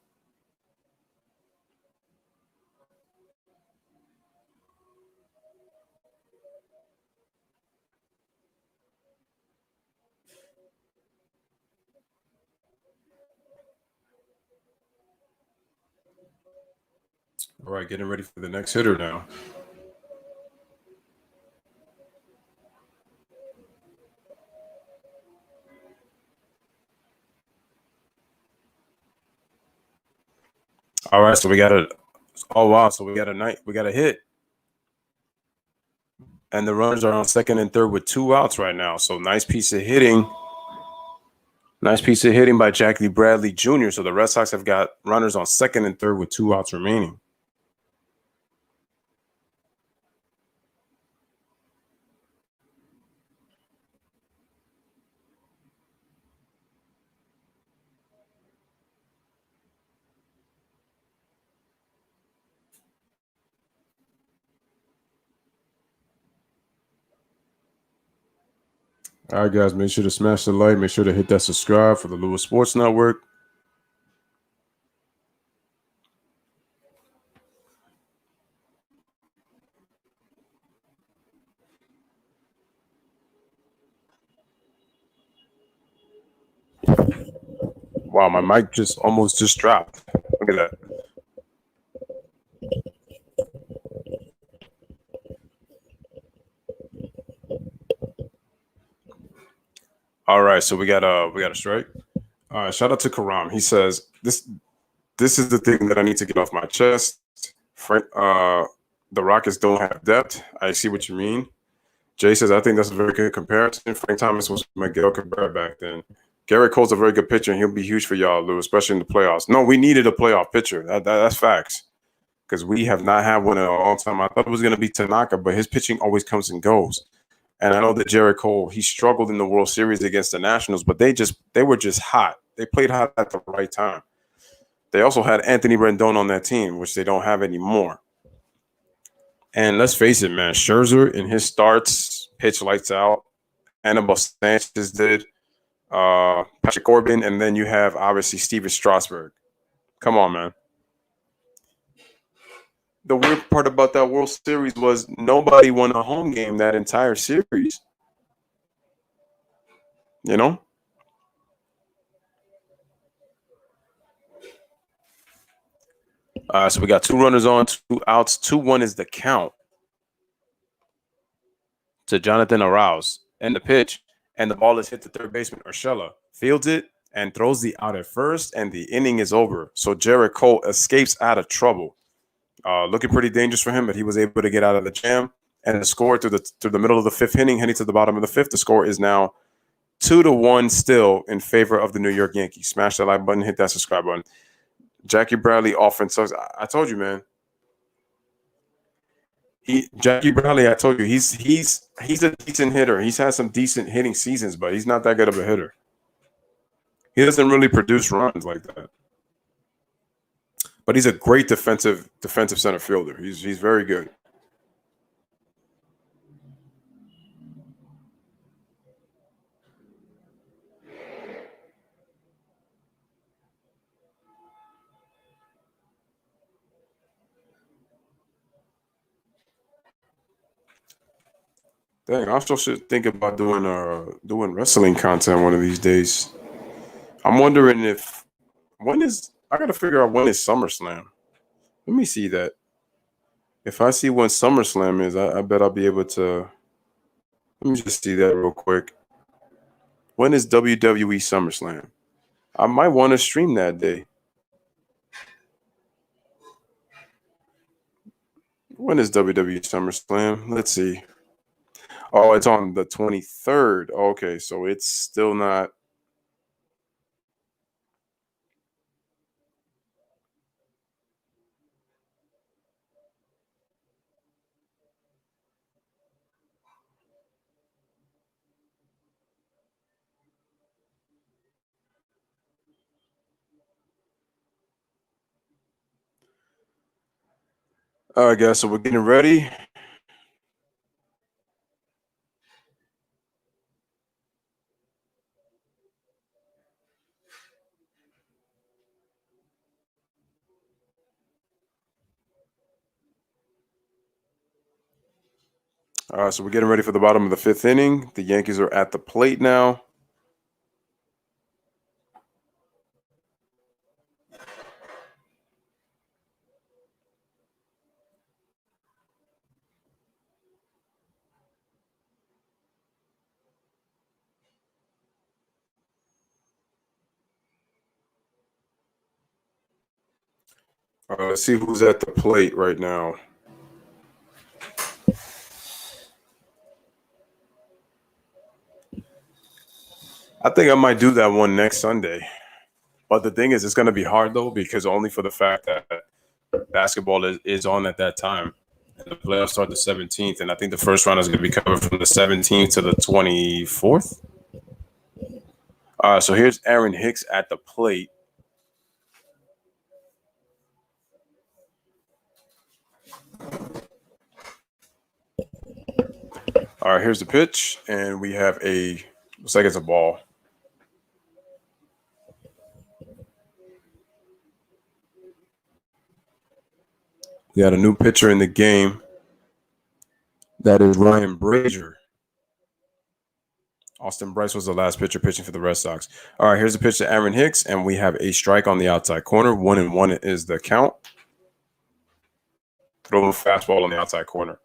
All right, getting ready for the next hitter now. All right, so we got a. Oh wow, so we got a hit, and the runners are on second and third with 2 outs right now. So nice piece of hitting. Nice piece of hitting by Jackie Bradley Jr. So the Red Sox have got runners on second and third with 2 outs remaining. All right, guys, make sure to smash the like. Make sure to hit that subscribe for the Lewis Sports Network. Wow, my mic just almost dropped. Look at that. All right, so we got a strike. All right, shout out to Karam. He says this is the thing that I need to get off my chest. Frank, the Rockets don't have depth. I see what you mean. Jay says I think that's a very good comparison. Frank Thomas was Miguel Cabrera back then. Garrett Cole's a very good pitcher, and he'll be huge for y'all, Lou, especially in the playoffs. No, we needed a playoff pitcher. That's facts. Because we have not had one in a long time. I thought it was going to be Tanaka, but his pitching always comes and goes. And I know that Garrett Cole, he struggled in the World Series against the Nationals, but they were just hot. They played hot at the right time. They also had Anthony Rendon on that team, which they don't have anymore. And let's face it, man, Scherzer in his starts pitch lights out. Anibal Sanchez did. Patrick Corbin, and then you have obviously Steven Strasburg. Come on, man. The weird part about that World Series was nobody won a home game that entire series. You know? So we got 2 runners on, 2 outs. 2-1 is the count to Jonathan Arouse. And the pitch, and the ball is hit to third baseman Urshela. Fields it and throws the out at first, and the inning is over. So Garrett Cole escapes out of trouble. Looking pretty dangerous for him, but he was able to get out of the jam. And the score through the middle of the 5th inning, heading to the bottom of the 5th, the score is now 2-1 still in favor of the New York Yankees. Smash that like button, hit that subscribe button. Jackie Bradley offense sucks. I told you, man. Jackie Bradley, I told you, he's a decent hitter. He's had some decent hitting seasons, but he's not that good of a hitter. He doesn't really produce runs like that. But he's a great defensive center fielder. He's very good. Dang, I also should think about doing wrestling content one of these days. I'm wondering I gotta figure out when is SummerSlam. Let me see that. If I see when SummerSlam is, I bet I'll be able to. Let me just see that real quick. When is WWE SummerSlam? I might want to stream that day. When is WWE SummerSlam? Let's see. Oh, it's on the 23rd. Okay, so it's still not. All right, guys, so we're getting ready. All right, so we're getting ready for the bottom of the 5th inning. The Yankees are at the plate now. Let's see who's at the plate right now. I think I might do that one next Sunday. But the thing is, it's going to be hard, though, because only for the fact that basketball is on at that time. And the playoffs start the 17th, and I think the first round is going to be covered from the 17th to the 24th. So here's Aaron Hicks at the plate. All right, here's the pitch, and we have looks like it's a ball. We got a new pitcher in the game. That is Ryan Brazier. Austin Bryce was the last pitcher pitching for the Red Sox. All right, here's the pitch to Aaron Hicks, and we have a strike on the outside corner. 1-1 is the count. Throw a fastball on the outside corner.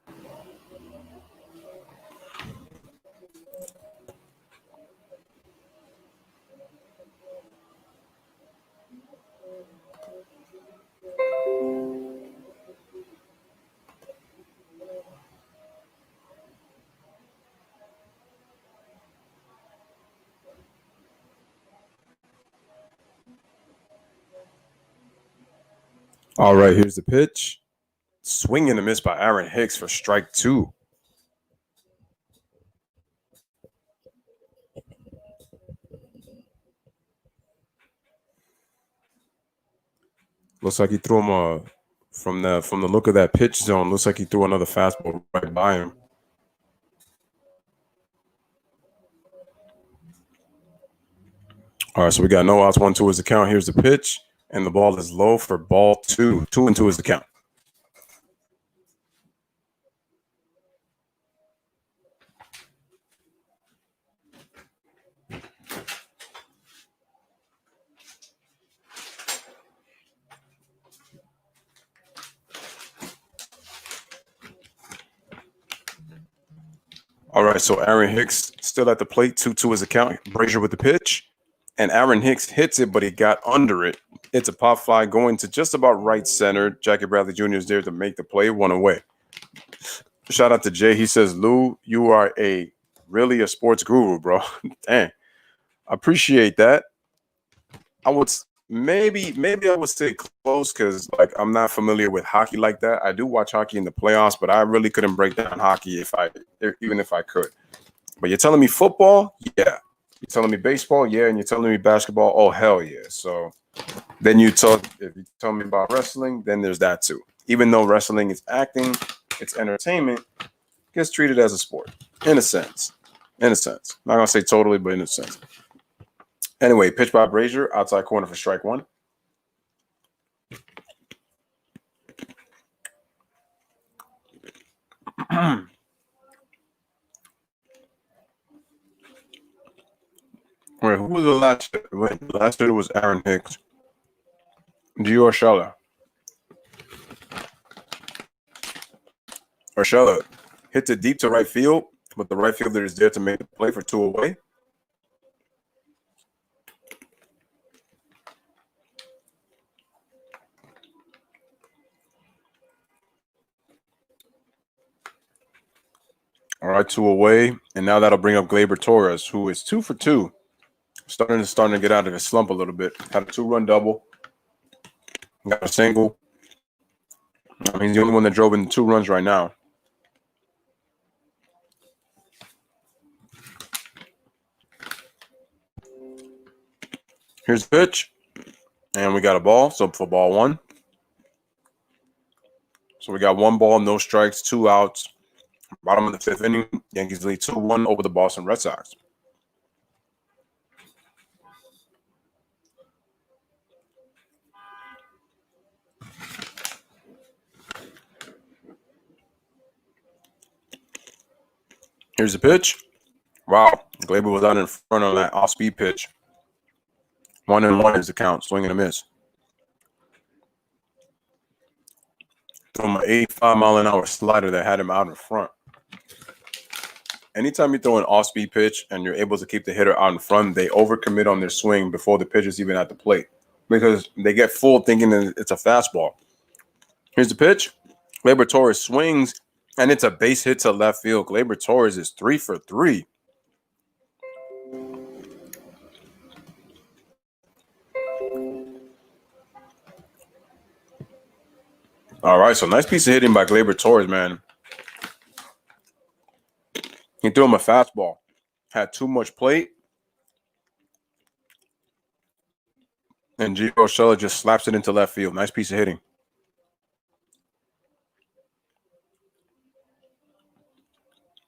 All right, here's the pitch. Swing and a miss by Aaron Hicks for strike 2. Looks like he threw him from the look of that pitch zone. Looks like he threw another fastball right by him. All right, so we got no outs. 1-2 is the count. Here's the pitch, and the ball is low for ball 2. 2-2 is the count. All right, so Aaron Hicks still at the plate. 2-2 is the count. Brazier with the pitch, and Aaron Hicks hits it, but he got under it. It's a pop fly going to just about right center. Jackie Bradley Jr. is there to make the play. 1 away. Shout out to Jay. He says, Lou, you are really a sports guru, bro. Dang. I appreciate that. I would maybe I would say close because like I'm not familiar with hockey like that. I do watch hockey in the playoffs, but I really couldn't break down hockey even if I could. But you're telling me football? Yeah. You're telling me baseball? Yeah. And you're telling me basketball? Oh, hell yeah. So then if you tell me about wrestling, then there's that too. Even though wrestling is acting, it's entertainment, it gets treated as a sport in a sense. In a sense. I'm not going to say totally, but in a sense. Anyway, pitch by Brazier, outside corner for strike 1. Wait, who was the last hitter? Wait, the last hitter was Aaron Hicks. Dior Urshela. Urshela hits it deep to right field, but the right fielder is there to make the play for 2 away. All right, 2 away. And now that'll bring up Gleyber Torres, who is 2 for 2. Starting to get out of his slump a little bit. Had a 2-run double. Got a single. I mean, he's the only one that drove in 2 runs right now. Here's the pitch. And we got a ball. So for ball 1. So we got 1 ball, no strikes, 2 outs. Bottom of the 5th inning. Yankees lead 2-1 over the Boston Red Sox. Here's the pitch. Wow. Gleyber was out in front on that off-speed pitch. 1-1 is the count. Swing and a miss. Threw him an 85-mile-an-hour slider that had him out in front. Anytime you throw an off-speed pitch and you're able to keep the hitter out in front, they overcommit on their swing before the pitch is even at the plate because they get fooled thinking that it's a fastball. Here's the pitch. Gleyber Torres swings, and it's a base hit to left field. Gleyber Torres is 3 for 3. All right, so nice piece of hitting by Gleyber Torres, man. He threw him a fastball. Had too much plate. And Gio Urshela just slaps it into left field. Nice piece of hitting.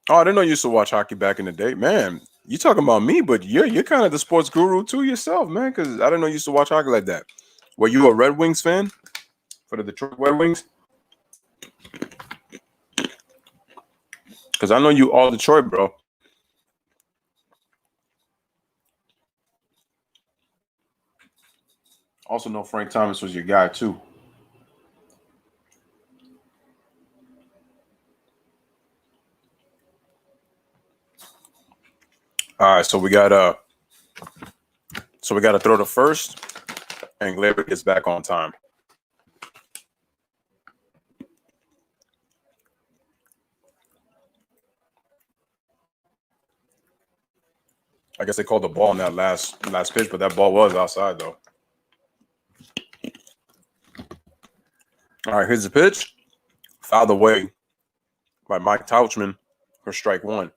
Oh, I didn't know you used to watch hockey back in the day. Man, you talking about me, but you're kind of the sports guru too yourself, man, because I didn't know you used to watch hockey like that. Were you a Red Wings fan for the Detroit Red Wings? Because I know you all Detroit, bro. Also know Frank Thomas was your guy too. All right, so we got to throw to first, and Gleyber gets back on time. I guess they called the ball on that last pitch, but that ball was outside though. All right, here's the pitch. Fouled away by Mike Tauchman for strike 1.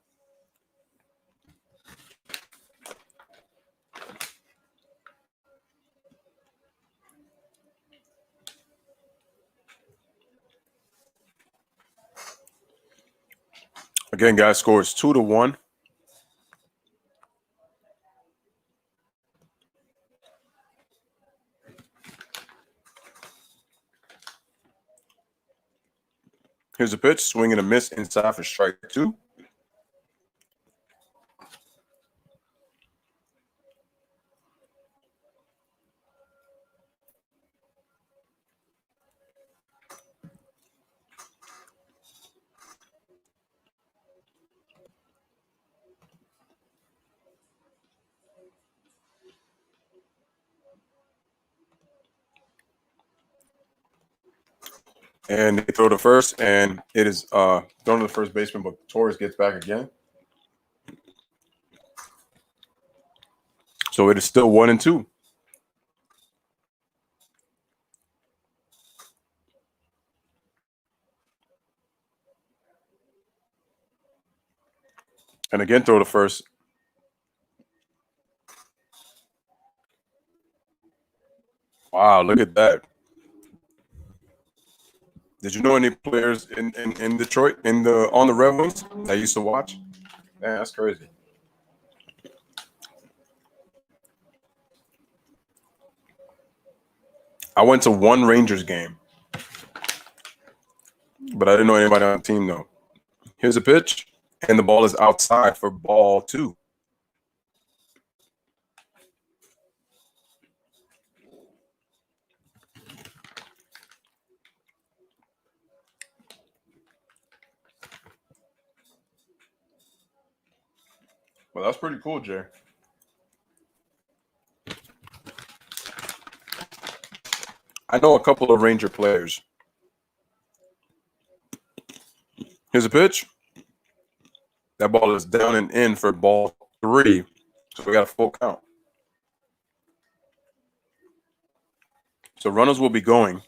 Again, guys, scores 2-1. Here's a pitch, swing and a miss inside for strike 2. And they throw to first, and it is thrown to the first baseman, but Torres gets back again. So it is still 1-2. And again, throw to first. Wow, look at that. Did you know any players in Detroit on the Red Wings that used to watch? Man, that's crazy. I went to one Rangers game, but I didn't know anybody on the team though. Here's a pitch, and the ball is outside for ball 2. Well, that's pretty cool, Jay. I know a couple of Ranger players. Here's a pitch. That ball is down and in for ball 3. So we got a full count. So runners will be going.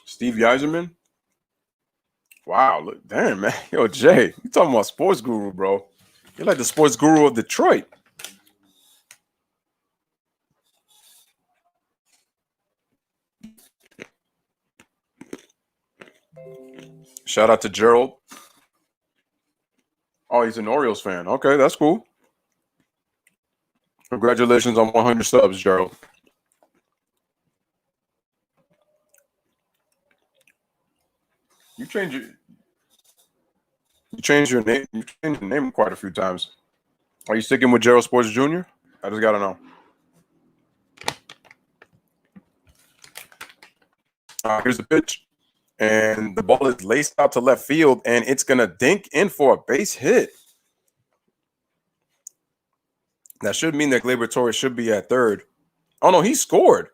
Steve Yzerman. Wow, look, damn, man. Yo, Jay, you talking about sports guru, bro. You're like the sports guru of Detroit. Shout out to Gerald. Oh, he's an Orioles fan. Okay, that's cool. Congratulations on 100 subs, Gerald. You changed your name. You changed your name quite a few times. Are you sticking with Gerald Sports Jr.? I just gotta know. Here's the pitch. And the ball is laced out to left field, and it's going to dink in for a base hit. That should mean that Gleyber Torres should be at third. Oh, no, he scored.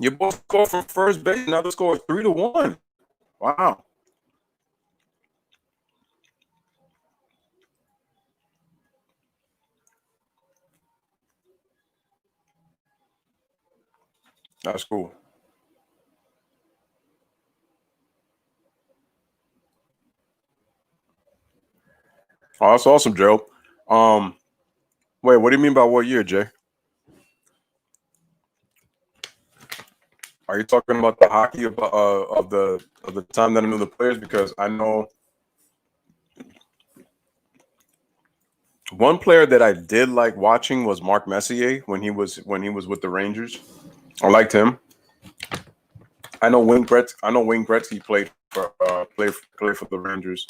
You both scored from first base. Now the score is 3-1. Wow. That's cool. Oh, that's awesome, Gerald. Wait, what do you mean by what year, Jay? Are you talking about the hockey of the time that I knew the players? Because I know one player that I did like watching was Mark Messier when he was with the Rangers. I liked him. I know Wayne Gretzky played for the Rangers.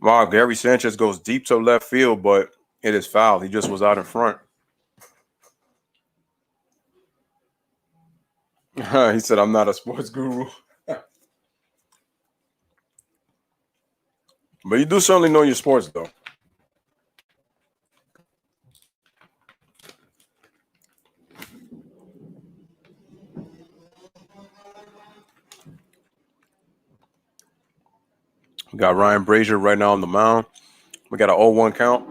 Wow, Gary Sanchez goes deep to left field, but it is foul. He just was out in front. He said, "I'm not a sports guru." But you do certainly know your sports, though. We got Ryan Brazier right now on the mound. We got an 0-1 count.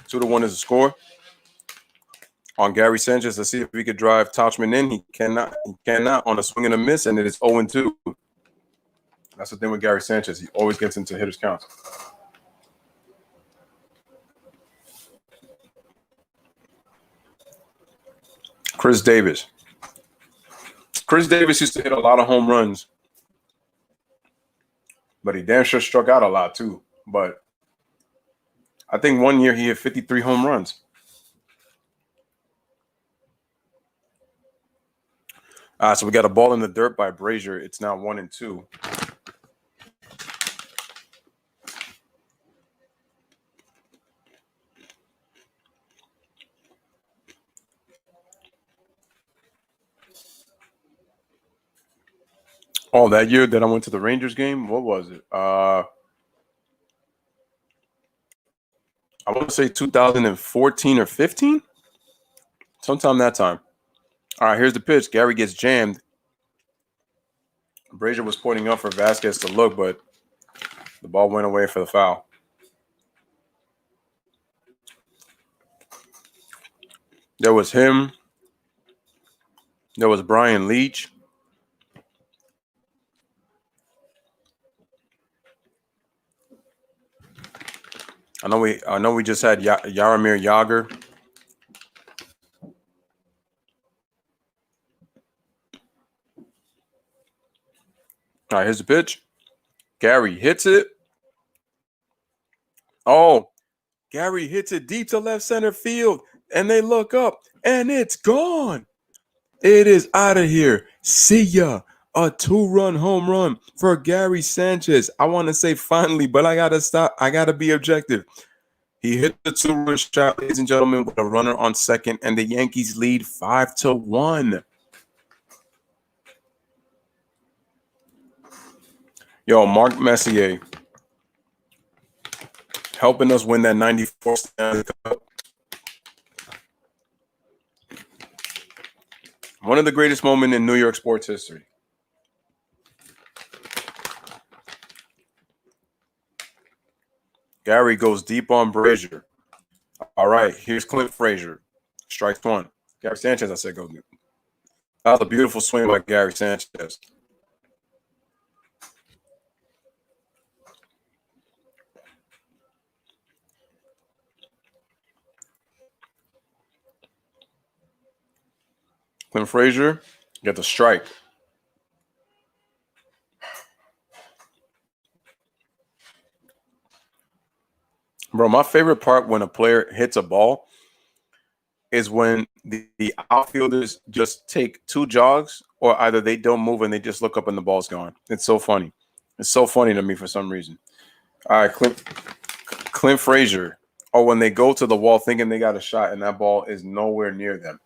2-1 is the score. On Gary Sanchez, let's see if we could drive Tauchman in. He cannot on a swing and a miss, and it is 0-2. That's the thing with Gary Sanchez. He always gets into hitters' counts. Chris Davis. Chris Davis used to hit a lot of home runs, but he damn sure struck out a lot too. But I think one year he hit 53 home runs. So we got a ball in the dirt by Brazier. It's now 1-2. Oh, that year that I went to the Rangers game, what was it? I want to say 2014 or 15. Sometime that time. All right, here's the pitch. Gary gets jammed. Brazier was pointing up for Vasquez to look, but the ball went away for the foul. There was him. There was Brian Leach. I know we just had Jaromir Jagr. All right, here's the pitch. Gary hits it. Oh, Gary hits it deep to left center field, and they look up, and it's gone. It is out of here. See ya. A 2-run home run for Gary Sanchez. I want to say finally, but I got to stop. I got to be objective. He hit the 2-run shot, ladies and gentlemen, with a runner on second, and the Yankees lead 5-1. Yo, Mark Messier. helping us win that 94 Stanley Cup. One of the greatest moments in New York sports history. Gary goes deep on Brazier. All right, here's Clint Frazier. Strikes one. Gary Sanchez, I said go deep. That was a beautiful swing by Gary Sanchez. Clint Frazier get the strike. Bro, my favorite part when a player hits a ball is when the outfielders just take two jogs, or either they don't move and they just look up and the ball's gone. It's so funny. It's so funny to me for some reason. All right, Clint Frazier. Or when they go to the wall thinking they got a shot and that ball is nowhere near them.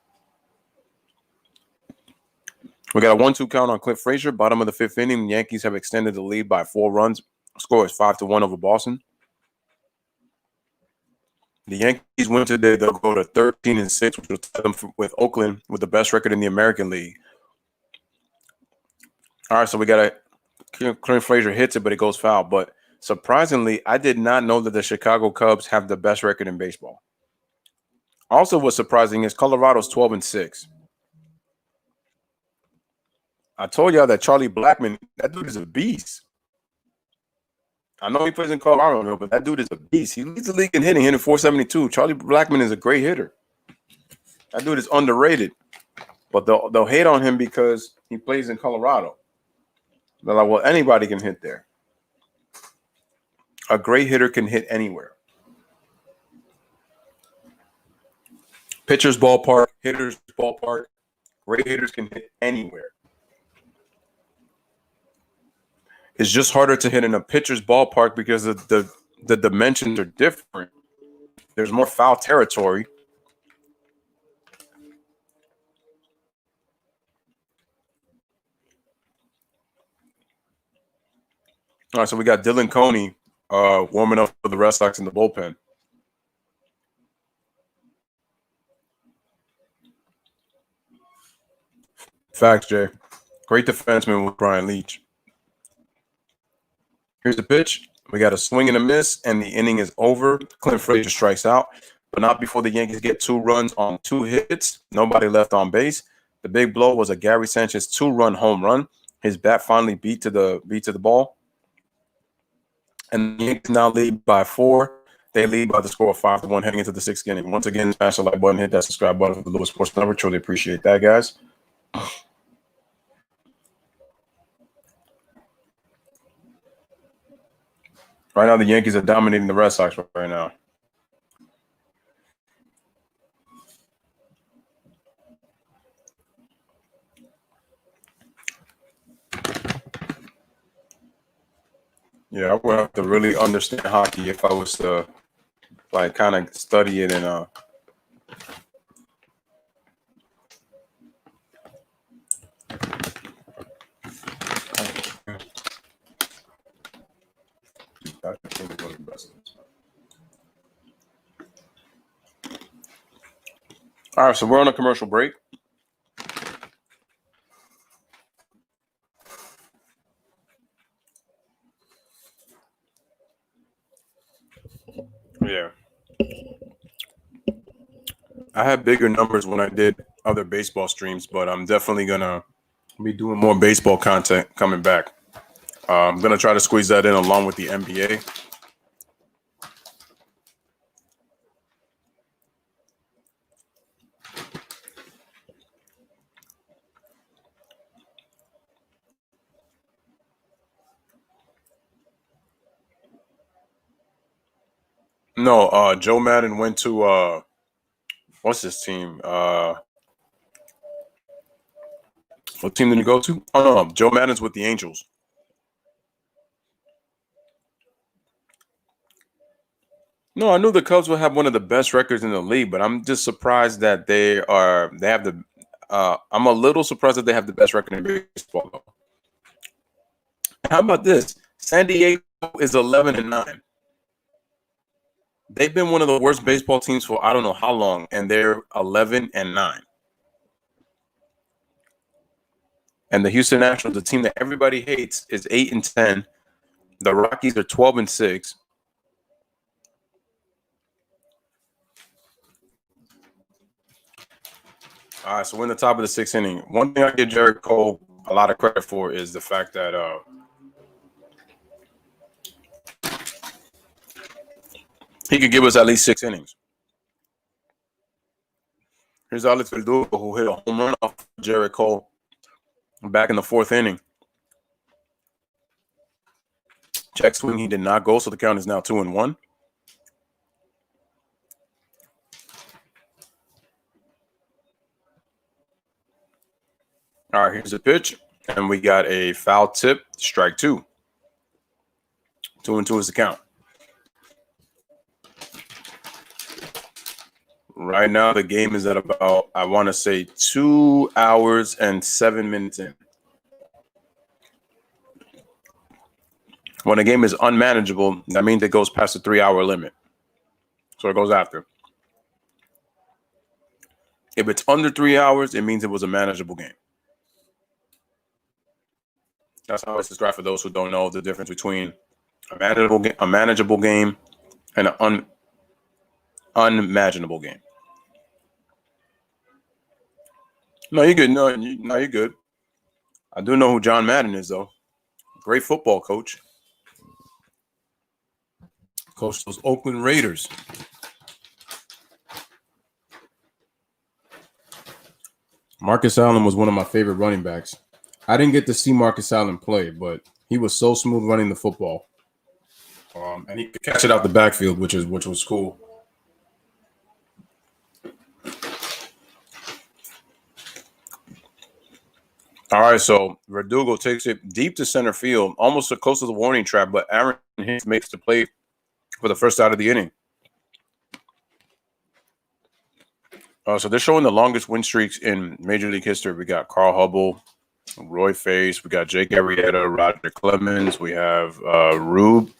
We got a 1-2 count on Clint Frazier. Bottom of the fifth inning. The Yankees have extended the lead by 4 runs. Score is 5-1 over Boston. The Yankees win today. They'll go to 13-6, which will tie them with Oakland with the best record in the American League. All right, so we got Clint Frazier hits it, but it goes foul. But surprisingly, I did not know that the Chicago Cubs have the best record in baseball. Also, what's surprising is Colorado's 12-6. I told y'all that Charlie Blackmon, that dude is a beast. I know he plays in Colorado, but that dude is a beast. He leads the league in hitting 472. Charlie Blackmon is a great hitter. That dude is underrated. But they'll hate on him because he plays in Colorado. They're like, well, anybody can hit there. A great hitter can hit anywhere. Pitcher's ballpark, hitter's ballpark. Great hitters can hit anywhere. It's just harder to hit in a pitcher's ballpark because the dimensions are different. There's more foul territory. All right, so we got Dylan Coney warming up for the Red Sox in the bullpen. Facts, Jay. Great defenseman with Brian Leach. Here's the pitch. We got a swing and a miss, and the inning is over. Clint Frazier strikes out, but not before the Yankees get 2 runs on 2 hits. Nobody left on base. The big blow was a Gary Sanchez 2-run home run. His bat finally beat to the ball. And the Yankees now lead by 4. They lead by the score of 5-1 heading into the 6th inning. Once again, smash the like button, hit that subscribe button for the Lewis Sports Network. Truly appreciate that, guys. Right now, the Yankees are dominating the Red Sox right now. Yeah, I would have to really understand hockey if I was to like kind of study it and All right, so we're on a commercial break. Yeah. I had bigger numbers when I did other baseball streams, but I'm definitely going to be doing more baseball content coming back. I'm going to try to squeeze that in along with the NBA. No, Joe Madden went to what's his team? What team did he go to? Oh no, Joe Madden's with the Angels. No, I knew the Cubs would have one of the best records in the league, but I'm just surprised that they have the. I'm a little surprised that they have the best record in baseball. Though. How about this? San Diego is 11-9. They've been one of the worst baseball teams for I don't know how long, and they're 11-9. And the Houston Nationals, the team that everybody hates, is 8-10. The Rockies are 12-6. All right, so we're in the top of the sixth inning. One thing I give Jared Cole a lot of credit for is the fact that he could give us at least 6 innings. Here's Alex Verdugo, who hit a home run off Jared Cole back in the 4th inning. Check swing, he did not go, so the count is now 2-1. All right, here's the pitch, and we got a foul tip, strike 2. 2-2 is the count. Right now, the game is at about, I want to say, 2 hours and 7 minutes in. When a game is unmanageable, that means it goes past the 3-hour limit. So it goes after. If it's under 3 hours, it means it was a manageable game. That's how it's described for those who don't know the difference between a manageable game and an unimaginable game. No, you're good. No, you're good. I do know who John Madden is, though. Great football coach. Coached those Oakland Raiders. Marcus Allen was one of my favorite running backs. I didn't get to see Marcus Allen play, but he was so smooth running the football. And he could catch it out the backfield, which was cool. All right, so Verdugo takes it deep to center field, almost close to the warning track, but Aaron Hicks makes the play for the first out of the inning. So they're showing the longest win streaks in Major League history. We got Carl Hubble, Roy Face, we got Jake Arrieta, Roger Clemens, we have Rube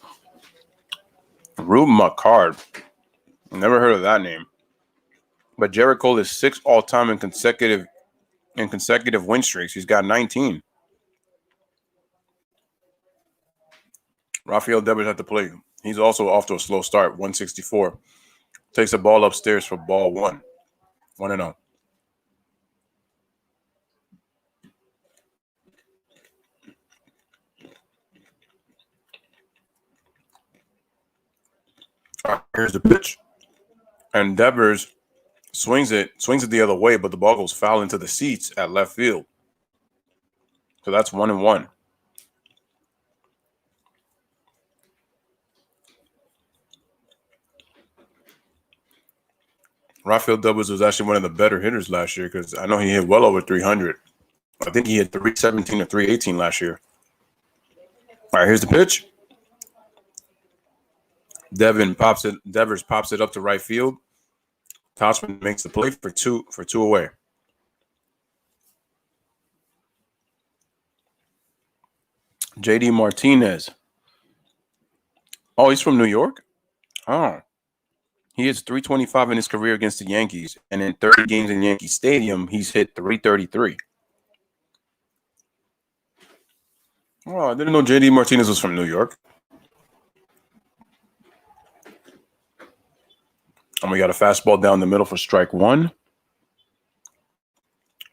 McCard. Never heard of that name. But Jared Cole is 6th all-time in consecutive win streaks. He's got 19. Rafael Devers at the plate. He's also off to a slow start, 164. Takes the ball upstairs for ball 1. 1-0. All right, here's the pitch. And Devers swings it the other way, but the ball goes foul into the seats at left field. So that's 1-1. Rafael Devers was actually one of the better hitters last year because I know he hit well over 300. I think he hit 317 or 318 last year. All right, here's the pitch. Devers pops it up to right field. Tauchman makes the play for two away. JD Martinez. Oh, he's from New York? Oh. He hits 325 in his career against the Yankees, and in 30 games in Yankee Stadium, he's hit 333. Oh, I didn't know JD Martinez was from New York. And we got a fastball down the middle for strike 1.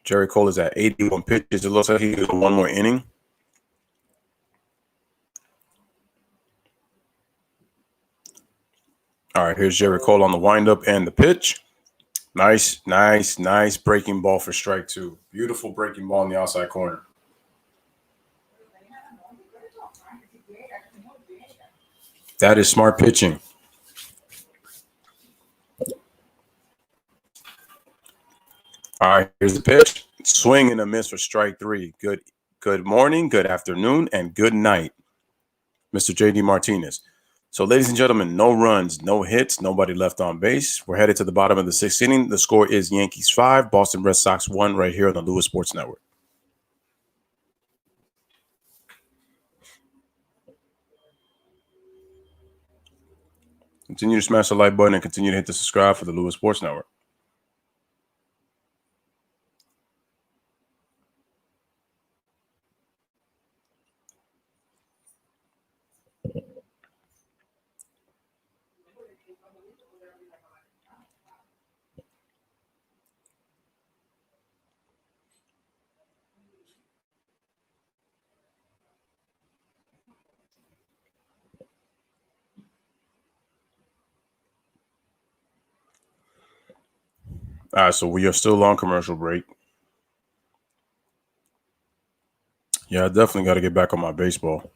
Jerry Cole is at 81 pitches. It looks like he got one more inning. All right, here's Jerry Cole on the windup and the pitch. Nice breaking ball for strike 2. Beautiful breaking ball in the outside corner. That is smart pitching. All right, here's the pitch. Swing and a miss for strike 3. Good morning, good afternoon, and good night, Mr. JD Martinez. So, ladies and gentlemen, no runs, no hits, nobody left on base. We're headed to the bottom of the 6th inning. The score is Yankees 5, Boston Red Sox 1 right here on the Lewis Sports Network. Continue to smash the like button and continue to hit the subscribe for the Lewis Sports Network. All right, so we are still on commercial break. Yeah, I definitely got to get back on my baseball.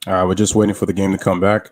All right, we're just waiting for the game to come back.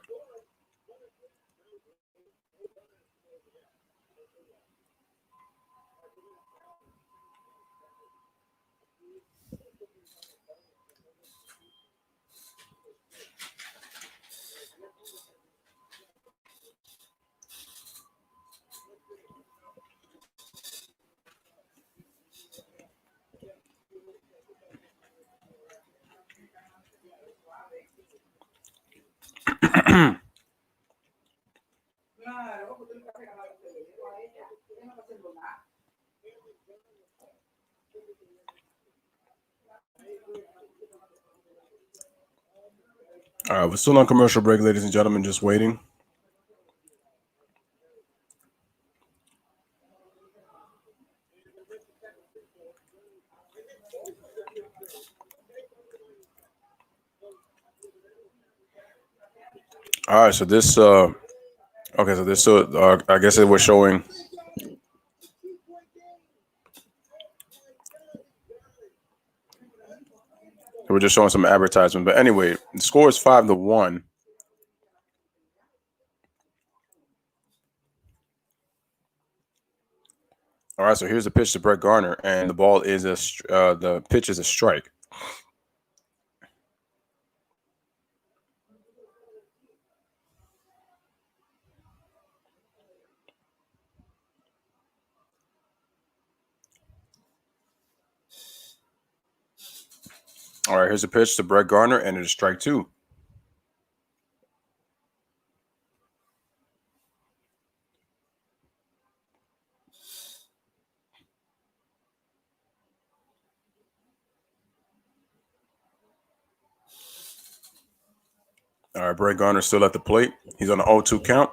All right, we're still on commercial break, ladies and gentlemen, just waiting. All right, so this, I guess it was showing. They were just showing some advertisement, but anyway, the score is 5-1. All right, so here's the pitch to Brett Garner, and the ball is the pitch is a strike. All right, here's a pitch to Brett Garner, and it is strike 2. All right, Brett Garner still at the plate. He's on an 0-2 count.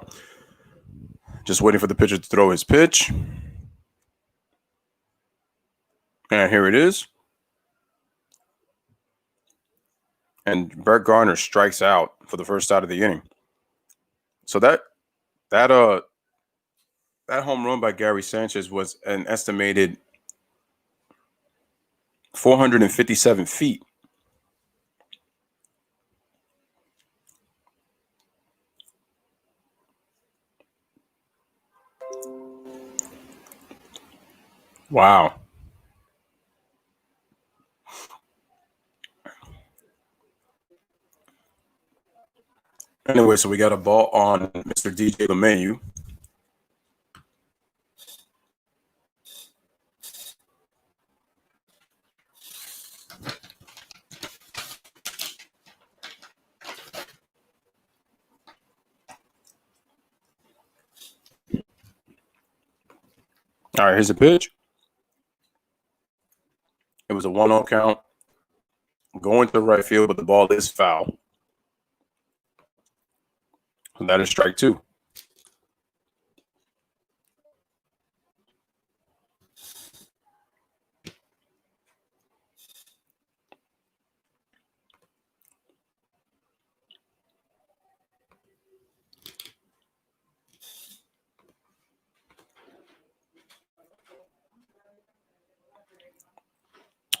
Just waiting for the pitcher to throw his pitch. And here it is. And Brett Garner strikes out for the first out of the inning. So that home run by Gary Sanchez was an estimated 457 feet. Wow. Anyway, so we got a ball on Mr. DJ LeMahieu. All right, here's a pitch. It was a 1-0 count. Going to the right field, but the ball is foul. So that is strike 2.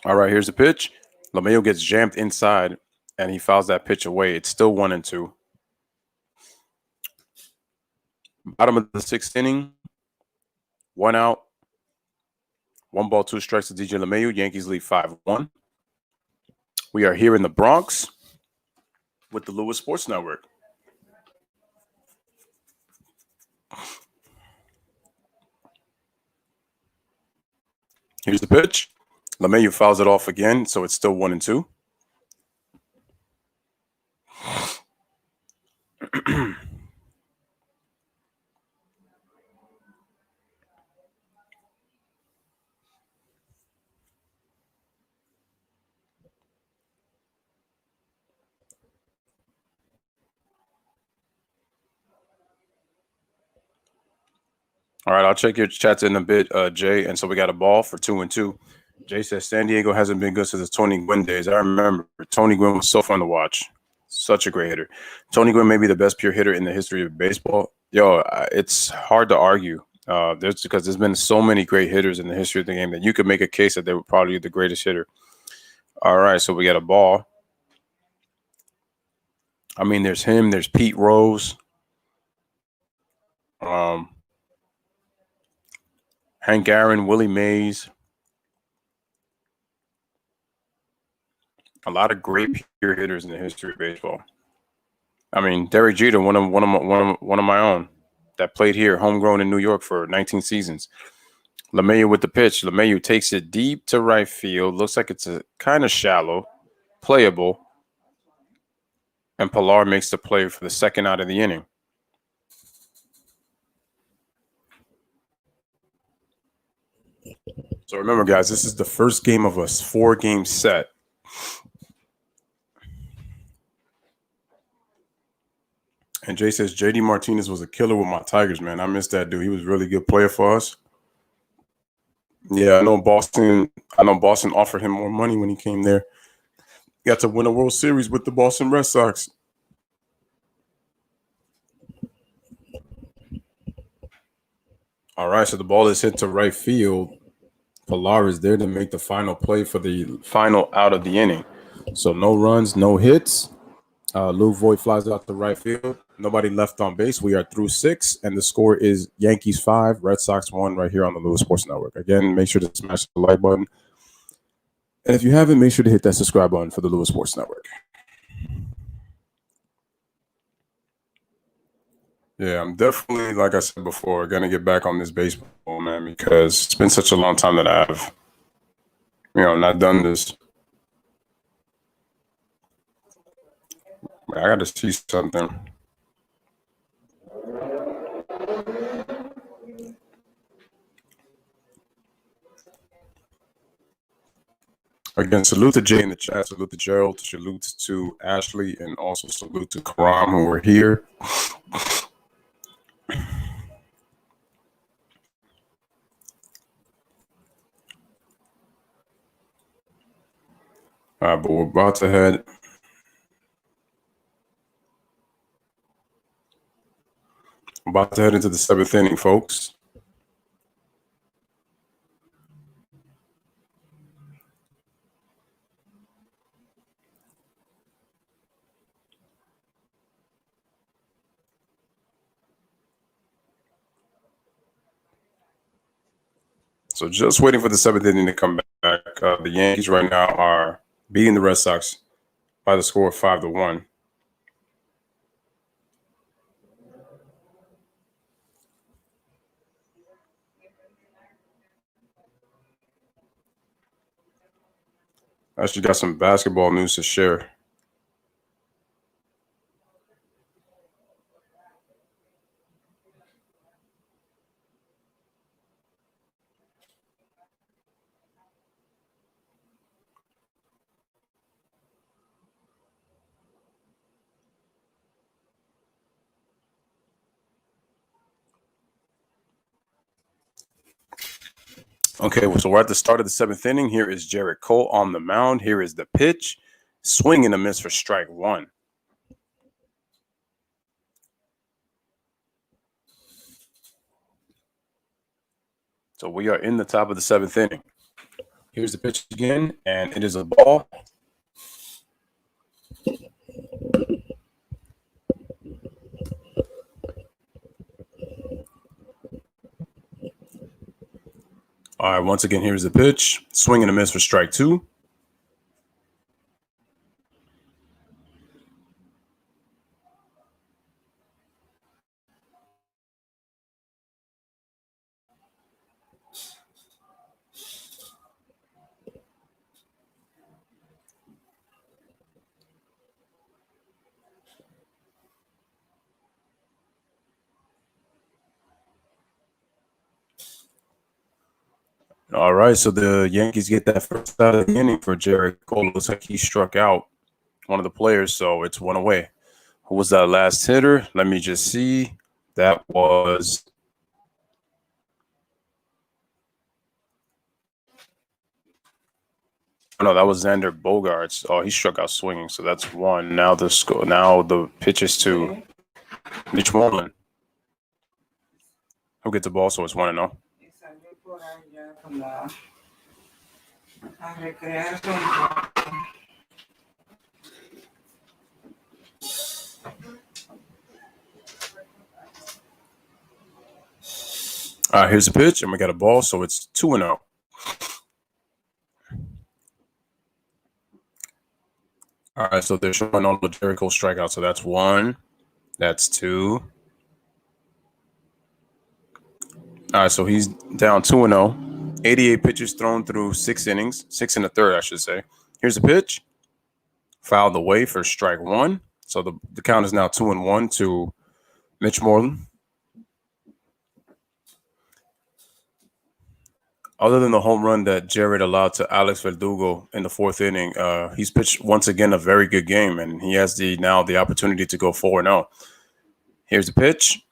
All right, here's the pitch. LeMahieu gets jammed inside, and he fouls that pitch away. It's still 1-2. Bottom of the 6th inning. 1 out. 1 ball, 2 strikes to DJ LeMahieu. Yankees lead 5-1. We are here in the Bronx with the Lewis Sports Network. Here's the pitch. LeMahieu fouls it off again, so it's still 1-2. All right, I'll check your chats in a bit, Jay. And so we got a ball for 2-2. Jay says San Diego hasn't been good since the Tony Gwynn days. I remember Tony Gwynn was so fun to watch. Such a great hitter. Tony Gwynn may be the best pure hitter in the history of baseball. It's hard to argue. There's been so many great hitters in the history of the game that you could make a case that they were probably the greatest hitter. All right, so we got a ball. I mean, there's him. There's Pete Rose. Hank Aaron, Willie Mays. A lot of great pure hitters in the history of baseball. I mean, Derek Jeter, one of my own, that played here, homegrown in New York for 19 seasons. LeMahieu with the pitch. LeMahieu takes it deep to right field. Looks like it's a kind of shallow, playable, and Pilar makes the play for the second out of the inning. So remember, guys, this is the first game of a 4-game set. And Jay says JD Martinez was a killer with my Tigers, man. I missed that dude. He was a really good player for us. Yeah, I know Boston offered him more money when he came there. Got to win a World Series with the Boston Red Sox. All right, so the ball is hit to right field. Pilar is there to make the final play for the final out of the inning. So no runs, no hits. Lou Voigt flies out to right field. Nobody left on base. We are through 6, and the score is Yankees 5, Red Sox 1 right here on the Lewis Sports Network. Again, make sure to smash the like button. And if you haven't, make sure to hit that subscribe button for the Lewis Sports Network. Yeah, I'm definitely, like I said before, going to get back on this baseball, man, because it's been such a long time that I've, not done this. I got to see something. Again, salute to Jay in the chat, salute to Gerald, salute to Ashley, and also salute to Karam, who are here. But we're about to head into the 7th inning, folks. So just waiting for the 7th inning to come back. The Yankees right now are beating the Red Sox by the score of 5-1. I actually got some basketball news to share. Okay, so we're at the start of the 7th inning. Here is Jarrett Cole on the mound. Here is the pitch. Swing and a miss for strike 1. So we are in the top of the 7th inning. Here's the pitch again, and it is a ball. All right, once again, here's the pitch. Swing and a miss for strike 2. All right, so the Yankees get that first out of the inning for Jared Cole. Looks like he struck out one of the players, so it's one away. Who was that last hitter? Let me just see. That was no, that was Xander Bogaerts. Oh, he struck out swinging, so that's one. Now the score. Now the pitch is to Mitch Moreland, who gets the ball, so it's 1-0. Here's the pitch, and we got a ball, so it's 2-0. All right, so they're showing all the Jericho strikeouts, so that's one, that's two. All right, so he's down 2-0. 88 pitches thrown through 6 innings, 6 and a third, I should say. Here's the pitch, fouled away for strike one. So the count is now 2-1 to Mitch Moreland. Other than the home run that Jared allowed to Alex Verdugo in the 4th inning, he's pitched once again a very good game, and he has the opportunity to go 4-0. Here's the pitch.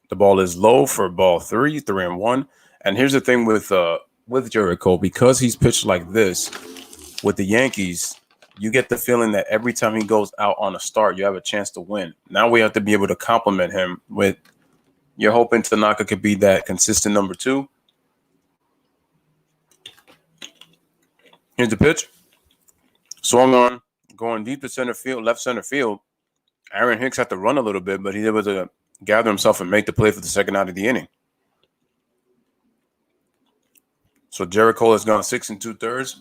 The ball is low for ball 3-1. And here's the thing with Jared Cole, because he's pitched like this with the Yankees, you get the feeling that every time he goes out on a start, you have a chance to win. Now we have to be able to compliment him with, you're hoping Tanaka could be that consistent number 2. Here's the pitch. Swung on, going deep to center field, left center field. Aaron Hicks had to run a little bit, but he's able to gather himself and make the play for the second out of the inning. So Jared Cole has gone 6 2/3.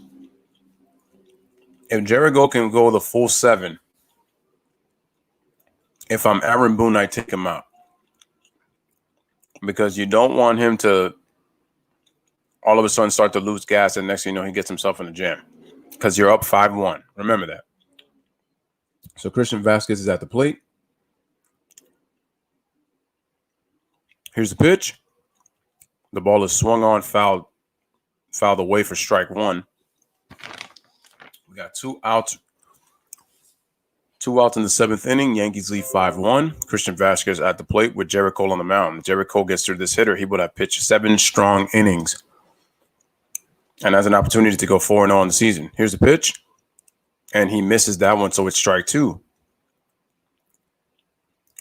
If Jared Cole can go the full 7, if I'm Aaron Boone, I take him out. Because you don't want him to all of a sudden start to lose gas, and next thing you know, he gets himself in a jam. Because you're up 5-1. Remember that. So Christian Vasquez is at the plate. Here's the pitch. The ball is swung on, fouled away for strike one. We got 2 outs. 2 outs in the 7th inning. Yankees lead 5-1. Christian Vasquez at the plate with Jared Cole on the mound. Jared Cole gets through this hitter, he would have pitched 7 strong innings and has an opportunity to go 4-0 in the season. Here's the pitch, and he misses that one, so it's strike 2.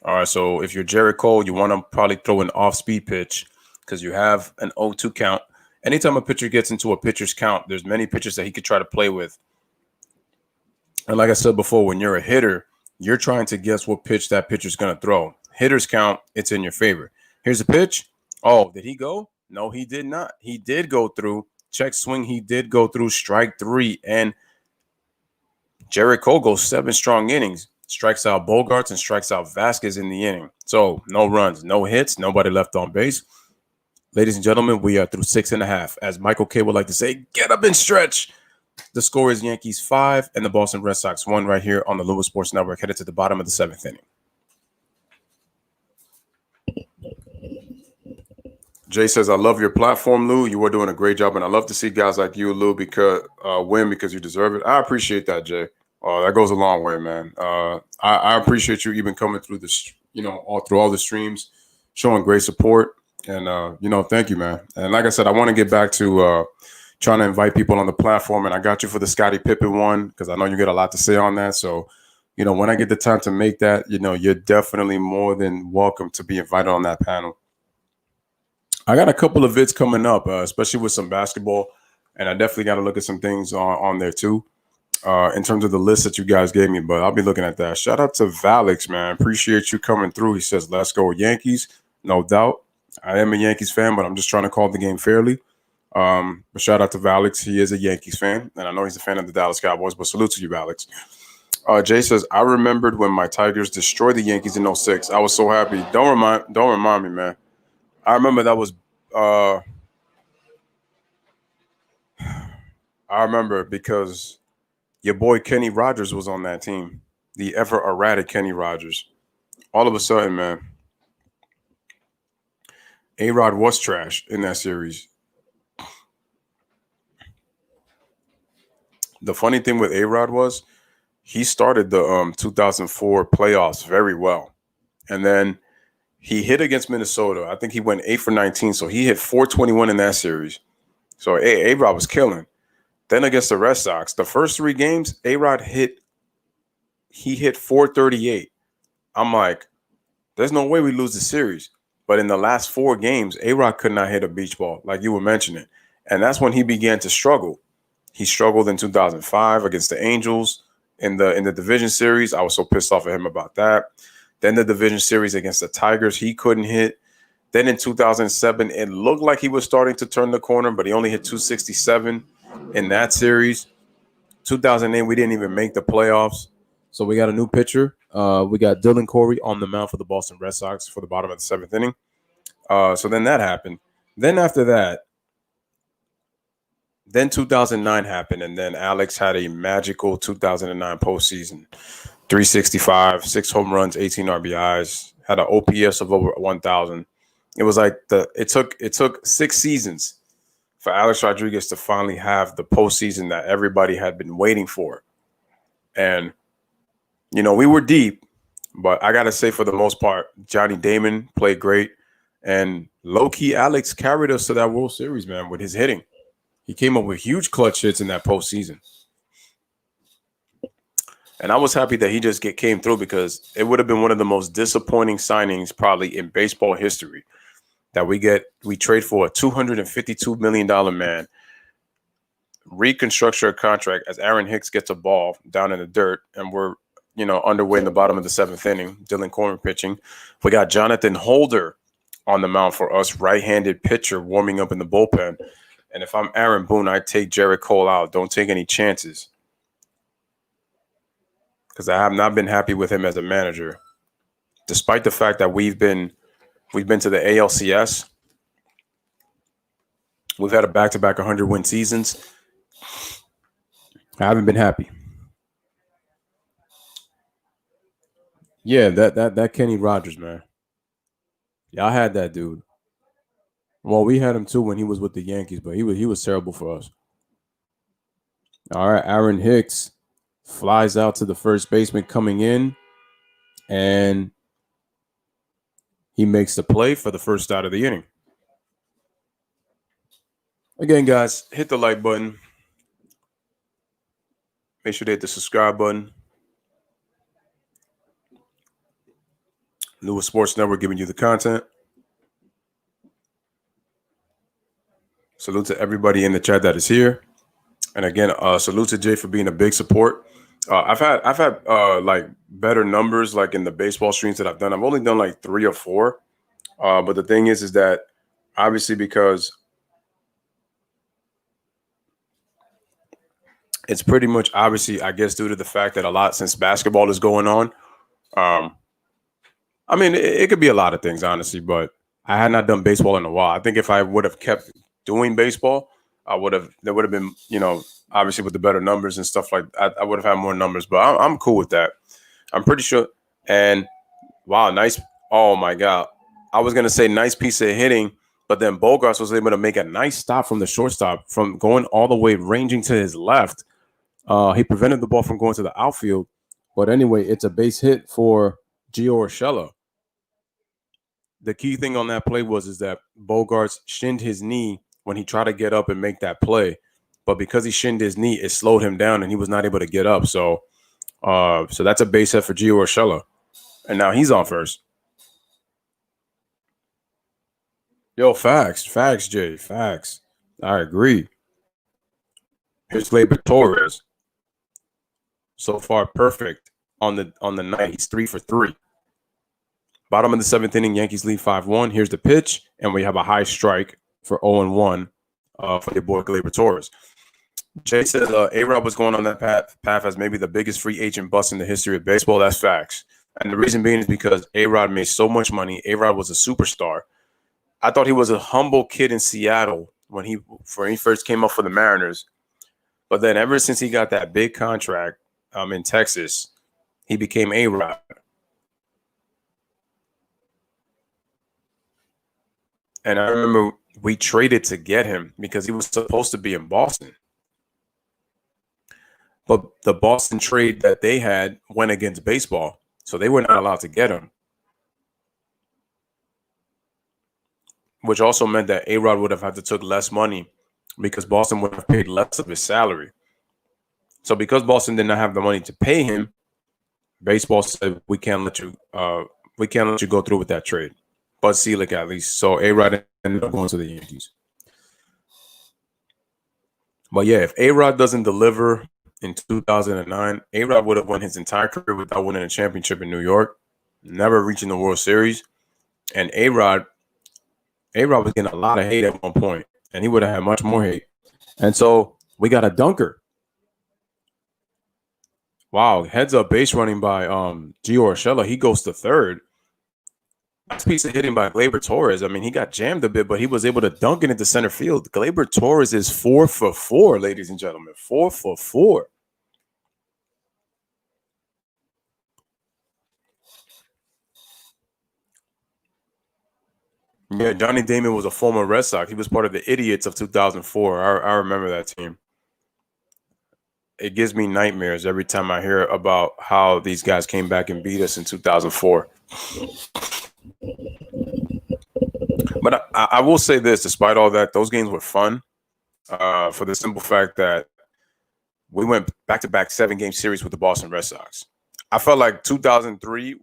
All right, so if you're Jared Cole, you want to probably throw an off-speed pitch because you have an 0-2 count. Anytime a pitcher gets into a pitcher's count, there's many pitchers that he could try to play with. And like I said before, when you're a hitter, you're trying to guess what pitch that pitcher's going to throw. Hitter's count, it's in your favor. Here's a pitch. Oh, did he go? No, he did not. He did go through. Check swing, he did go through strike 3. And Jared Cole goes 7 strong innings. Strikes out Bogaerts and strikes out Vasquez in the inning. So no runs, no hits, nobody left on base. Ladies and gentlemen, we are through 6.5. As Michael K would like to say, get up and stretch. The score is Yankees 5 and the Boston Red Sox 1 right here on the Lewis Sports Network, headed to the bottom of the 7th inning. Jay says, I love your platform, Lou. You are doing a great job, and I love to see guys like you, Lou, win because you deserve it. I appreciate that, Jay. That goes a long way, man. I appreciate you even coming through this, all through all the streams, showing great support. And, thank you, man. And like I said, I want to get back to trying to invite people on the platform. And I got you for the Scottie Pippen one because I know you get a lot to say on that. So, when I get the time to make that, you're definitely more than welcome to be invited on that panel. I got a couple of vids coming up, especially with some basketball. And I definitely got to look at some things on there, too. In terms of the list that you guys gave me, but I'll be looking at that. Shout out to Valix, man. Appreciate you coming through. He says, let's go Yankees. No doubt. I am a Yankees fan, but I'm just trying to call the game fairly. But shout out to Valix. He is a Yankees fan, and I know he's a fan of the Dallas Cowboys, but salute to you, Valix. Jay says, I remembered when my Tigers destroyed the Yankees in 06. I was so happy. Don't remind me, man. I remember that was I remember because your boy Kenny Rogers was on that team, the ever erratic Kenny Rogers. All of a sudden, man, A-Rod was trash in that series. The funny thing with A-Rod was he started the 2004 playoffs very well. And then he hit against Minnesota. I think he went 8 for 19. So he hit 421 in that series. So A-Rod was killing. Then against the Red Sox, the first 3 games, A-Rod hit 438. I'm like, there's no way we lose the series. But in the last 4 games, A-Rod could not hit a beach ball, like you were mentioning. And that's when he began to struggle. He struggled in 2005 against the Angels in the division series. I was so pissed off at him about that. Then the division series against the Tigers, he couldn't hit. Then in 2007, it looked like he was starting to turn the corner, but he only hit 267 in that series. 2008, we didn't even make the playoffs.
So we got a new pitcher. We got Dylan Corey on the mound for the Boston Red Sox for the bottom of the 7th inning. So then that happened. Then after that, then 2009 happened, and then Alex had a magical 2009 postseason. 365, 6 home runs, 18 RBIs, had an OPS of over 1,000. It was like it took 6 seasons for Alex Rodriguez to finally have the postseason that everybody had been waiting for. And, you know, we were deep, but I got to say for the most part, Johnny Damon played great. And low-key, Alex carried us to that World Series, man, with his hitting. He came up with huge clutch hits in that postseason. And I was happy that he just came through because it would have been one of the most disappointing signings probably in baseball history that we trade for a $252 million man, reconstruct our contract as Aaron Hicks gets a ball down in the dirt, and we're, you know, underway in the bottom of the 7th inning, Dylan Corman pitching. We got Jonathan Holder on the mound for us, right-handed pitcher warming up in the bullpen. And if I'm Aaron Boone, I'd take Jarrett Cole out. Don't take any chances. Because I have not been happy with him as a manager. Despite the fact that we've been to the ALCS. We've had a back-to-back 100-win seasons. I haven't been happy. Yeah, that Kenny Rogers, man. Y'all had that dude. Well, we had him too when he was with the Yankees, but he was terrible for us. All right, Aaron Hicks flies out to the first baseman coming in, and he makes the play for the first out of the inning. Again, guys, hit the like button. Make sure to hit the subscribe button. Lewis Sports Network giving you the content. Salute to everybody in the chat that is here. And again, salute to Jay for being a big support. I've had like better numbers like in the baseball streams that I've done. I've only done like 3 or 4. But the thing is that obviously because it's pretty much obviously, I guess, due to the fact that a lot since basketball is going on. I mean, it could be a lot of things, honestly, but I had not done baseball in a while. I think if I would have kept doing baseball, there would have been, you know, obviously with the better numbers and stuff like that, I would have had more numbers, but I'm cool with that. I'm pretty sure. And wow, nice. Oh my God. I was going to say nice piece of hitting, but then Bogarts was able to make a nice stop from the shortstop from going all the way ranging to his left. He prevented the ball from going to the outfield. But anyway, it's a base hit for Gio Urshela. The key thing on that play is that Bogarts shinned his knee when he tried to get up and make that play. But because he shinned his knee, it slowed him down and he was not able to get up. So that's a base hit for Gio Urshela. And now he's on first. Yo, facts, Jay, facts. I agree. Here's Gleyber Torres. So far, perfect on the night. He's 3 for 3. Bottom of the 7th inning, Yankees lead 5-1. Here's the pitch, and we have a high strike for 0-1 for your boy Gleyber Torres. Jay says A-Rod was going on that path as maybe the biggest free agent bust in the history of baseball. That's facts. And the reason being is because A-Rod made so much money. A-Rod was a superstar. I thought he was a humble kid in Seattle when he first came up for the Mariners. But then ever since he got that big contract in Texas, he became A-Rod. And I remember we traded to get him because he was supposed to be in Boston.
But the Boston trade that they had went against baseball, so they were not allowed to get him. Which also meant that A-Rod would have had to took less money because Boston would have paid less of his salary. So because Boston did not have the money to pay him, baseball said we can't let you go through with that trade. Bud Selig at least. So A-Rod ended up going to the Yankees. But yeah, if A-Rod doesn't deliver in 2009, A-Rod would have won his entire career without winning a championship in New York, never reaching the World Series. And A-Rod was getting a lot of hate at one point, and he would have had much more hate. And so we got a dunker. Wow, heads up base running by Gio Urshela. He goes to third. Nice piece of hitting by Gleyber Torres. I mean, he got jammed a bit, but he was able to dunk it into center field. Gleyber Torres is 4 for 4, ladies and gentlemen. 4 for 4. Yeah, Johnny Damon was a former Red Sox. He was part of the Idiots of 2004. I remember that team. It gives me nightmares every time I hear about how these guys came back and beat us in 2004. But I will say this, despite all that, those games were fun for the simple fact that we went back-to-back 7-game series with the Boston Red Sox. I felt like 2003,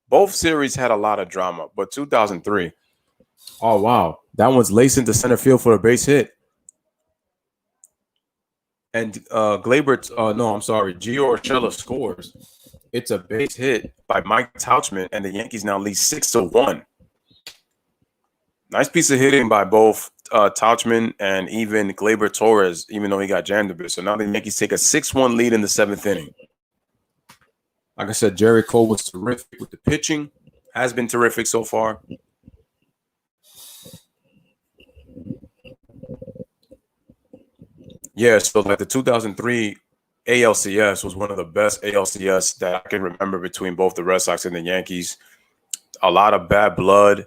both series had a lot of drama, but 2003, oh, wow. That one's laced into center field for a base hit. And Gio Urshela scores. It's a base hit by Mike Tauchman, and the Yankees now lead 6-1. Nice piece of hitting by both Tauchman and even Gleyber Torres, even though he got jammed a bit. So now the Yankees take a 6-1 lead in the 7th inning. Like I said, Jerry Cole was terrific with the pitching. Has been terrific so far. Yeah, so like the 2003 ALCS was one of the best ALCS that I can remember between both the Red Sox and the Yankees. A lot of bad blood.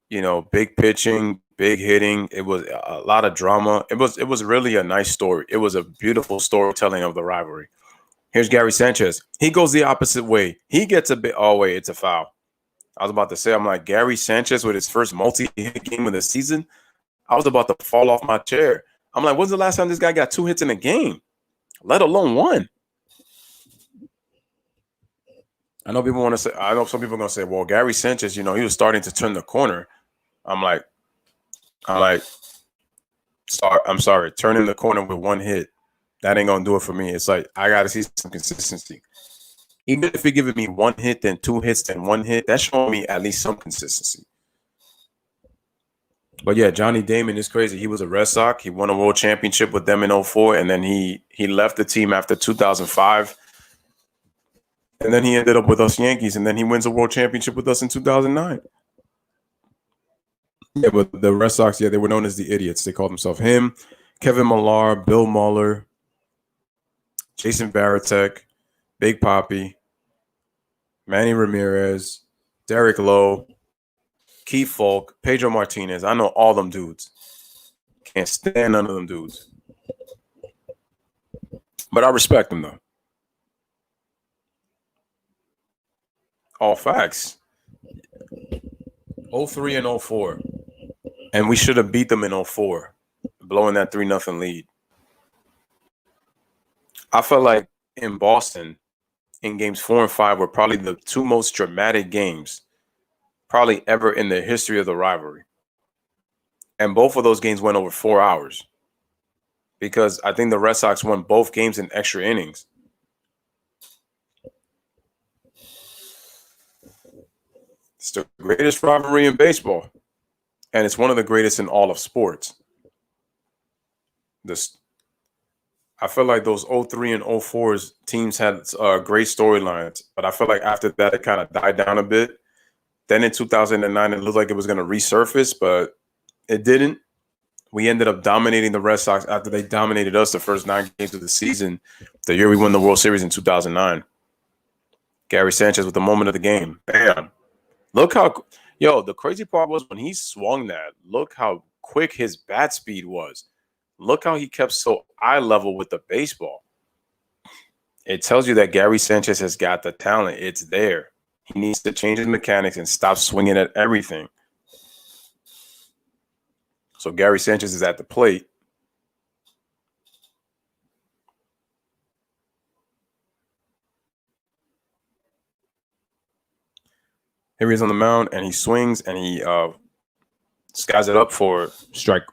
You know, big pitching, big hitting. It was a lot of drama. It was really a nice story. It was a beautiful storytelling of the rivalry. Here's Gary Sanchez. He goes the opposite way. He gets a bit. Oh, wait, it's a foul. I was about to say, I'm like, Gary Sanchez with his first multi-hit game of the season. I was about to fall off my chair. I'm like, when's the last time this guy got 2 hits in a game, let alone 1? I know some people are going to say, well, Gary Sanchez, he was starting to turn the corner. I'm sorry. Turning the corner with 1 hit, that ain't going to do it for me. It's like, I got to see some consistency. Even if you're giving me 1 hit, then 2 hits, then 1 hit, that's showing me at least some consistency. But yeah, Johnny Damon is crazy. He was a Red Sox. He won a world championship with them in 2004, and then he left the team after 2005. And then he ended up with us Yankees, and then he wins a world championship with us in 2009. Yeah, but the Red Sox, they were known as the Idiots. They called themselves him, Kevin Millar, Bill Mueller, Jason Varitek, Big Papi, Manny Ramirez, Derek Lowe, Keith Falk, Pedro Martinez. I know all them dudes. Can't stand none of them dudes. But I respect them, though. All facts. 03 and 04. And we should have beat them in 04, blowing that 3-0 lead. I felt like in Boston, in games 4 and 5 were probably the 2 most dramatic games probably ever in the history of the rivalry. And both of those games went over 4 hours because I think the Red Sox won both games in extra innings. It's the greatest rivalry in baseball, and it's one of the greatest in all of sports. I feel like those 03 and 04's teams had great storylines, but I feel like after that it kind of died down a bit. Then in 2009, it looked like it was going to resurface, but it didn't. We ended up dominating the Red Sox after they dominated us the first 9 games of the season, the year we won the World Series in 2009. Gary Sanchez with the moment of the game. Bam. Look how – the crazy part was when he swung that, look how quick his bat speed was. Look how he kept so eye level with the baseball. It tells you that Gary Sanchez has got the talent. It's there. He needs to change his mechanics and stop swinging at everything. So Gary Sanchez is at the plate. Here he is on the mound, and he swings, and he skies it up for strike.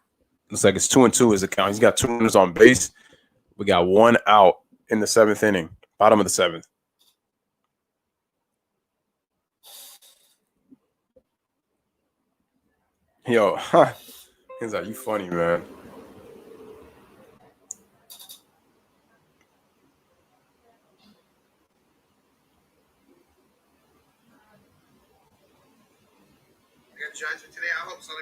Looks like it's 2-2 is the count. He's got 2 runners on base. We got 1 out in the 7th inning, bottom of the 7th. Yo, he's like, you funny, man.
Today. I hope so.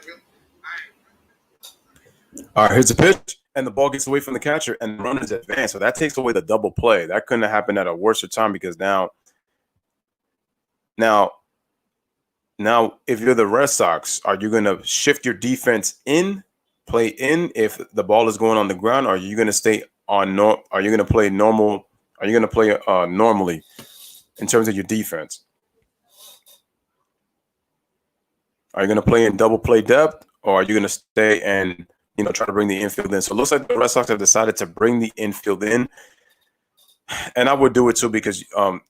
All right, here's the pitch, and the ball gets away from the catcher, and the runners advance. So that takes away the double play. That couldn't have happened at a worse time because now, if you're the Red Sox, are you going to shift your defense play in if the ball is going on the ground, or are you going to stay on? Are you going to play normal? Are you going to play normally in terms of your defense? Are you going to play in double play depth, or are you going to stay and try to bring the infield in? So it looks like the Red Sox have decided to bring the infield in, and I would do it too because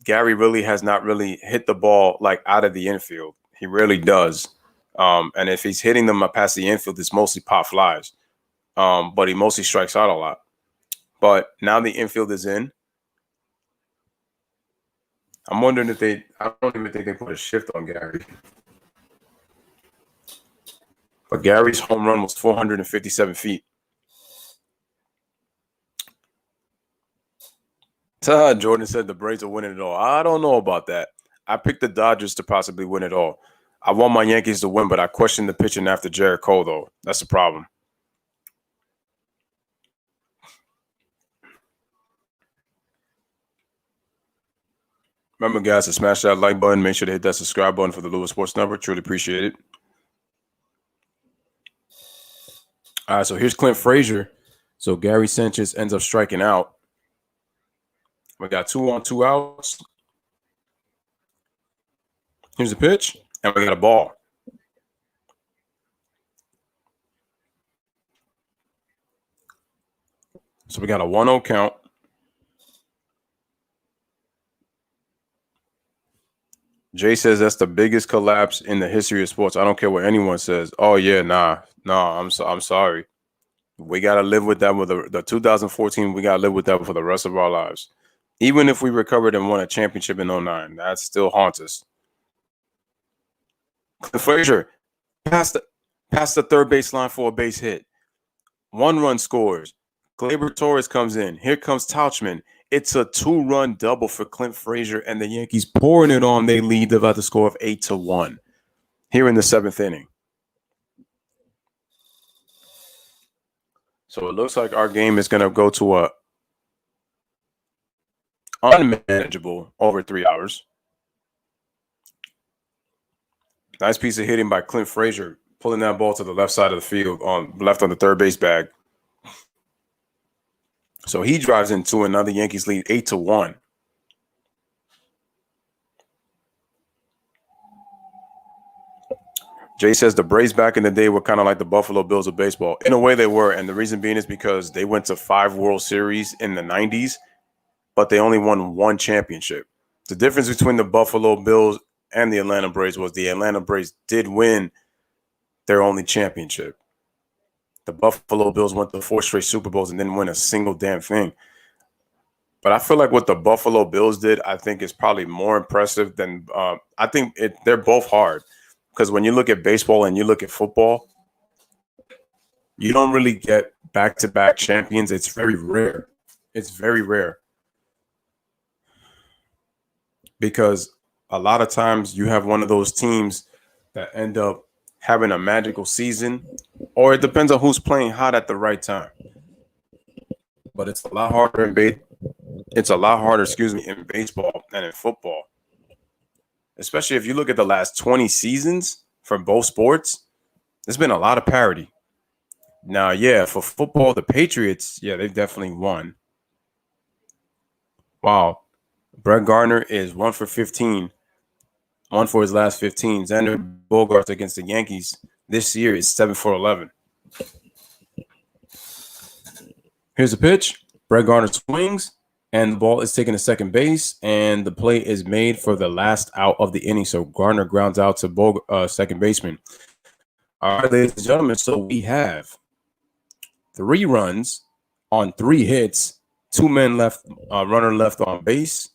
Gary really has not really hit the ball like out of the infield. He rarely does, and if he's hitting them past the infield, it's mostly pop flies. But he mostly strikes out a lot. But now the infield is in. I'm wondering if I don't even think they put a shift on Gary. But Gary's home run was 457 feet. Jordan said the Braves are winning it all. I don't know about that. I picked the Dodgers to possibly win it all. I want my Yankees to win, but I question the pitching after Jarrett Cole, though. That's the problem. Remember, guys, to smash that like button. Make sure to hit that subscribe button for the Lewis Sports Network. Truly appreciate it. All right, so here's Clint Frazier. So Gary Sanchez ends up striking out. We got 2 on, 2 outs. Here's the pitch, and we got a ball. So we got a 1-0 count. Jay says that's the biggest collapse in the history of sports. I don't care what anyone says. Oh, yeah, nah, I'm sorry. We got to live with that with the 2014. We got to live with that for the rest of our lives. Even if we recovered and won a championship in 2009, that still haunts us. Frazier past the third baseline for a base hit. 1 run scores. Gleyber Torres comes in. Here comes Tauchman. It's a 2-run double for Clint Frazier, and the Yankees pouring it on. They lead about the score of 8-1 here in the 7th inning. So it looks like our game is going to go to a unmanageable over 3 hours. Nice piece of hitting by Clint Frazier, pulling that ball to the left side of the field on the third base bag. So he drives into another Yankees lead 8-1. Jay says the Braves back in the day were kind of like the Buffalo Bills of baseball. In a way they were, and the reason being is because they went to 5 World Series in the 90s, but they only won 1 championship. The difference between the Buffalo Bills and the Atlanta Braves was the Atlanta Braves did win their only championship. The Buffalo Bills went to 4 straight Super Bowls and didn't win a single damn thing. But I feel like what the Buffalo Bills did, I think, is probably more impressive than I think they're both hard. Because when you look at baseball and you look at football, you don't really get back-to-back champions. It's very rare. It's very rare. Because a lot of times you have one of those teams that end up having a magical season, or it depends on who's playing hot at the right time. But it's a lot harder in baseball than in football. Especially if you look at the last 20 seasons from both sports, there's been a lot of parity. Now, yeah, for football, the Patriots, yeah, they've definitely won. Wow. Brett Gardner is 1 for 15. 1 for his last 15. Xander Bogaerts against the Yankees this year is 7 for 11. Here's a pitch. Brett Gardner swings, and the ball is taken to second base, and the play is made for the last out of the inning. So Gardner grounds out to second baseman. All right, ladies and gentlemen, so we have 3 runs on 3 hits, 2 men left, runner left on base.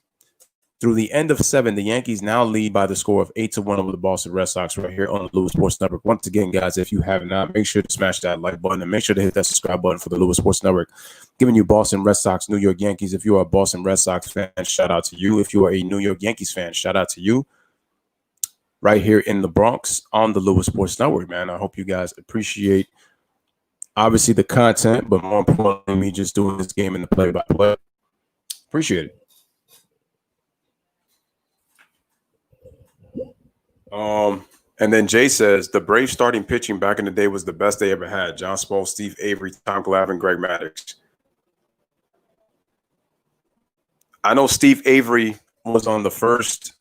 Through the end of 7, the Yankees now lead by the score of 8-1 over the Boston Red Sox right here on the Lewis Sports Network. Once again, guys, if you have not, make sure to smash that like button and make sure to hit that subscribe button for the Lewis Sports Network. Giving you Boston Red Sox, New York Yankees. If you are a Boston Red Sox fan, shout out to you. If you are a New York Yankees fan, shout out to you. Right here in the Bronx on the Lewis Sports Network, man. I hope you guys appreciate, obviously, the content, but more importantly, me just doing this game in the play-by-play. Appreciate it. And then Jay says the Braves starting pitching back in the day was the best they ever had. John Smoltz, Steve Avery, Tom Glavine, Greg Maddux. I know Steve Avery was on the first.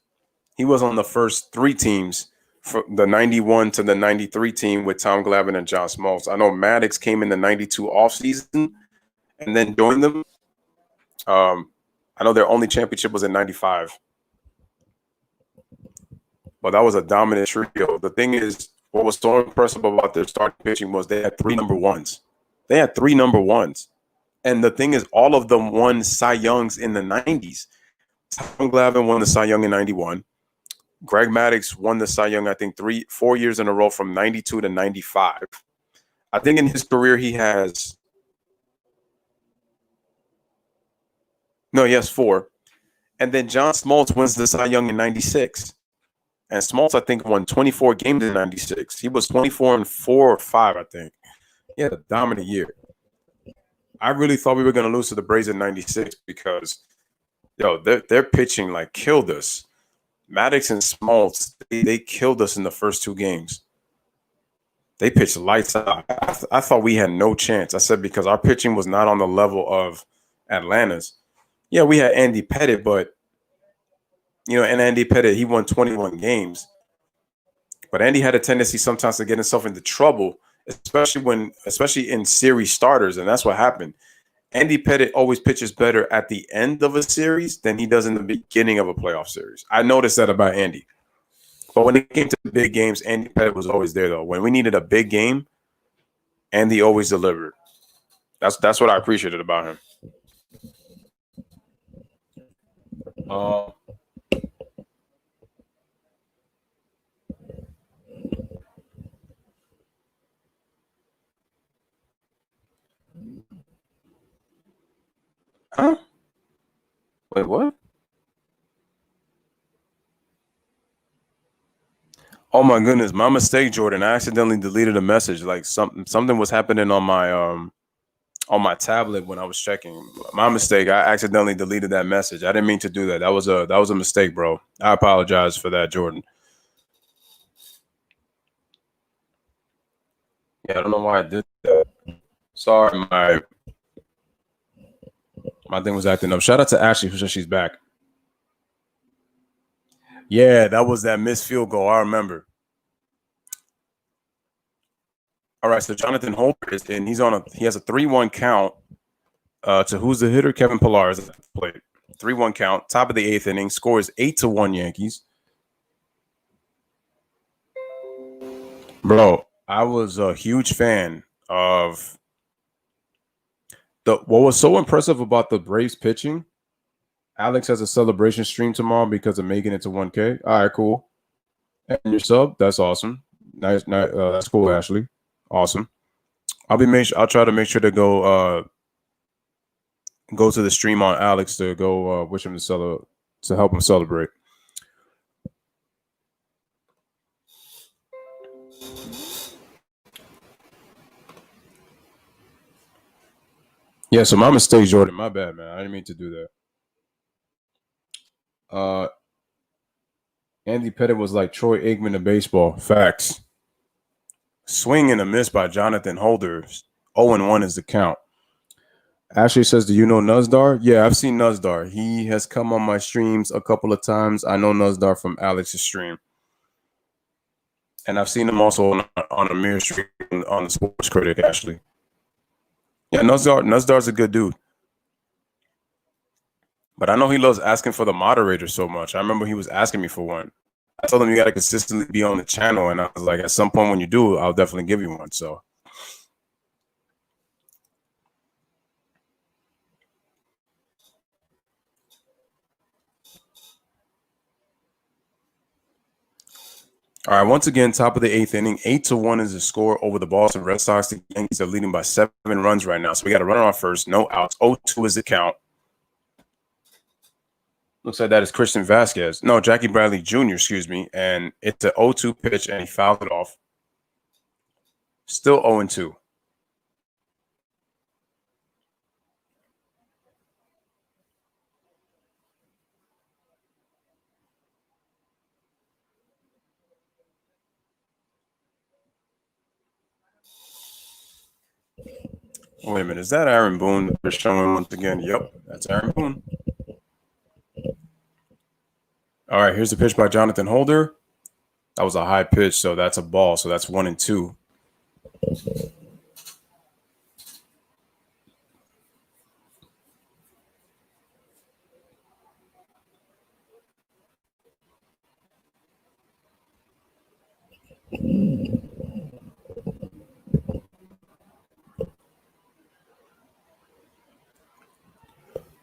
He was on the first 3 teams, from the 91 to the 93 team with Tom Glavine and John Smoltz. I know Maddux came in the 92 offseason and then joined them. I know their only championship was in 95. But that was a dominant trio. The thing is, what was so impressive about their starting pitching was they had 3 number ones. They had 3 number ones. And the thing is, all of them won Cy Youngs in the 90s. Tom Glavine won the Cy Young in 91. Greg Maddux won the Cy Young, I think, 4 years in a row from 92 to 95. I think in his career he has – no, he has 4. And then John Smoltz wins the Cy Young in 96. And Smoltz, I think, won 24 games in 96. He was 24-4 or 5, I think. He had a dominant year. I really thought we were going to lose to the Braves in 96 because, their pitching, like, killed us. Maddux and Smoltz, they killed us in the first 2 games. They pitched lights out. I thought we had no chance. I said because our pitching was not on the level of Atlanta's. Yeah, we had Andy Pettitte, but and Andy Pettitte, he won 21 games. But Andy had a tendency sometimes to get himself into trouble, especially in series starters, and that's what happened. Andy Pettitte always pitches better at the end of a series than he does in the beginning of a playoff series. I noticed that about Andy. But when it came to the big games, Andy Pettitte was always there, though. When we needed a big game, Andy always delivered. That's what I appreciated about him. Huh? Wait, what? Oh my goodness, my mistake, Jordan. I accidentally deleted a message. Like something was happening on my tablet when I was checking. My mistake. I accidentally deleted that message. I didn't mean to do that. That was a mistake, bro. I apologize for that, Jordan. Yeah, I don't know why I did that. Sorry, my thing was acting up. Shout out to Ashley who said she's back. Yeah, that was that missed field goal. I remember. All right, so Jonathan Holder is in. He has a 3-1 count. To who's the hitter? Kevin Pillar is at the plate. 3-1 count. Top of the 8th inning. Score is 8-1 Yankees. Bro, I was a huge fan of what was so impressive about the Braves pitching. Alex has a celebration stream tomorrow because of making it to 1K. All right, cool. And your sub, that's awesome. Nice, that's cool, Ashley. Awesome. I'll try to make sure to go to the stream on Alex to go wish him to help him celebrate. Yeah, so my mistake, Jordan. My bad, man. I didn't mean to do that. Andy Pettitte was like Troy Aikman in baseball. Facts. Swing and a miss by Jonathan Holder. 0-1 is the count. Ashley says, do you know Nuzdar? Yeah, I've seen Nuzdar. He has come on my streams a couple of times. I know Nuzdar from Alex's stream. And I've seen him also on Amir's stream on the Sports Critic, Ashley. Yeah, Nuzdar's a good dude. But I know he loves asking for the moderator so much. I remember he was asking me for one. I told him you got to consistently be on the channel. And I was like, at some point when you do, I'll definitely give you one. So. All right, once again, top of the 8th inning, 8-1 is the score over the Boston Red Sox. The Yankees are leading by 7 runs right now. So we got a runner on first, no outs. 0-2 is the count. Looks like that is Christian Vasquez. No, Jackie Bradley Jr., excuse me. And it's an 0-2 pitch, and he fouled it off. Still 0-2. Wait a minute. Is that Aaron Boone they're showing once again? Yep, that's Aaron Boone. All right, here's the pitch by Jonathan Holder. That was a high pitch, so that's a ball. So that's 1-2.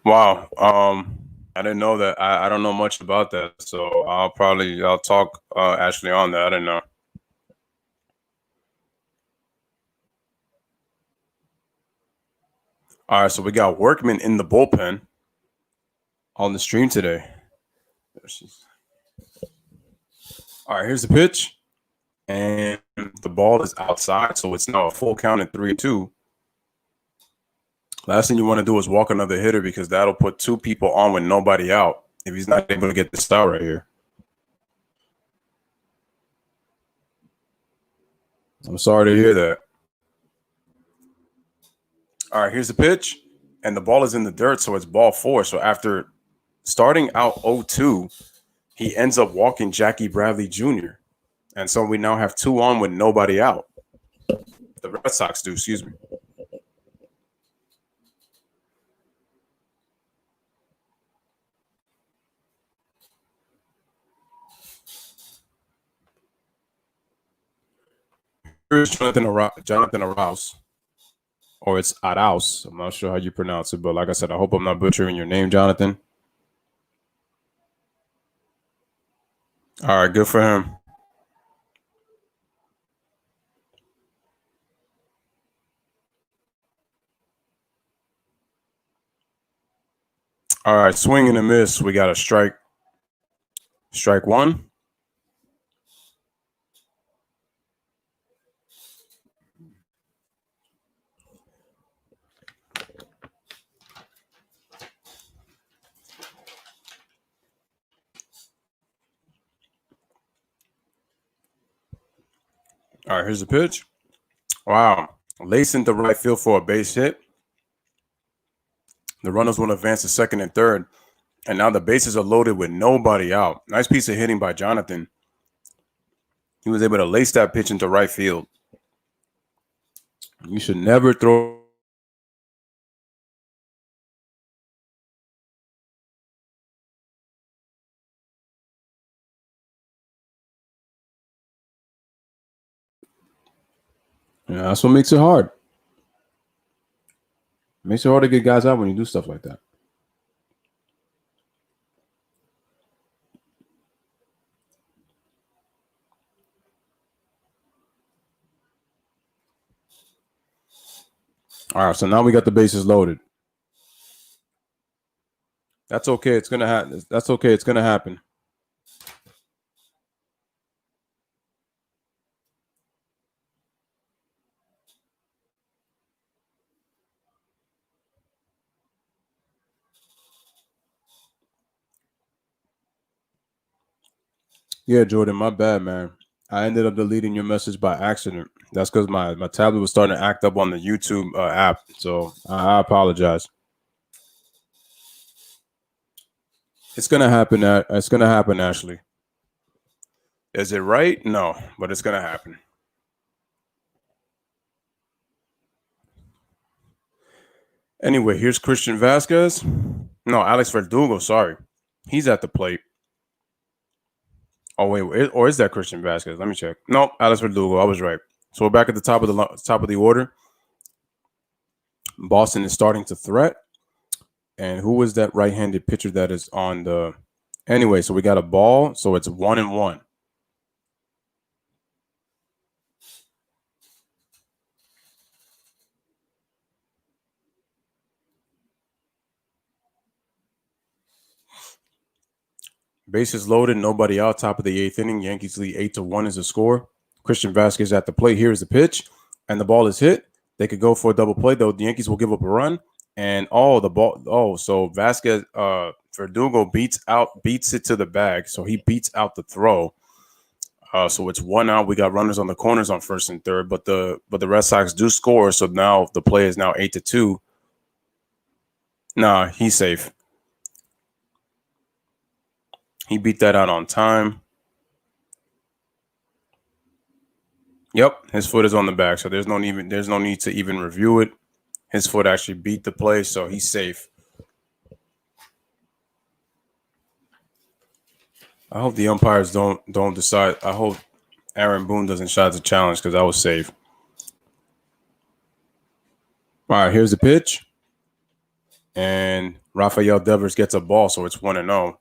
Wow. I didn't know that. I don't know much about that, so I'll talk Ashley on that. I didn't know. All right, so we got Workman in the bullpen on the stream today. All right, here's the pitch, and the ball is outside, so it's now a full count at 3-2. Last thing you want to do is walk another hitter because that'll put 2 people on with nobody out if he's not able to get this out right here. I'm sorry to hear that. All right, here's the pitch, and the ball is in the dirt, so it's ball 4. So after starting out 0-2, he ends up walking Jackie Bradley Jr., and so we now have 2 on with nobody out. The Red Sox do, excuse me. Here's Jonathan Arauz, or it's Arauz. I'm not sure how you pronounce it, but like I said, I hope I'm not butchering your name, Jonathan. All right, good for him. All right, swing and a miss. We got a strike. Strike 1. All right, here's the pitch. Wow. Lace into right field for a base hit. The runners will advance to second and third. And now the bases are loaded with nobody out. Nice piece of hitting by Jonathan. He was able to lace that pitch into right field. You should never throw. Yeah, that's what makes it hard. It makes it hard to get guys out when you do stuff like that. All right, so now we got the bases loaded. That's okay. It's gonna happen. That's okay. It's gonna happen. Yeah, Jordan, my bad, man.
I ended up deleting your message by accident. That's because my tablet was starting to act up on the YouTube app. So I apologize. It's gonna happen. It's gonna happen, Ashley. Is it right? No, but it's gonna happen. Anyway, here's Christian Vasquez. No, Alex Verdugo. Sorry, he's at the plate. Oh wait, or is that Christian Vasquez? Let me check. Nope, Alex Verdugo. I was right. So we're back at the top of the order. Boston is starting to threat. And who is that right-handed pitcher that is on the? Anyway, so we got a ball. So it's 1-1. Bases loaded, nobody out. Top of the 8th inning. Yankees lead 8-1 is the score. Christian Vasquez at the plate. Here's the pitch, and the ball is hit. They could go for a double play though. The Yankees will give up a run, and the ball. Oh, so Vasquez, Verdugo beats it to the bag. So he beats out the throw. So it's 1 out. We got runners on the corners on first and third, but the Red Sox do score. So now the play is now 8-2. Nah, he's safe. He beat that out on time. Yep, his foot is on the back, so there's no need to even review it. His foot actually beat the play, so he's safe. I hope the umpires don't decide. I hope Aaron Boone doesn't shot the challenge because I was safe. All right, here's the pitch, and Rafael Devers gets a ball, so it's 1-0.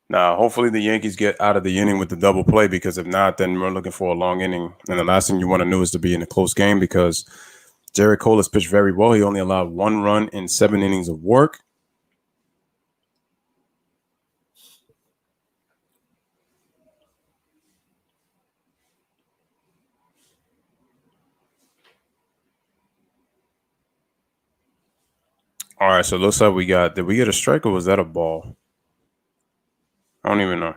Now, hopefully the Yankees get out of the inning with the double play, because if not, then we're looking for a long inning. And the last thing you want to do is to be in a close game, because Jerry Cole has pitched very well. He only allowed 1 run in 7 innings of work. All right, so it looks like did we get a strike, or was that a ball? I don't even know.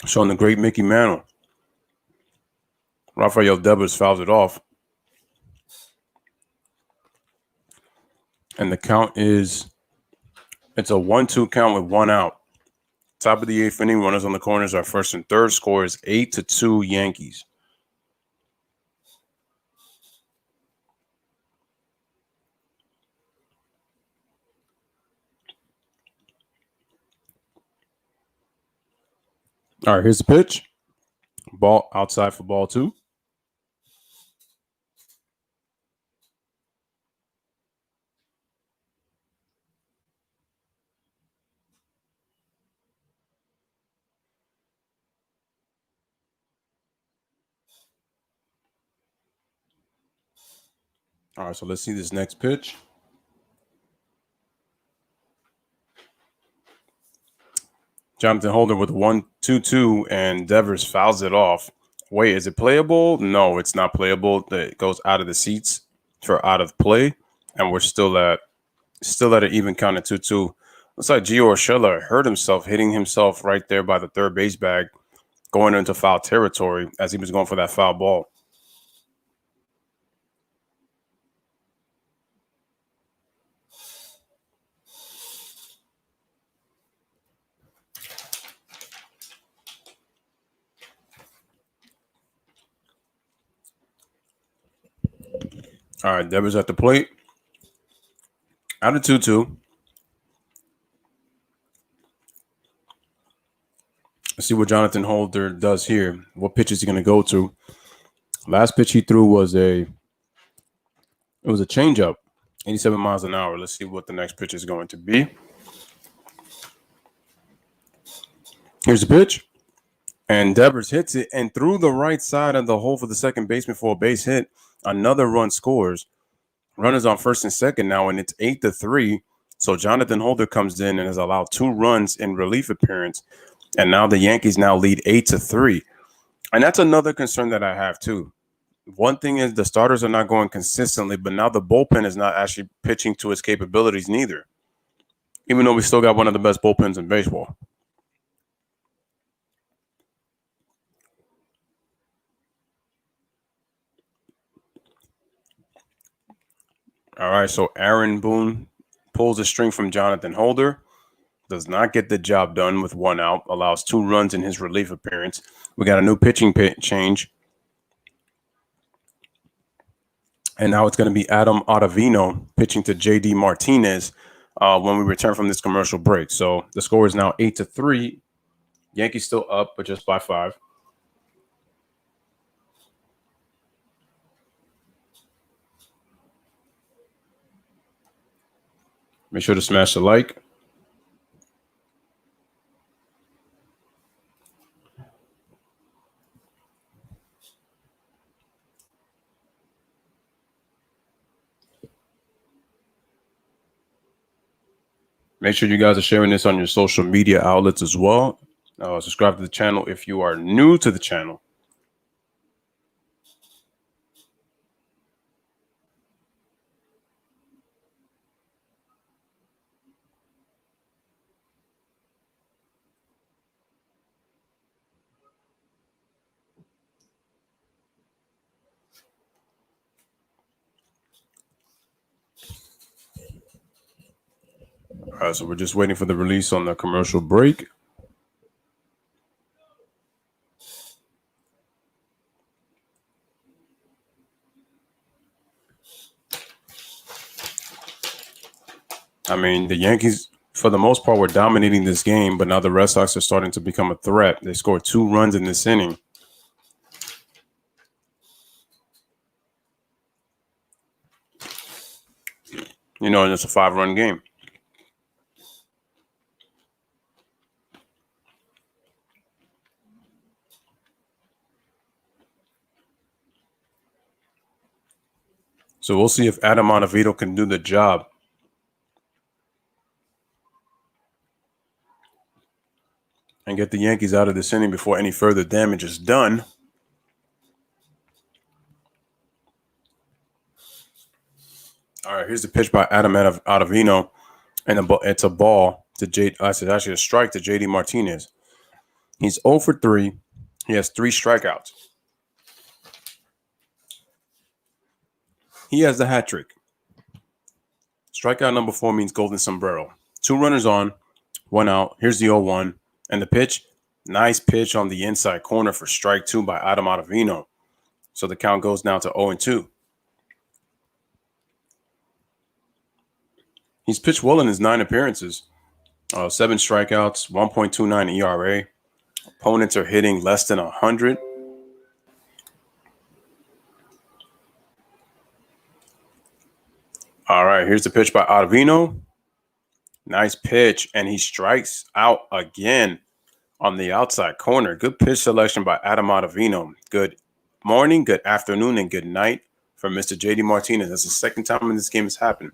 Showing the great Mickey Mantle. Rafael Devers fouls it off. And the count it's a 1-2 count with 1 out. Top of the 8th inning, runners on the corners are first and third. Score is 8-2 Yankees. All right, here's the pitch. Ball outside for ball 2. All right, so let's see this next pitch. Jonathan Holder with 1-2-2, and Devers fouls it off. Wait, is it playable? No, it's not playable. It goes out of the seats for out of play, and we're still at an even count of 2-2. Looks like Gio Urshela hurt himself, hitting himself right there by the third base bag, going into foul territory as he was going for that foul ball. All right, Devers at the plate. Out of 2-2. Let's see what Jonathan Holder does here. What pitch is he going to go to? Last pitch he threw was a changeup, 87 miles an hour. Let's see what the next pitch is going to be. Here's the pitch. And Devers hits it, and through the right side of the hole for the second baseman for a base hit. Another run scores. Runners on first and second now, and it's 8-3. So Jonathan Holder comes in and has allowed 2 runs in relief appearance. And now the Yankees now lead 8-3.
And that's another concern that I have too. One thing is the starters are not going consistently, but now the bullpen is not actually pitching to its capabilities neither. Even though we still got one of the best bullpens in baseball. All right, so Aaron Boone pulls a string from Jonathan Holder. Does not get the job done with one out. Allows 2 runs in his relief appearance. We got a new pitching change. And now it's going to be Adam Ottavino pitching to JD Martinez when we return from this commercial break. So the score is now 8-3. Yankees still up, but just by 5. Make sure to smash the like. Make sure you guys are sharing this on your social media outlets as well. Subscribe to the channel if you are new to the channel. All right, so we're just waiting for the release on the commercial break. I mean, the Yankees, for the most part, were dominating this game, but now the Red Sox are starting to become a threat. They scored 2 runs in this inning. You know, and it's a 5-run game. So we'll see if Adam Ottavino can do the job. And get the Yankees out of this inning before any further damage is done. All right, here's the pitch by Adam Ottavino. And it's a ball to it's actually a strike to JD Martinez. He's 0 for 3. He has 3 strikeouts. He has the hat trick. Strikeout number 4 means golden sombrero. 2 runners on, 1 out. Here's the 0-1. And the pitch, nice pitch on the inside corner for strike 2 by Adam Ottavino. So the count goes now to 0-2. He's pitched well in his 9 appearances. 7 strikeouts, 1.29 ERA. Opponents are hitting less than 100. All right, here's the pitch by Ottavino. Nice pitch, and he strikes out again on the outside corner. Good pitch selection by Adam Ottavino. Good morning, good afternoon, and good night from Mr. JD Martinez. That's the second time in this game has happened.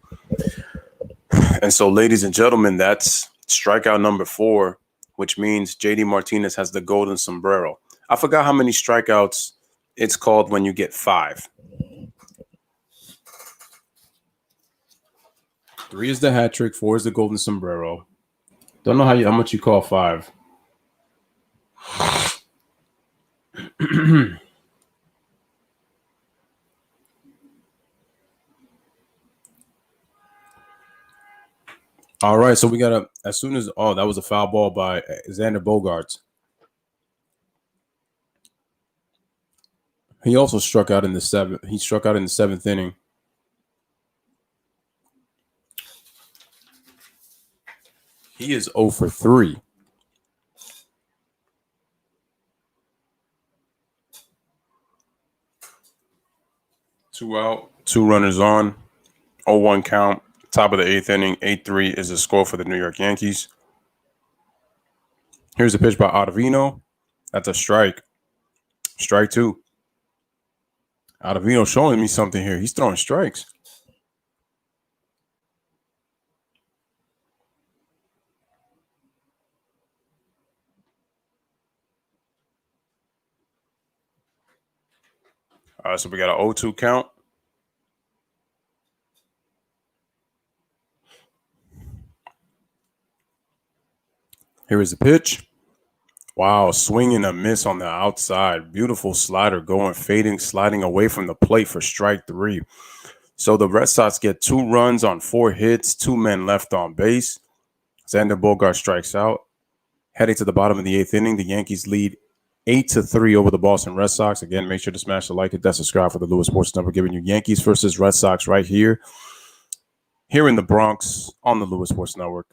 And so, ladies and gentlemen, that's strikeout number 4, which means JD Martinez has the golden sombrero. I forgot how many strikeouts it's called when you get 5. 3 is the hat trick, 4 is the golden sombrero. Don't know how much you call 5. All right, so we got that was a foul ball by Xander Bogaerts. He also struck out in the 7th. He struck out in the 7th inning. He is 0 for 3. Two out, 2 runners on, 0-1 count. Top of the 8th inning, 8-3 is the score for the New York Yankees. Here's a pitch by Ottavino. That's a strike. Strike 2. Ottavino showing me something here. He's throwing strikes. All right, so we got an 0-2 count. Here is the pitch. Wow, swing and a miss on the outside. Beautiful slider going, fading, sliding away from the plate for strike 3. So the Red Sox get 2 runs on 4 hits, 2 men left on base. Xander Bogaerts strikes out. Heading to the bottom of the 8th inning, the Yankees lead 8-3 over the Boston Red Sox. Again, make sure to smash the like, hit that subscribe for the Lewis Sports Network, giving you Yankees versus Red Sox right here in the Bronx on the Lewis Sports Network.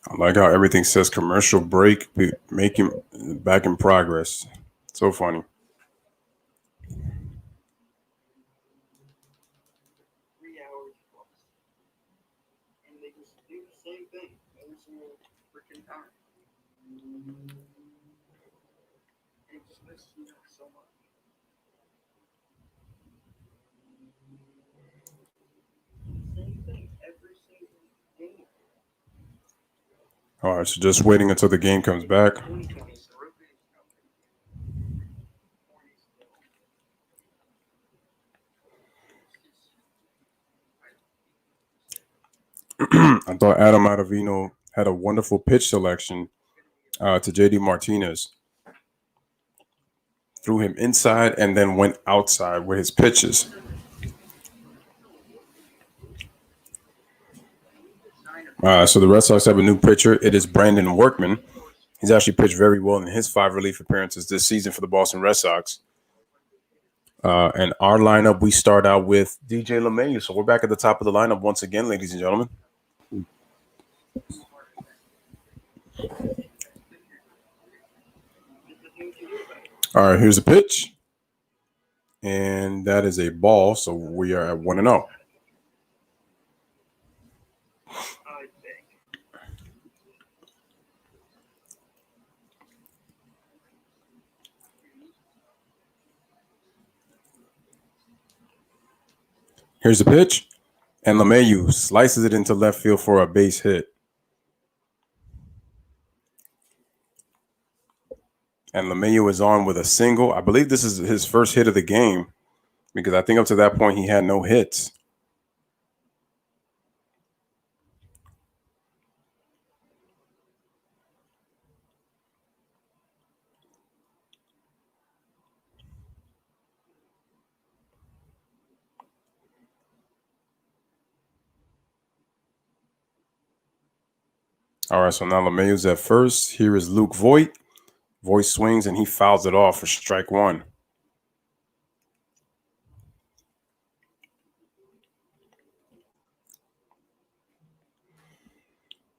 I like how everything says commercial break, making back in progress. So funny. All right, so just waiting until the game comes back. I thought Adam Ottavino had a wonderful pitch selection to JD Martinez. Threw him inside and then went outside with his pitches. So the Red Sox have a new pitcher. It is Brandon Workman. He's actually pitched very well in his 5 relief appearances this season for the Boston Red Sox. And our lineup, we start out with DJ LeMahieu. So we're back at the top of the lineup once again, ladies and gentlemen. All right, here's a pitch. And that is a ball. So we are at 1-0. Here's the pitch. And LeMahieu slices it into left field for a base hit. And LeMahieu is on with a single. I believe this is his first hit of the game because I think up to that point he had no hits. All right, so now LeMahieu's at first. Here is Luke Voit. Voit swings and he fouls it off for strike 1.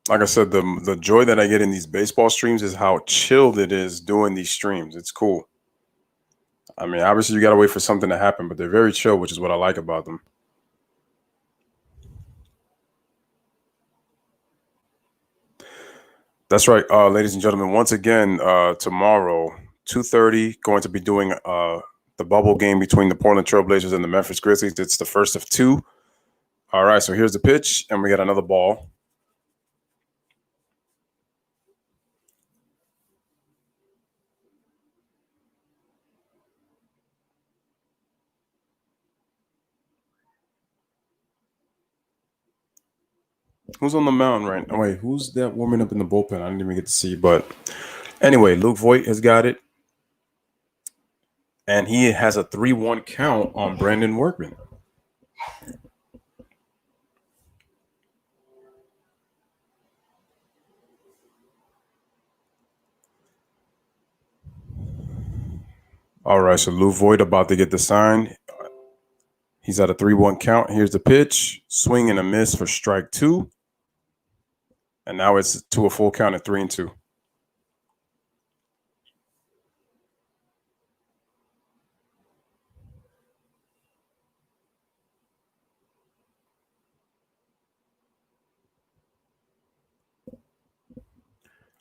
Like I said, the joy that I get in these baseball streams is how chilled it is doing these streams. It's cool. I mean, obviously you got to wait for something to happen, but they're very chill, which is what I like about them. That's right, ladies and gentlemen. Once again, tomorrow, 2:30, going to be doing the bubble game between the Portland Trailblazers and the Memphis Grizzlies. It's the first of 2. All right, so here's the pitch, and we got another ball. Who's on the mound right now? Wait, who's that woman up in the bullpen? I didn't even get to see. But anyway, Luke Voigt has got it. And he has a 3-1 count on Brandon Workman. All right, so Luke Voigt about to get the sign. He's at a 3-1 count. Here's the pitch. Swing and a miss for strike 2. And now it's to a full count at 3-2.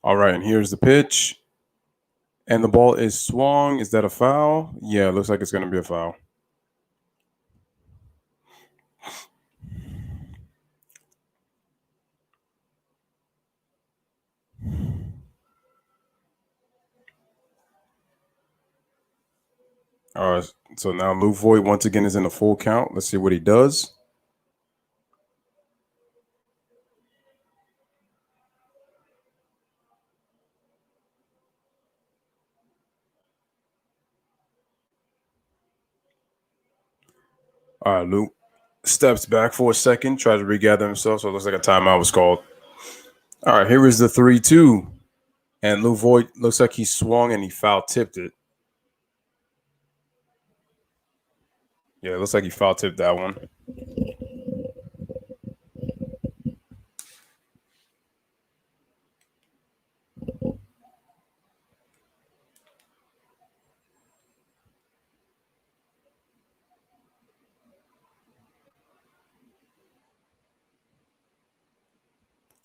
All right, and here's the pitch. And the ball is swung. Is that a foul? Yeah, it looks like it's going to be a foul. All right, so now Luke Voigt once again is in a full count. Let's see what he does. All right, Luke steps back for a second, tries to regather himself. So it looks like a timeout was called. All right, here is the 3-2. And Luke Voigt looks like he swung and he foul tipped it. Yeah, it looks like he foul tipped that one.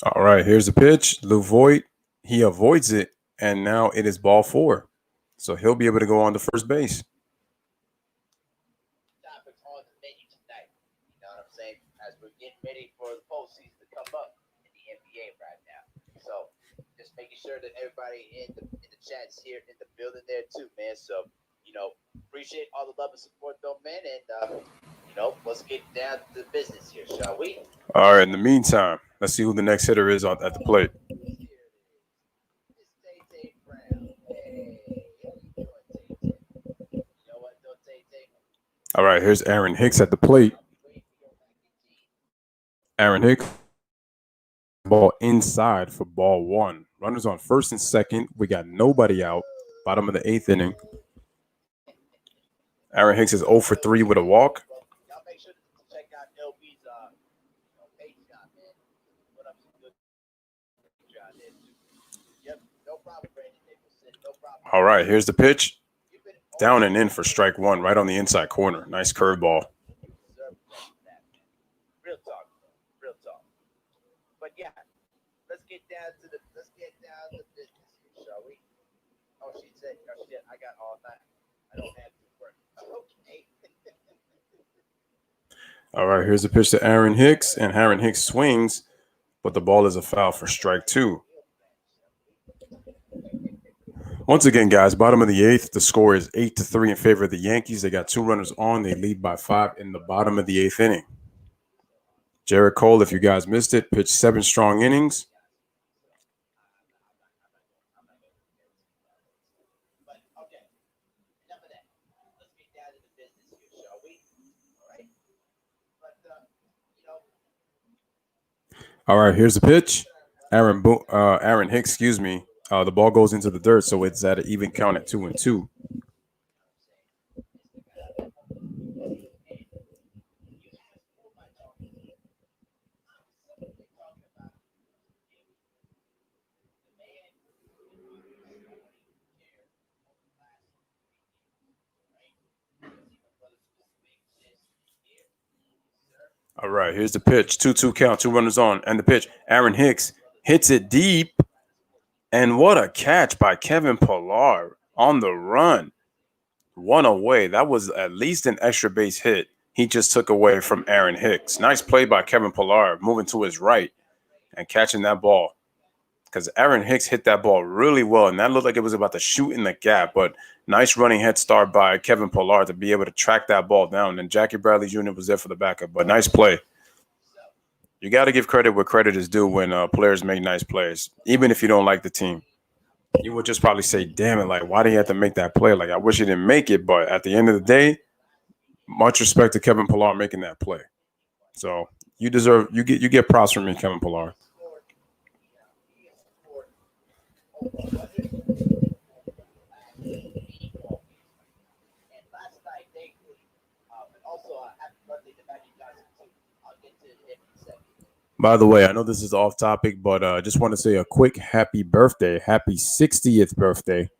All right, here's the pitch. Luke Voigt, he avoids it, and now it is ball 4. So he'll be able to go on to first base.
Topics on the menu tonight. You know what I'm saying? As we're getting ready for the postseason to come up in the NBA right now. So just making sure that everybody in the chats here in the building there too, man. So, appreciate all the love and support though, man. And let's get down to the business here, shall we?
All right, in the meantime, let's see who the next hitter is at the plate. All right, here's Aaron Hicks at the plate. Aaron Hicks, ball inside for ball 1. Runners on first and second. We got nobody out. Bottom of the 8th inning. Aaron Hicks is 0 for 3 with a walk.
Y'all make sure to check out LB's Patreon, man. Put up some good Patreon there too. Yep, no problem, Brandon Nicholson. No problem.
All right, here's the pitch. Down and in for strike 1, right on the inside corner. Nice curveball.
Real talk, real talk. But yeah, let's get down to business here, shall we? Oh, she said, oh shit, I got all night. I don't have to work. Okay.
All right, here's the pitch to Aaron Hicks, and Aaron Hicks swings, but the ball is a foul for strike 2. Once again, guys, bottom of the 8th, the score is 8-3 in favor of the Yankees. They got 2 runners on. They lead by 5 in the bottom of the 8th inning. Jared Cole, if you guys missed it, pitched 7 strong innings.
But okay, enough of that. Let's get down to the business here, shall we? All right. But
All right, here's the pitch. Aaron Hicks, excuse me. The ball goes into the dirt, so it's at an even count at 2-2. All right, here's the pitch. 2-2 count, 2 runners on, and the pitch. Aaron Hicks hits it deep, and what a catch by Kevin Pillar on the run. 1 away. That was at least an extra base hit he just took away from Aaron Hicks. Nice play by Kevin Pillar, moving to his right and catching that ball. Because Aaron Hicks hit that ball really well, and that looked like it was about to shoot in the gap. But nice running head start by Kevin Pillar to be able to track that ball down. And Jackie Bradley Jr. was there for the backup, but nice play. You got to give credit where credit is due when players make nice plays, even if you don't like the team. You would just probably say, damn it, like, why do you have to make that play? Like, I wish he didn't make it, but at the end of the day, much respect to Kevin Pillar making that play. So you get props from me, Kevin Pillar. By the way, I know this is off topic, but I just want to say a quick happy birthday, happy 60th birthday,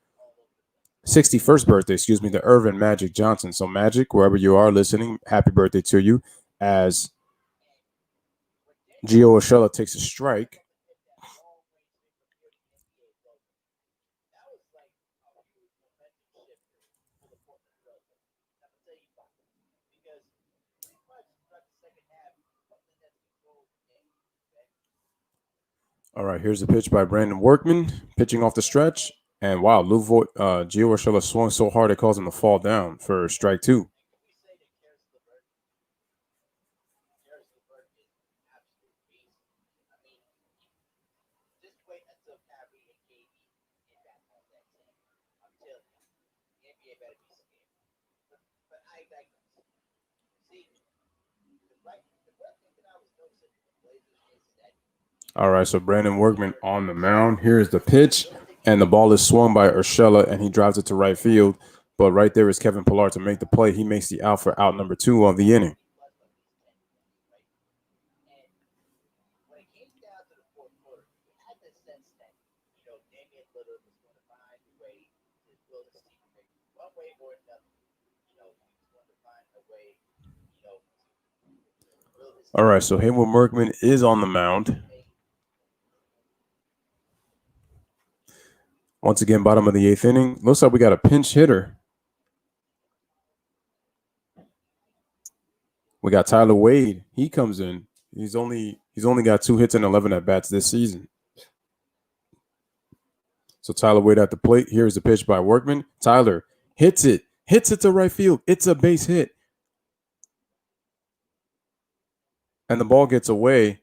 61st birthday, excuse me, to Irvin Magic Johnson. So Magic, wherever you are listening, happy birthday to you. As Gio Urshela takes a strike. All right, here's the pitch by Brandon Workman, pitching off the stretch. And wow, Gio Urshela swung so hard it caused him to fall down for strike 2. All right, so Brandon Workman on the mound. Here is the pitch, and the ball is swung by Urshela, and he drives it to right field. But right there is Kevin Pillar to make the play. He makes the out for out number 2 of the inning. All right, so Haywood Workman is on the mound. Once again, bottom of the 8th inning. Looks like we got a pinch hitter. We got Tyler Wade. He comes in. He's only got 2 hits and 11 at bats this season. So Tyler Wade at the plate. Here's the pitch by Workman. Tyler hits it to right field. It's a base hit. And the ball gets away,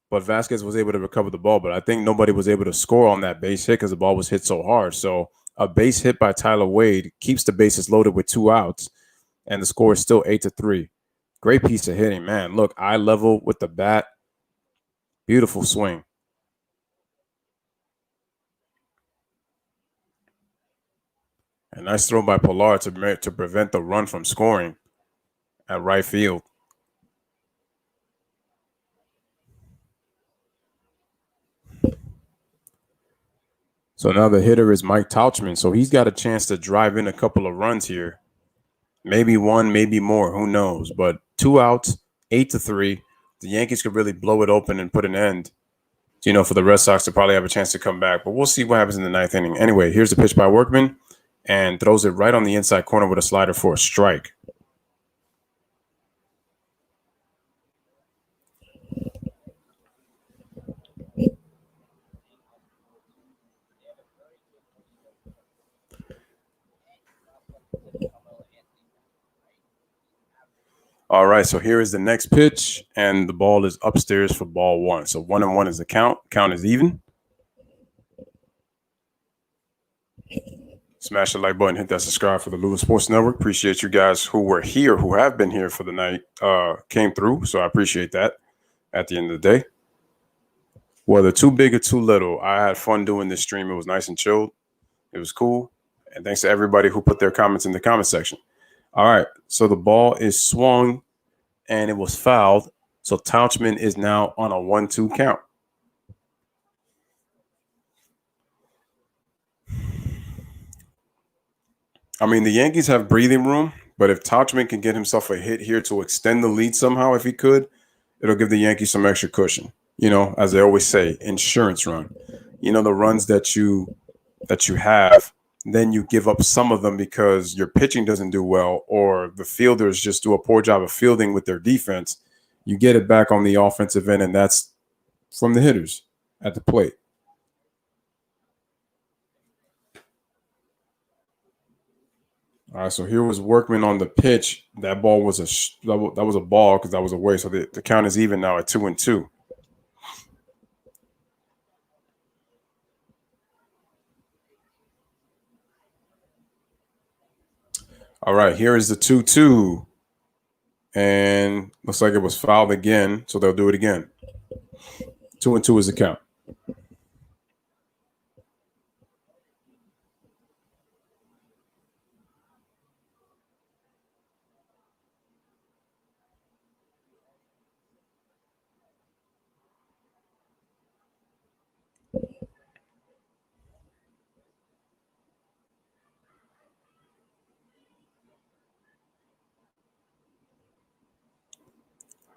but Vasquez was able to recover the ball. But I think nobody was able to score on that base hit because the ball was hit so hard. So a base hit by Tyler Wade keeps the bases loaded with 2 outs, and the score is still 8-3. Great piece of hitting, man. Look, eye level with the bat. Beautiful swing. A nice throw by Pillar to prevent the run from scoring at right field. So now the hitter is Mike Tauchman. So he's got a chance to drive in a couple of runs here. Maybe 1, maybe more. Who knows? But 2 outs, 8-3. The Yankees could really blow it open and put an end, for the Red Sox to probably have a chance to come back. But we'll see what happens in the 9th inning. Anyway, here's the pitch by Workman and throws it right on the inside corner with a slider for a strike. All right, so here is the next pitch, and the ball is upstairs for ball 1. So 1-1 is the count. Count is even. Smash the like button, hit that subscribe for the Louis Sports Network. Appreciate you guys who were here, who have been here for the night, came through. So I appreciate that at the end of the day. Whether too big or too little, I had fun doing this stream. It was nice and chilled. It was cool. And thanks to everybody who put their comments in the comment section. All right, so the ball is swung, and it was fouled. So Tauchman is now on a 1-2 count. I mean, the Yankees have breathing room, but if Tauchman can get himself a hit here to extend the lead somehow, if he could, it'll give the Yankees some extra cushion. As they always say, insurance run. The runs that you have, then you give up some of them because your pitching doesn't do well or the fielders just do a poor job of fielding with their defense. You get it back on the offensive end, and that's from the hitters at the plate.
All right, so here was Workman on the pitch. That ball was that was a ball because that was away. So the count is even now at 2-2. All right, here is the 2-2. And looks like it was fouled again, so they'll do it again. 2-2 is the count.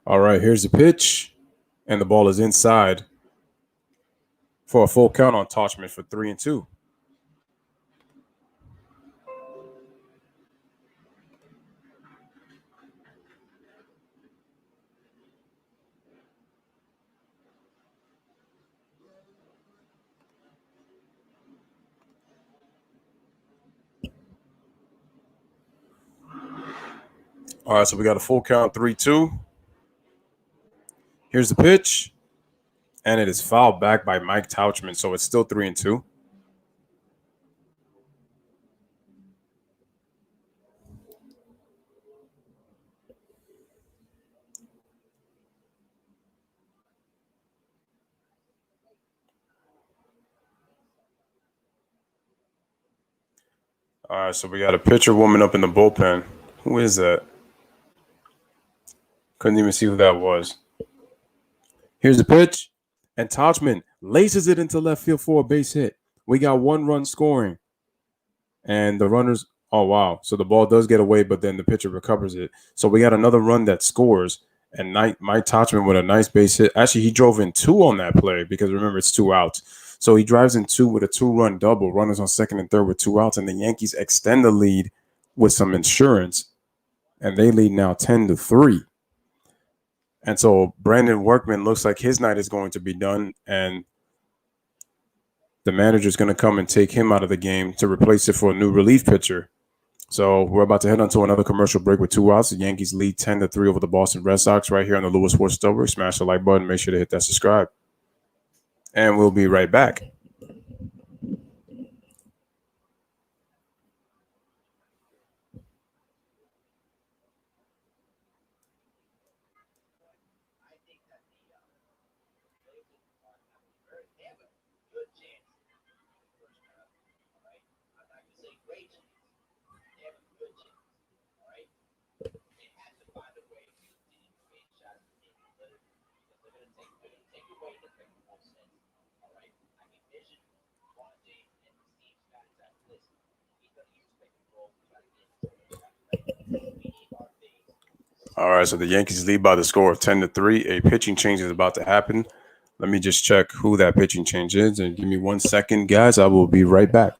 All right, here's the pitch, and the ball is inside for a full count on Tauchman for 3-2. All right, so we got a full count, 3-2. Here's the pitch, and it is fouled back by Mike Tauchman, so it's still 3-2. All right, so we got a pitcher warming up in the bullpen. Who is that? Couldn't even see who that was. Here's the pitch, and Tauchman laces it into left field for a base hit. We got 1 run scoring, and the runners. Oh wow! So the ball does get away, but then the pitcher recovers it. So we got another run that scores, and Mike Tauchman with a nice base hit. Actually, he drove in 2 on that play because remember it's 2 outs. So he drives in 2 with a 2-run double. Runners on second and third with 2 outs, and the Yankees extend the lead with some insurance, and they lead now 10-3. And so Brandon Workman looks like his night is going to be done, and the manager is going to come and take him out of the game to replace it for a new relief pitcher. So we're about to head on to another commercial break with 2 outs. The Yankees lead 10-3 over the Boston Red Sox right here on the Lewis Sports Network. Smash the like button. Make sure to hit that subscribe. And we'll be right back. All right, so the Yankees lead by the score of 10-3. A pitching change is about to happen. Let me just check who that pitching change is, and give me 1 second, guys. I will be right back.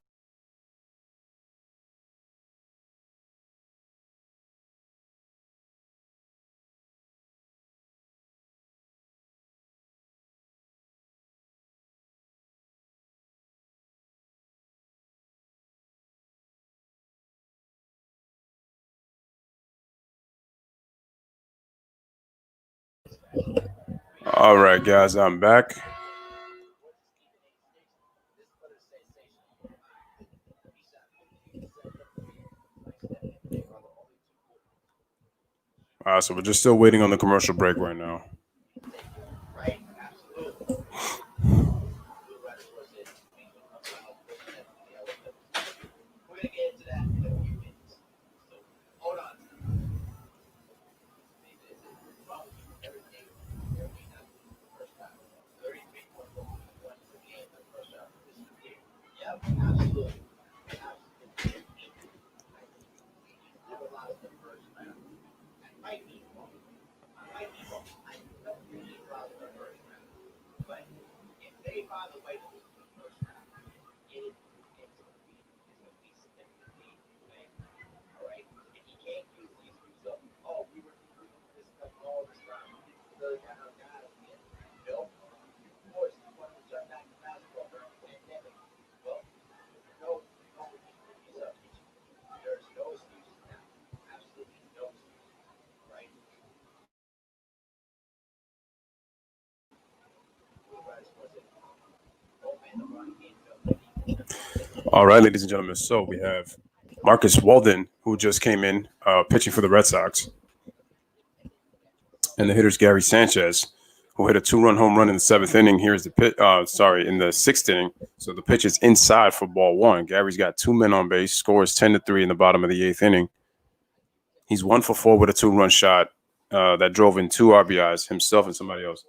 All right, guys, I'm back. All right, so we're just still waiting on the commercial break right now.
All right, ladies and gentlemen. So we have Marcus Walden, who just came in pitching for the Red Sox. And the hitter's Gary Sanchez, who hit a 2-run home run in the 7th inning. Here's the pitch. In the 6th inning. So the pitch is inside for ball 1. Gary's got 2 men on base, scores 10-3 in the bottom of the 8th inning. He's 1 for 4 with a 2-run shot that drove in 2 RBIs, himself and somebody else.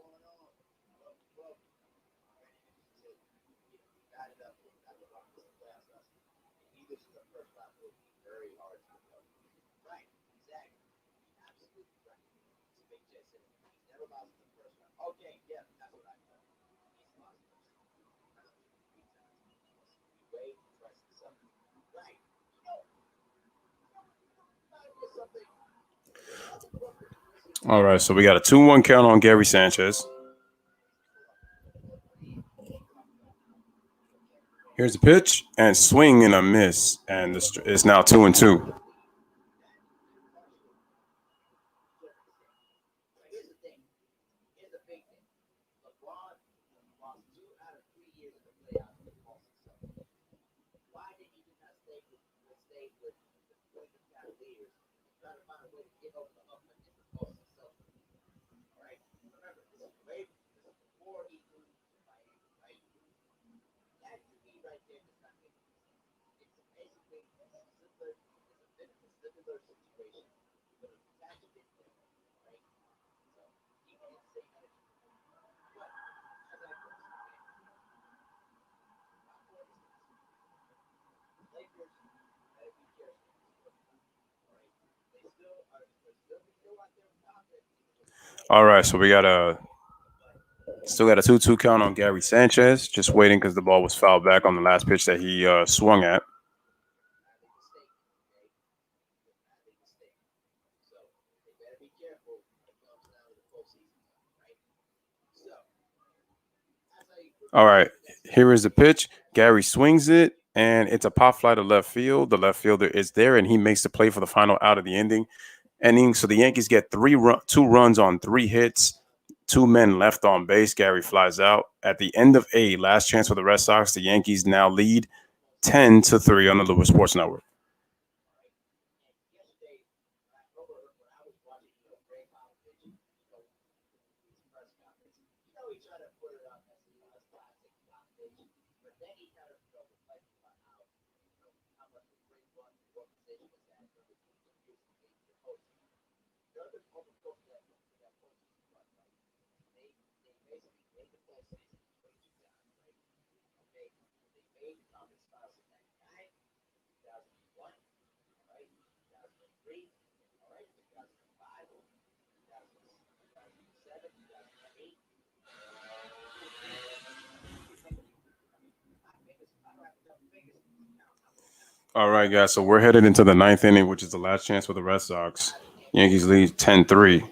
All right, so we got a 2-1 count on Gary Sanchez. Here's the pitch and swing and a miss, and it's now 2-2. All right, so we still got a 2-2 count on Gary Sanchez. Just waiting because the ball was fouled back on the last pitch that he swung at. All right, here is the pitch. Gary swings it, and it's a pop fly to left field. The left fielder is there, and he makes the play for the final out of the inning. So the Yankees get 2 runs on 3 hits. 2 men left on base. Gary flies out. At the end of A, last chance for the Red Sox. The Yankees now lead 10-3 on the Lewis Sports Network. All right, guys. So we're headed into the 9th inning, which is the last chance for the Red Sox. Yankees lead 10-3.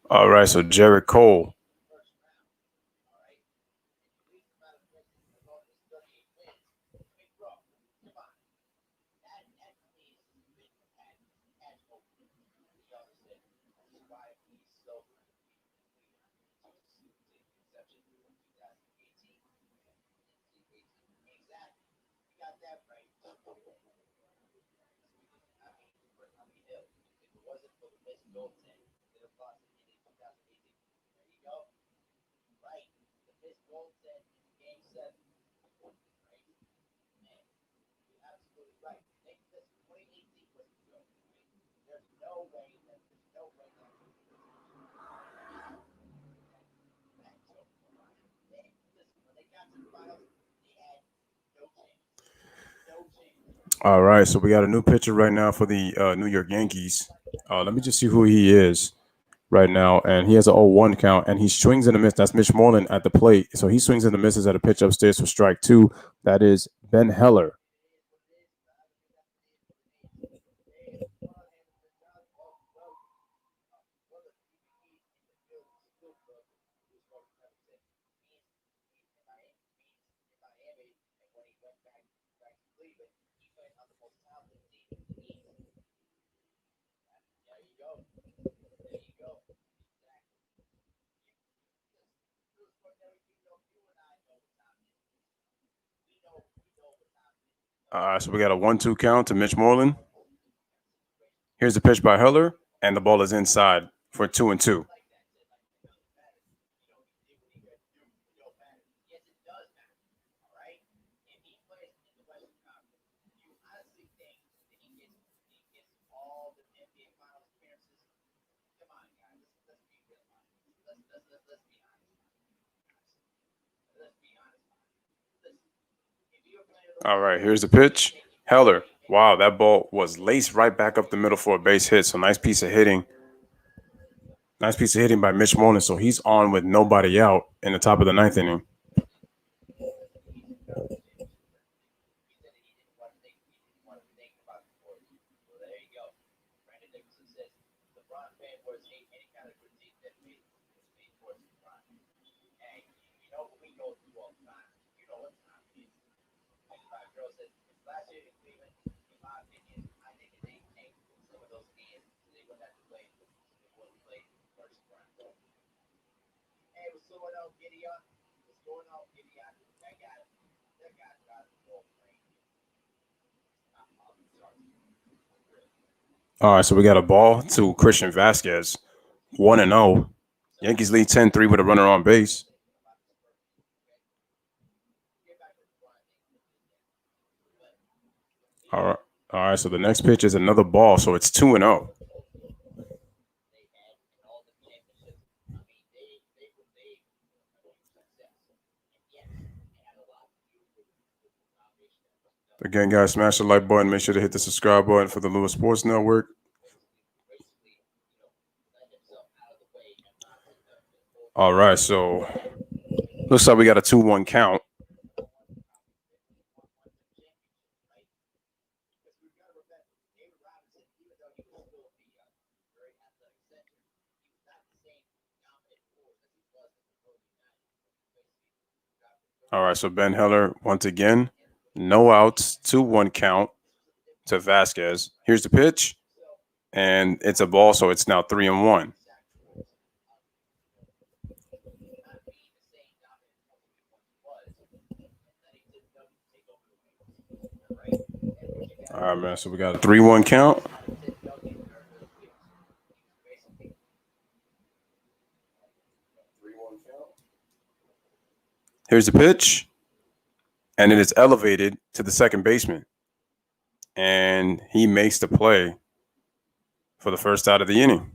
All right, so Jared Cole. All right, so we got a new pitcher right now for the New York Yankees. Let me just see who he is right now, and he has an 0-1 count, and he swings and a miss. That's Mitch Moreland at the plate, so he swings and a misses at a pitch upstairs for strike 2. That is Ben Heller. So we got a 1-2 count to Mitch Moreland. Here's the pitch by Heller, and the ball is inside for 2-2. All right, here's the pitch. Heller. Wow, that ball was laced right back up the middle for a base hit. So nice piece of hitting. Nice piece of hitting by Mitch Moreland. So he's on with nobody out in the top of the 9th inning. All right, so we got a ball to Christian Vasquez, 1-0. Yankees lead 10-3 with a runner on base. All right, so the next pitch is another ball, so it's 2-0. Again, guys, smash the like button. Make sure to hit the subscribe button for the Lewis Sports Network. All right, so looks like we got a 2-1 count. All right, so Ben Heller once again, no outs, 2-1 count to Vasquez. Here's the pitch, and it's a ball, so it's now 3-1. All right, man, so we got a 3-1 count. Here's the pitch, and it is elevated to the second baseman. And he makes the play for the first out of the inning.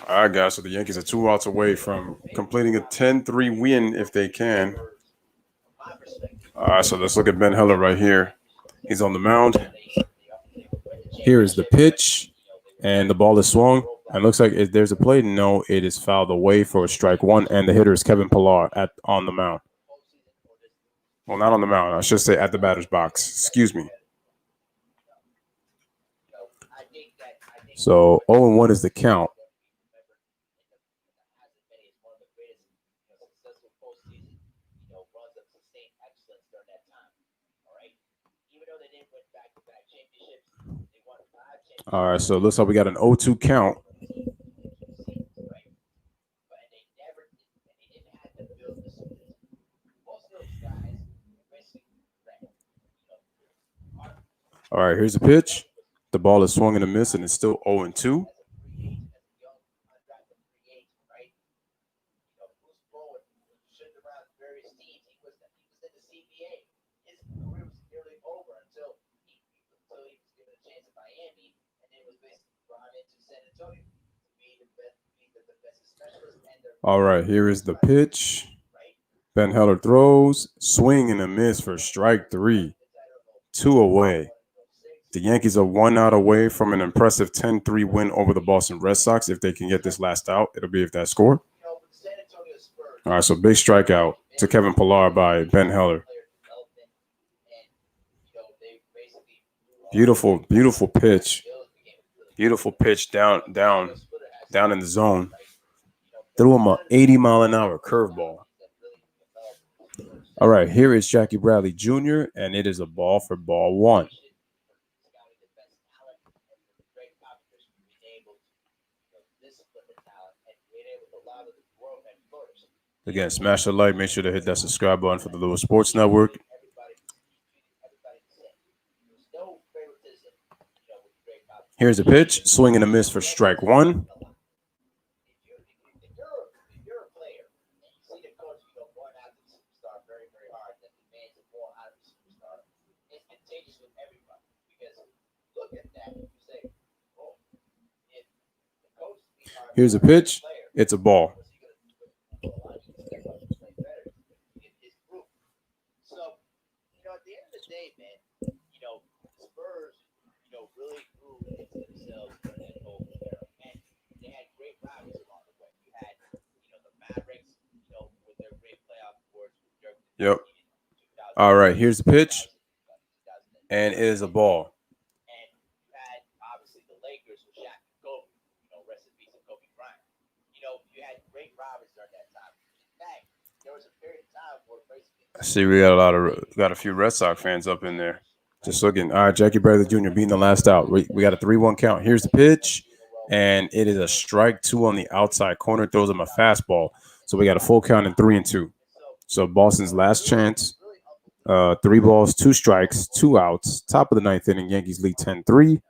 All right, guys, so the Yankees are 2 outs away from completing a 10-3 win if they can. All right, so let's look at Ben Heller right here. He's on the mound. Here is the pitch, and the ball is swung. And looks like there's a play. No, it is fouled away for strike 1, and the hitter is Kevin Pillar on the mound. Well, not on the mound. I should say at the batter's box. Excuse me. So 0-1 is the count. All right, so it looks like we got an 0-2 count.
All right, here's a pitch. The ball is swung and a miss, and it's still 0-2. All right, here is the pitch. Ben Heller throws, swing and a miss for strike 3. 2 away. The Yankees are 1 out away from an impressive 10-3 win over the Boston Red Sox. If they can get this last out, it'll be if that score. All right, so big strikeout to Kevin Pillar by Ben Heller. Beautiful, beautiful pitch. Beautiful pitch down in the zone. Threw him an 80-mile-an-hour curveball. All right, here is Jackie Bradley Jr., and it is a ball for ball 1. Again, smash the like. Make sure to hit that subscribe button for the Lewis Sports Network. Here's a pitch. Swing and a miss for strike 1. Here's a pitch. It's a ball. Yep. All right, here's the pitch, and it is a ball. I see we got a few Red Sox fans up in there. Just looking. All right, Jackie Bradley Jr. beating the last out. We got a 3-1 count. Here's the pitch, and it is a strike 2 on the outside corner. Throws him a fastball. So we got a full count in 3-2. So Boston's last chance. 3 balls, 2 strikes, 2 outs. Top of the 9th inning. Yankees lead 10-3.
And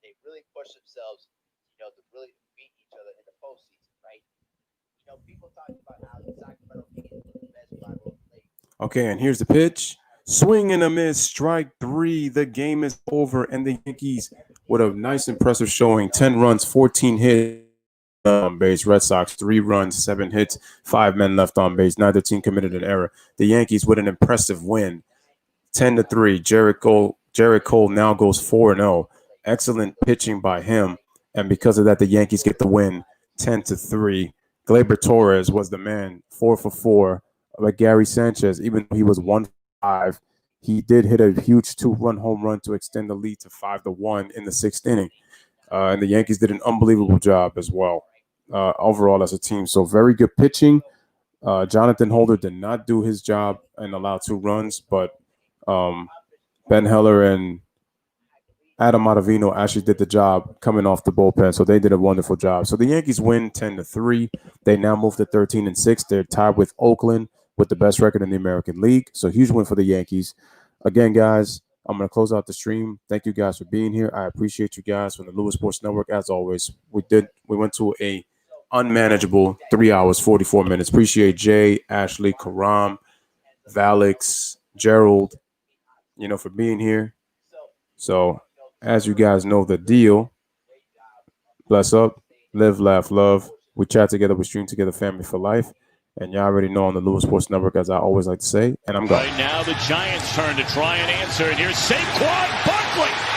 they really push themselves, to really beat each other in the postseason, right? People talk about how the Sacramento Kings are the best rival in the league.
Okay, and here's the pitch. Swing and a miss, strike 3. The game is over, and the Yankees, with a nice, impressive showing, 10 runs, 14 hits on base. Red Sox, 3 runs, 7 hits, 5 men left on base. Neither team committed an error. The Yankees with an impressive win, 10-3. Jarrett Cole now goes 4-0. Excellent pitching by him, and because of that, the Yankees get the win, 10-3. Gleyber Torres was the man, 4 for 4. But Gary Sanchez, even though he was 1-5, he did hit a huge 2-run home run to extend the lead to 5-1 in the 6th inning. And the Yankees did an unbelievable job as well, overall as a team. So very good pitching. Jonathan Holder did not do his job and allow 2 runs, but Ben Heller and Adam Ottavino actually did the job coming off the bullpen, so they did a wonderful job. So the Yankees win 10-3. They now move to 13-6. They're tied with Oakland with the best record in the American League. So huge win for the Yankees. Again, guys, I'm going to close out the stream. Thank you guys for being here. I appreciate you guys from the Lewis Sports Network. As always, we went to a unmanageable 3 hours, 44 minutes. Appreciate Jay, Ashley, Karam, Valix, Gerald, for being here. So as you guys know the deal, bless up, live, laugh, love. We chat together, we stream together, family for life. And y'all already know on the Lewis Sports Network, as I always like to say, and I'm going.
Right now, the Giants turn to try and answer. And here's Saquon Barkley.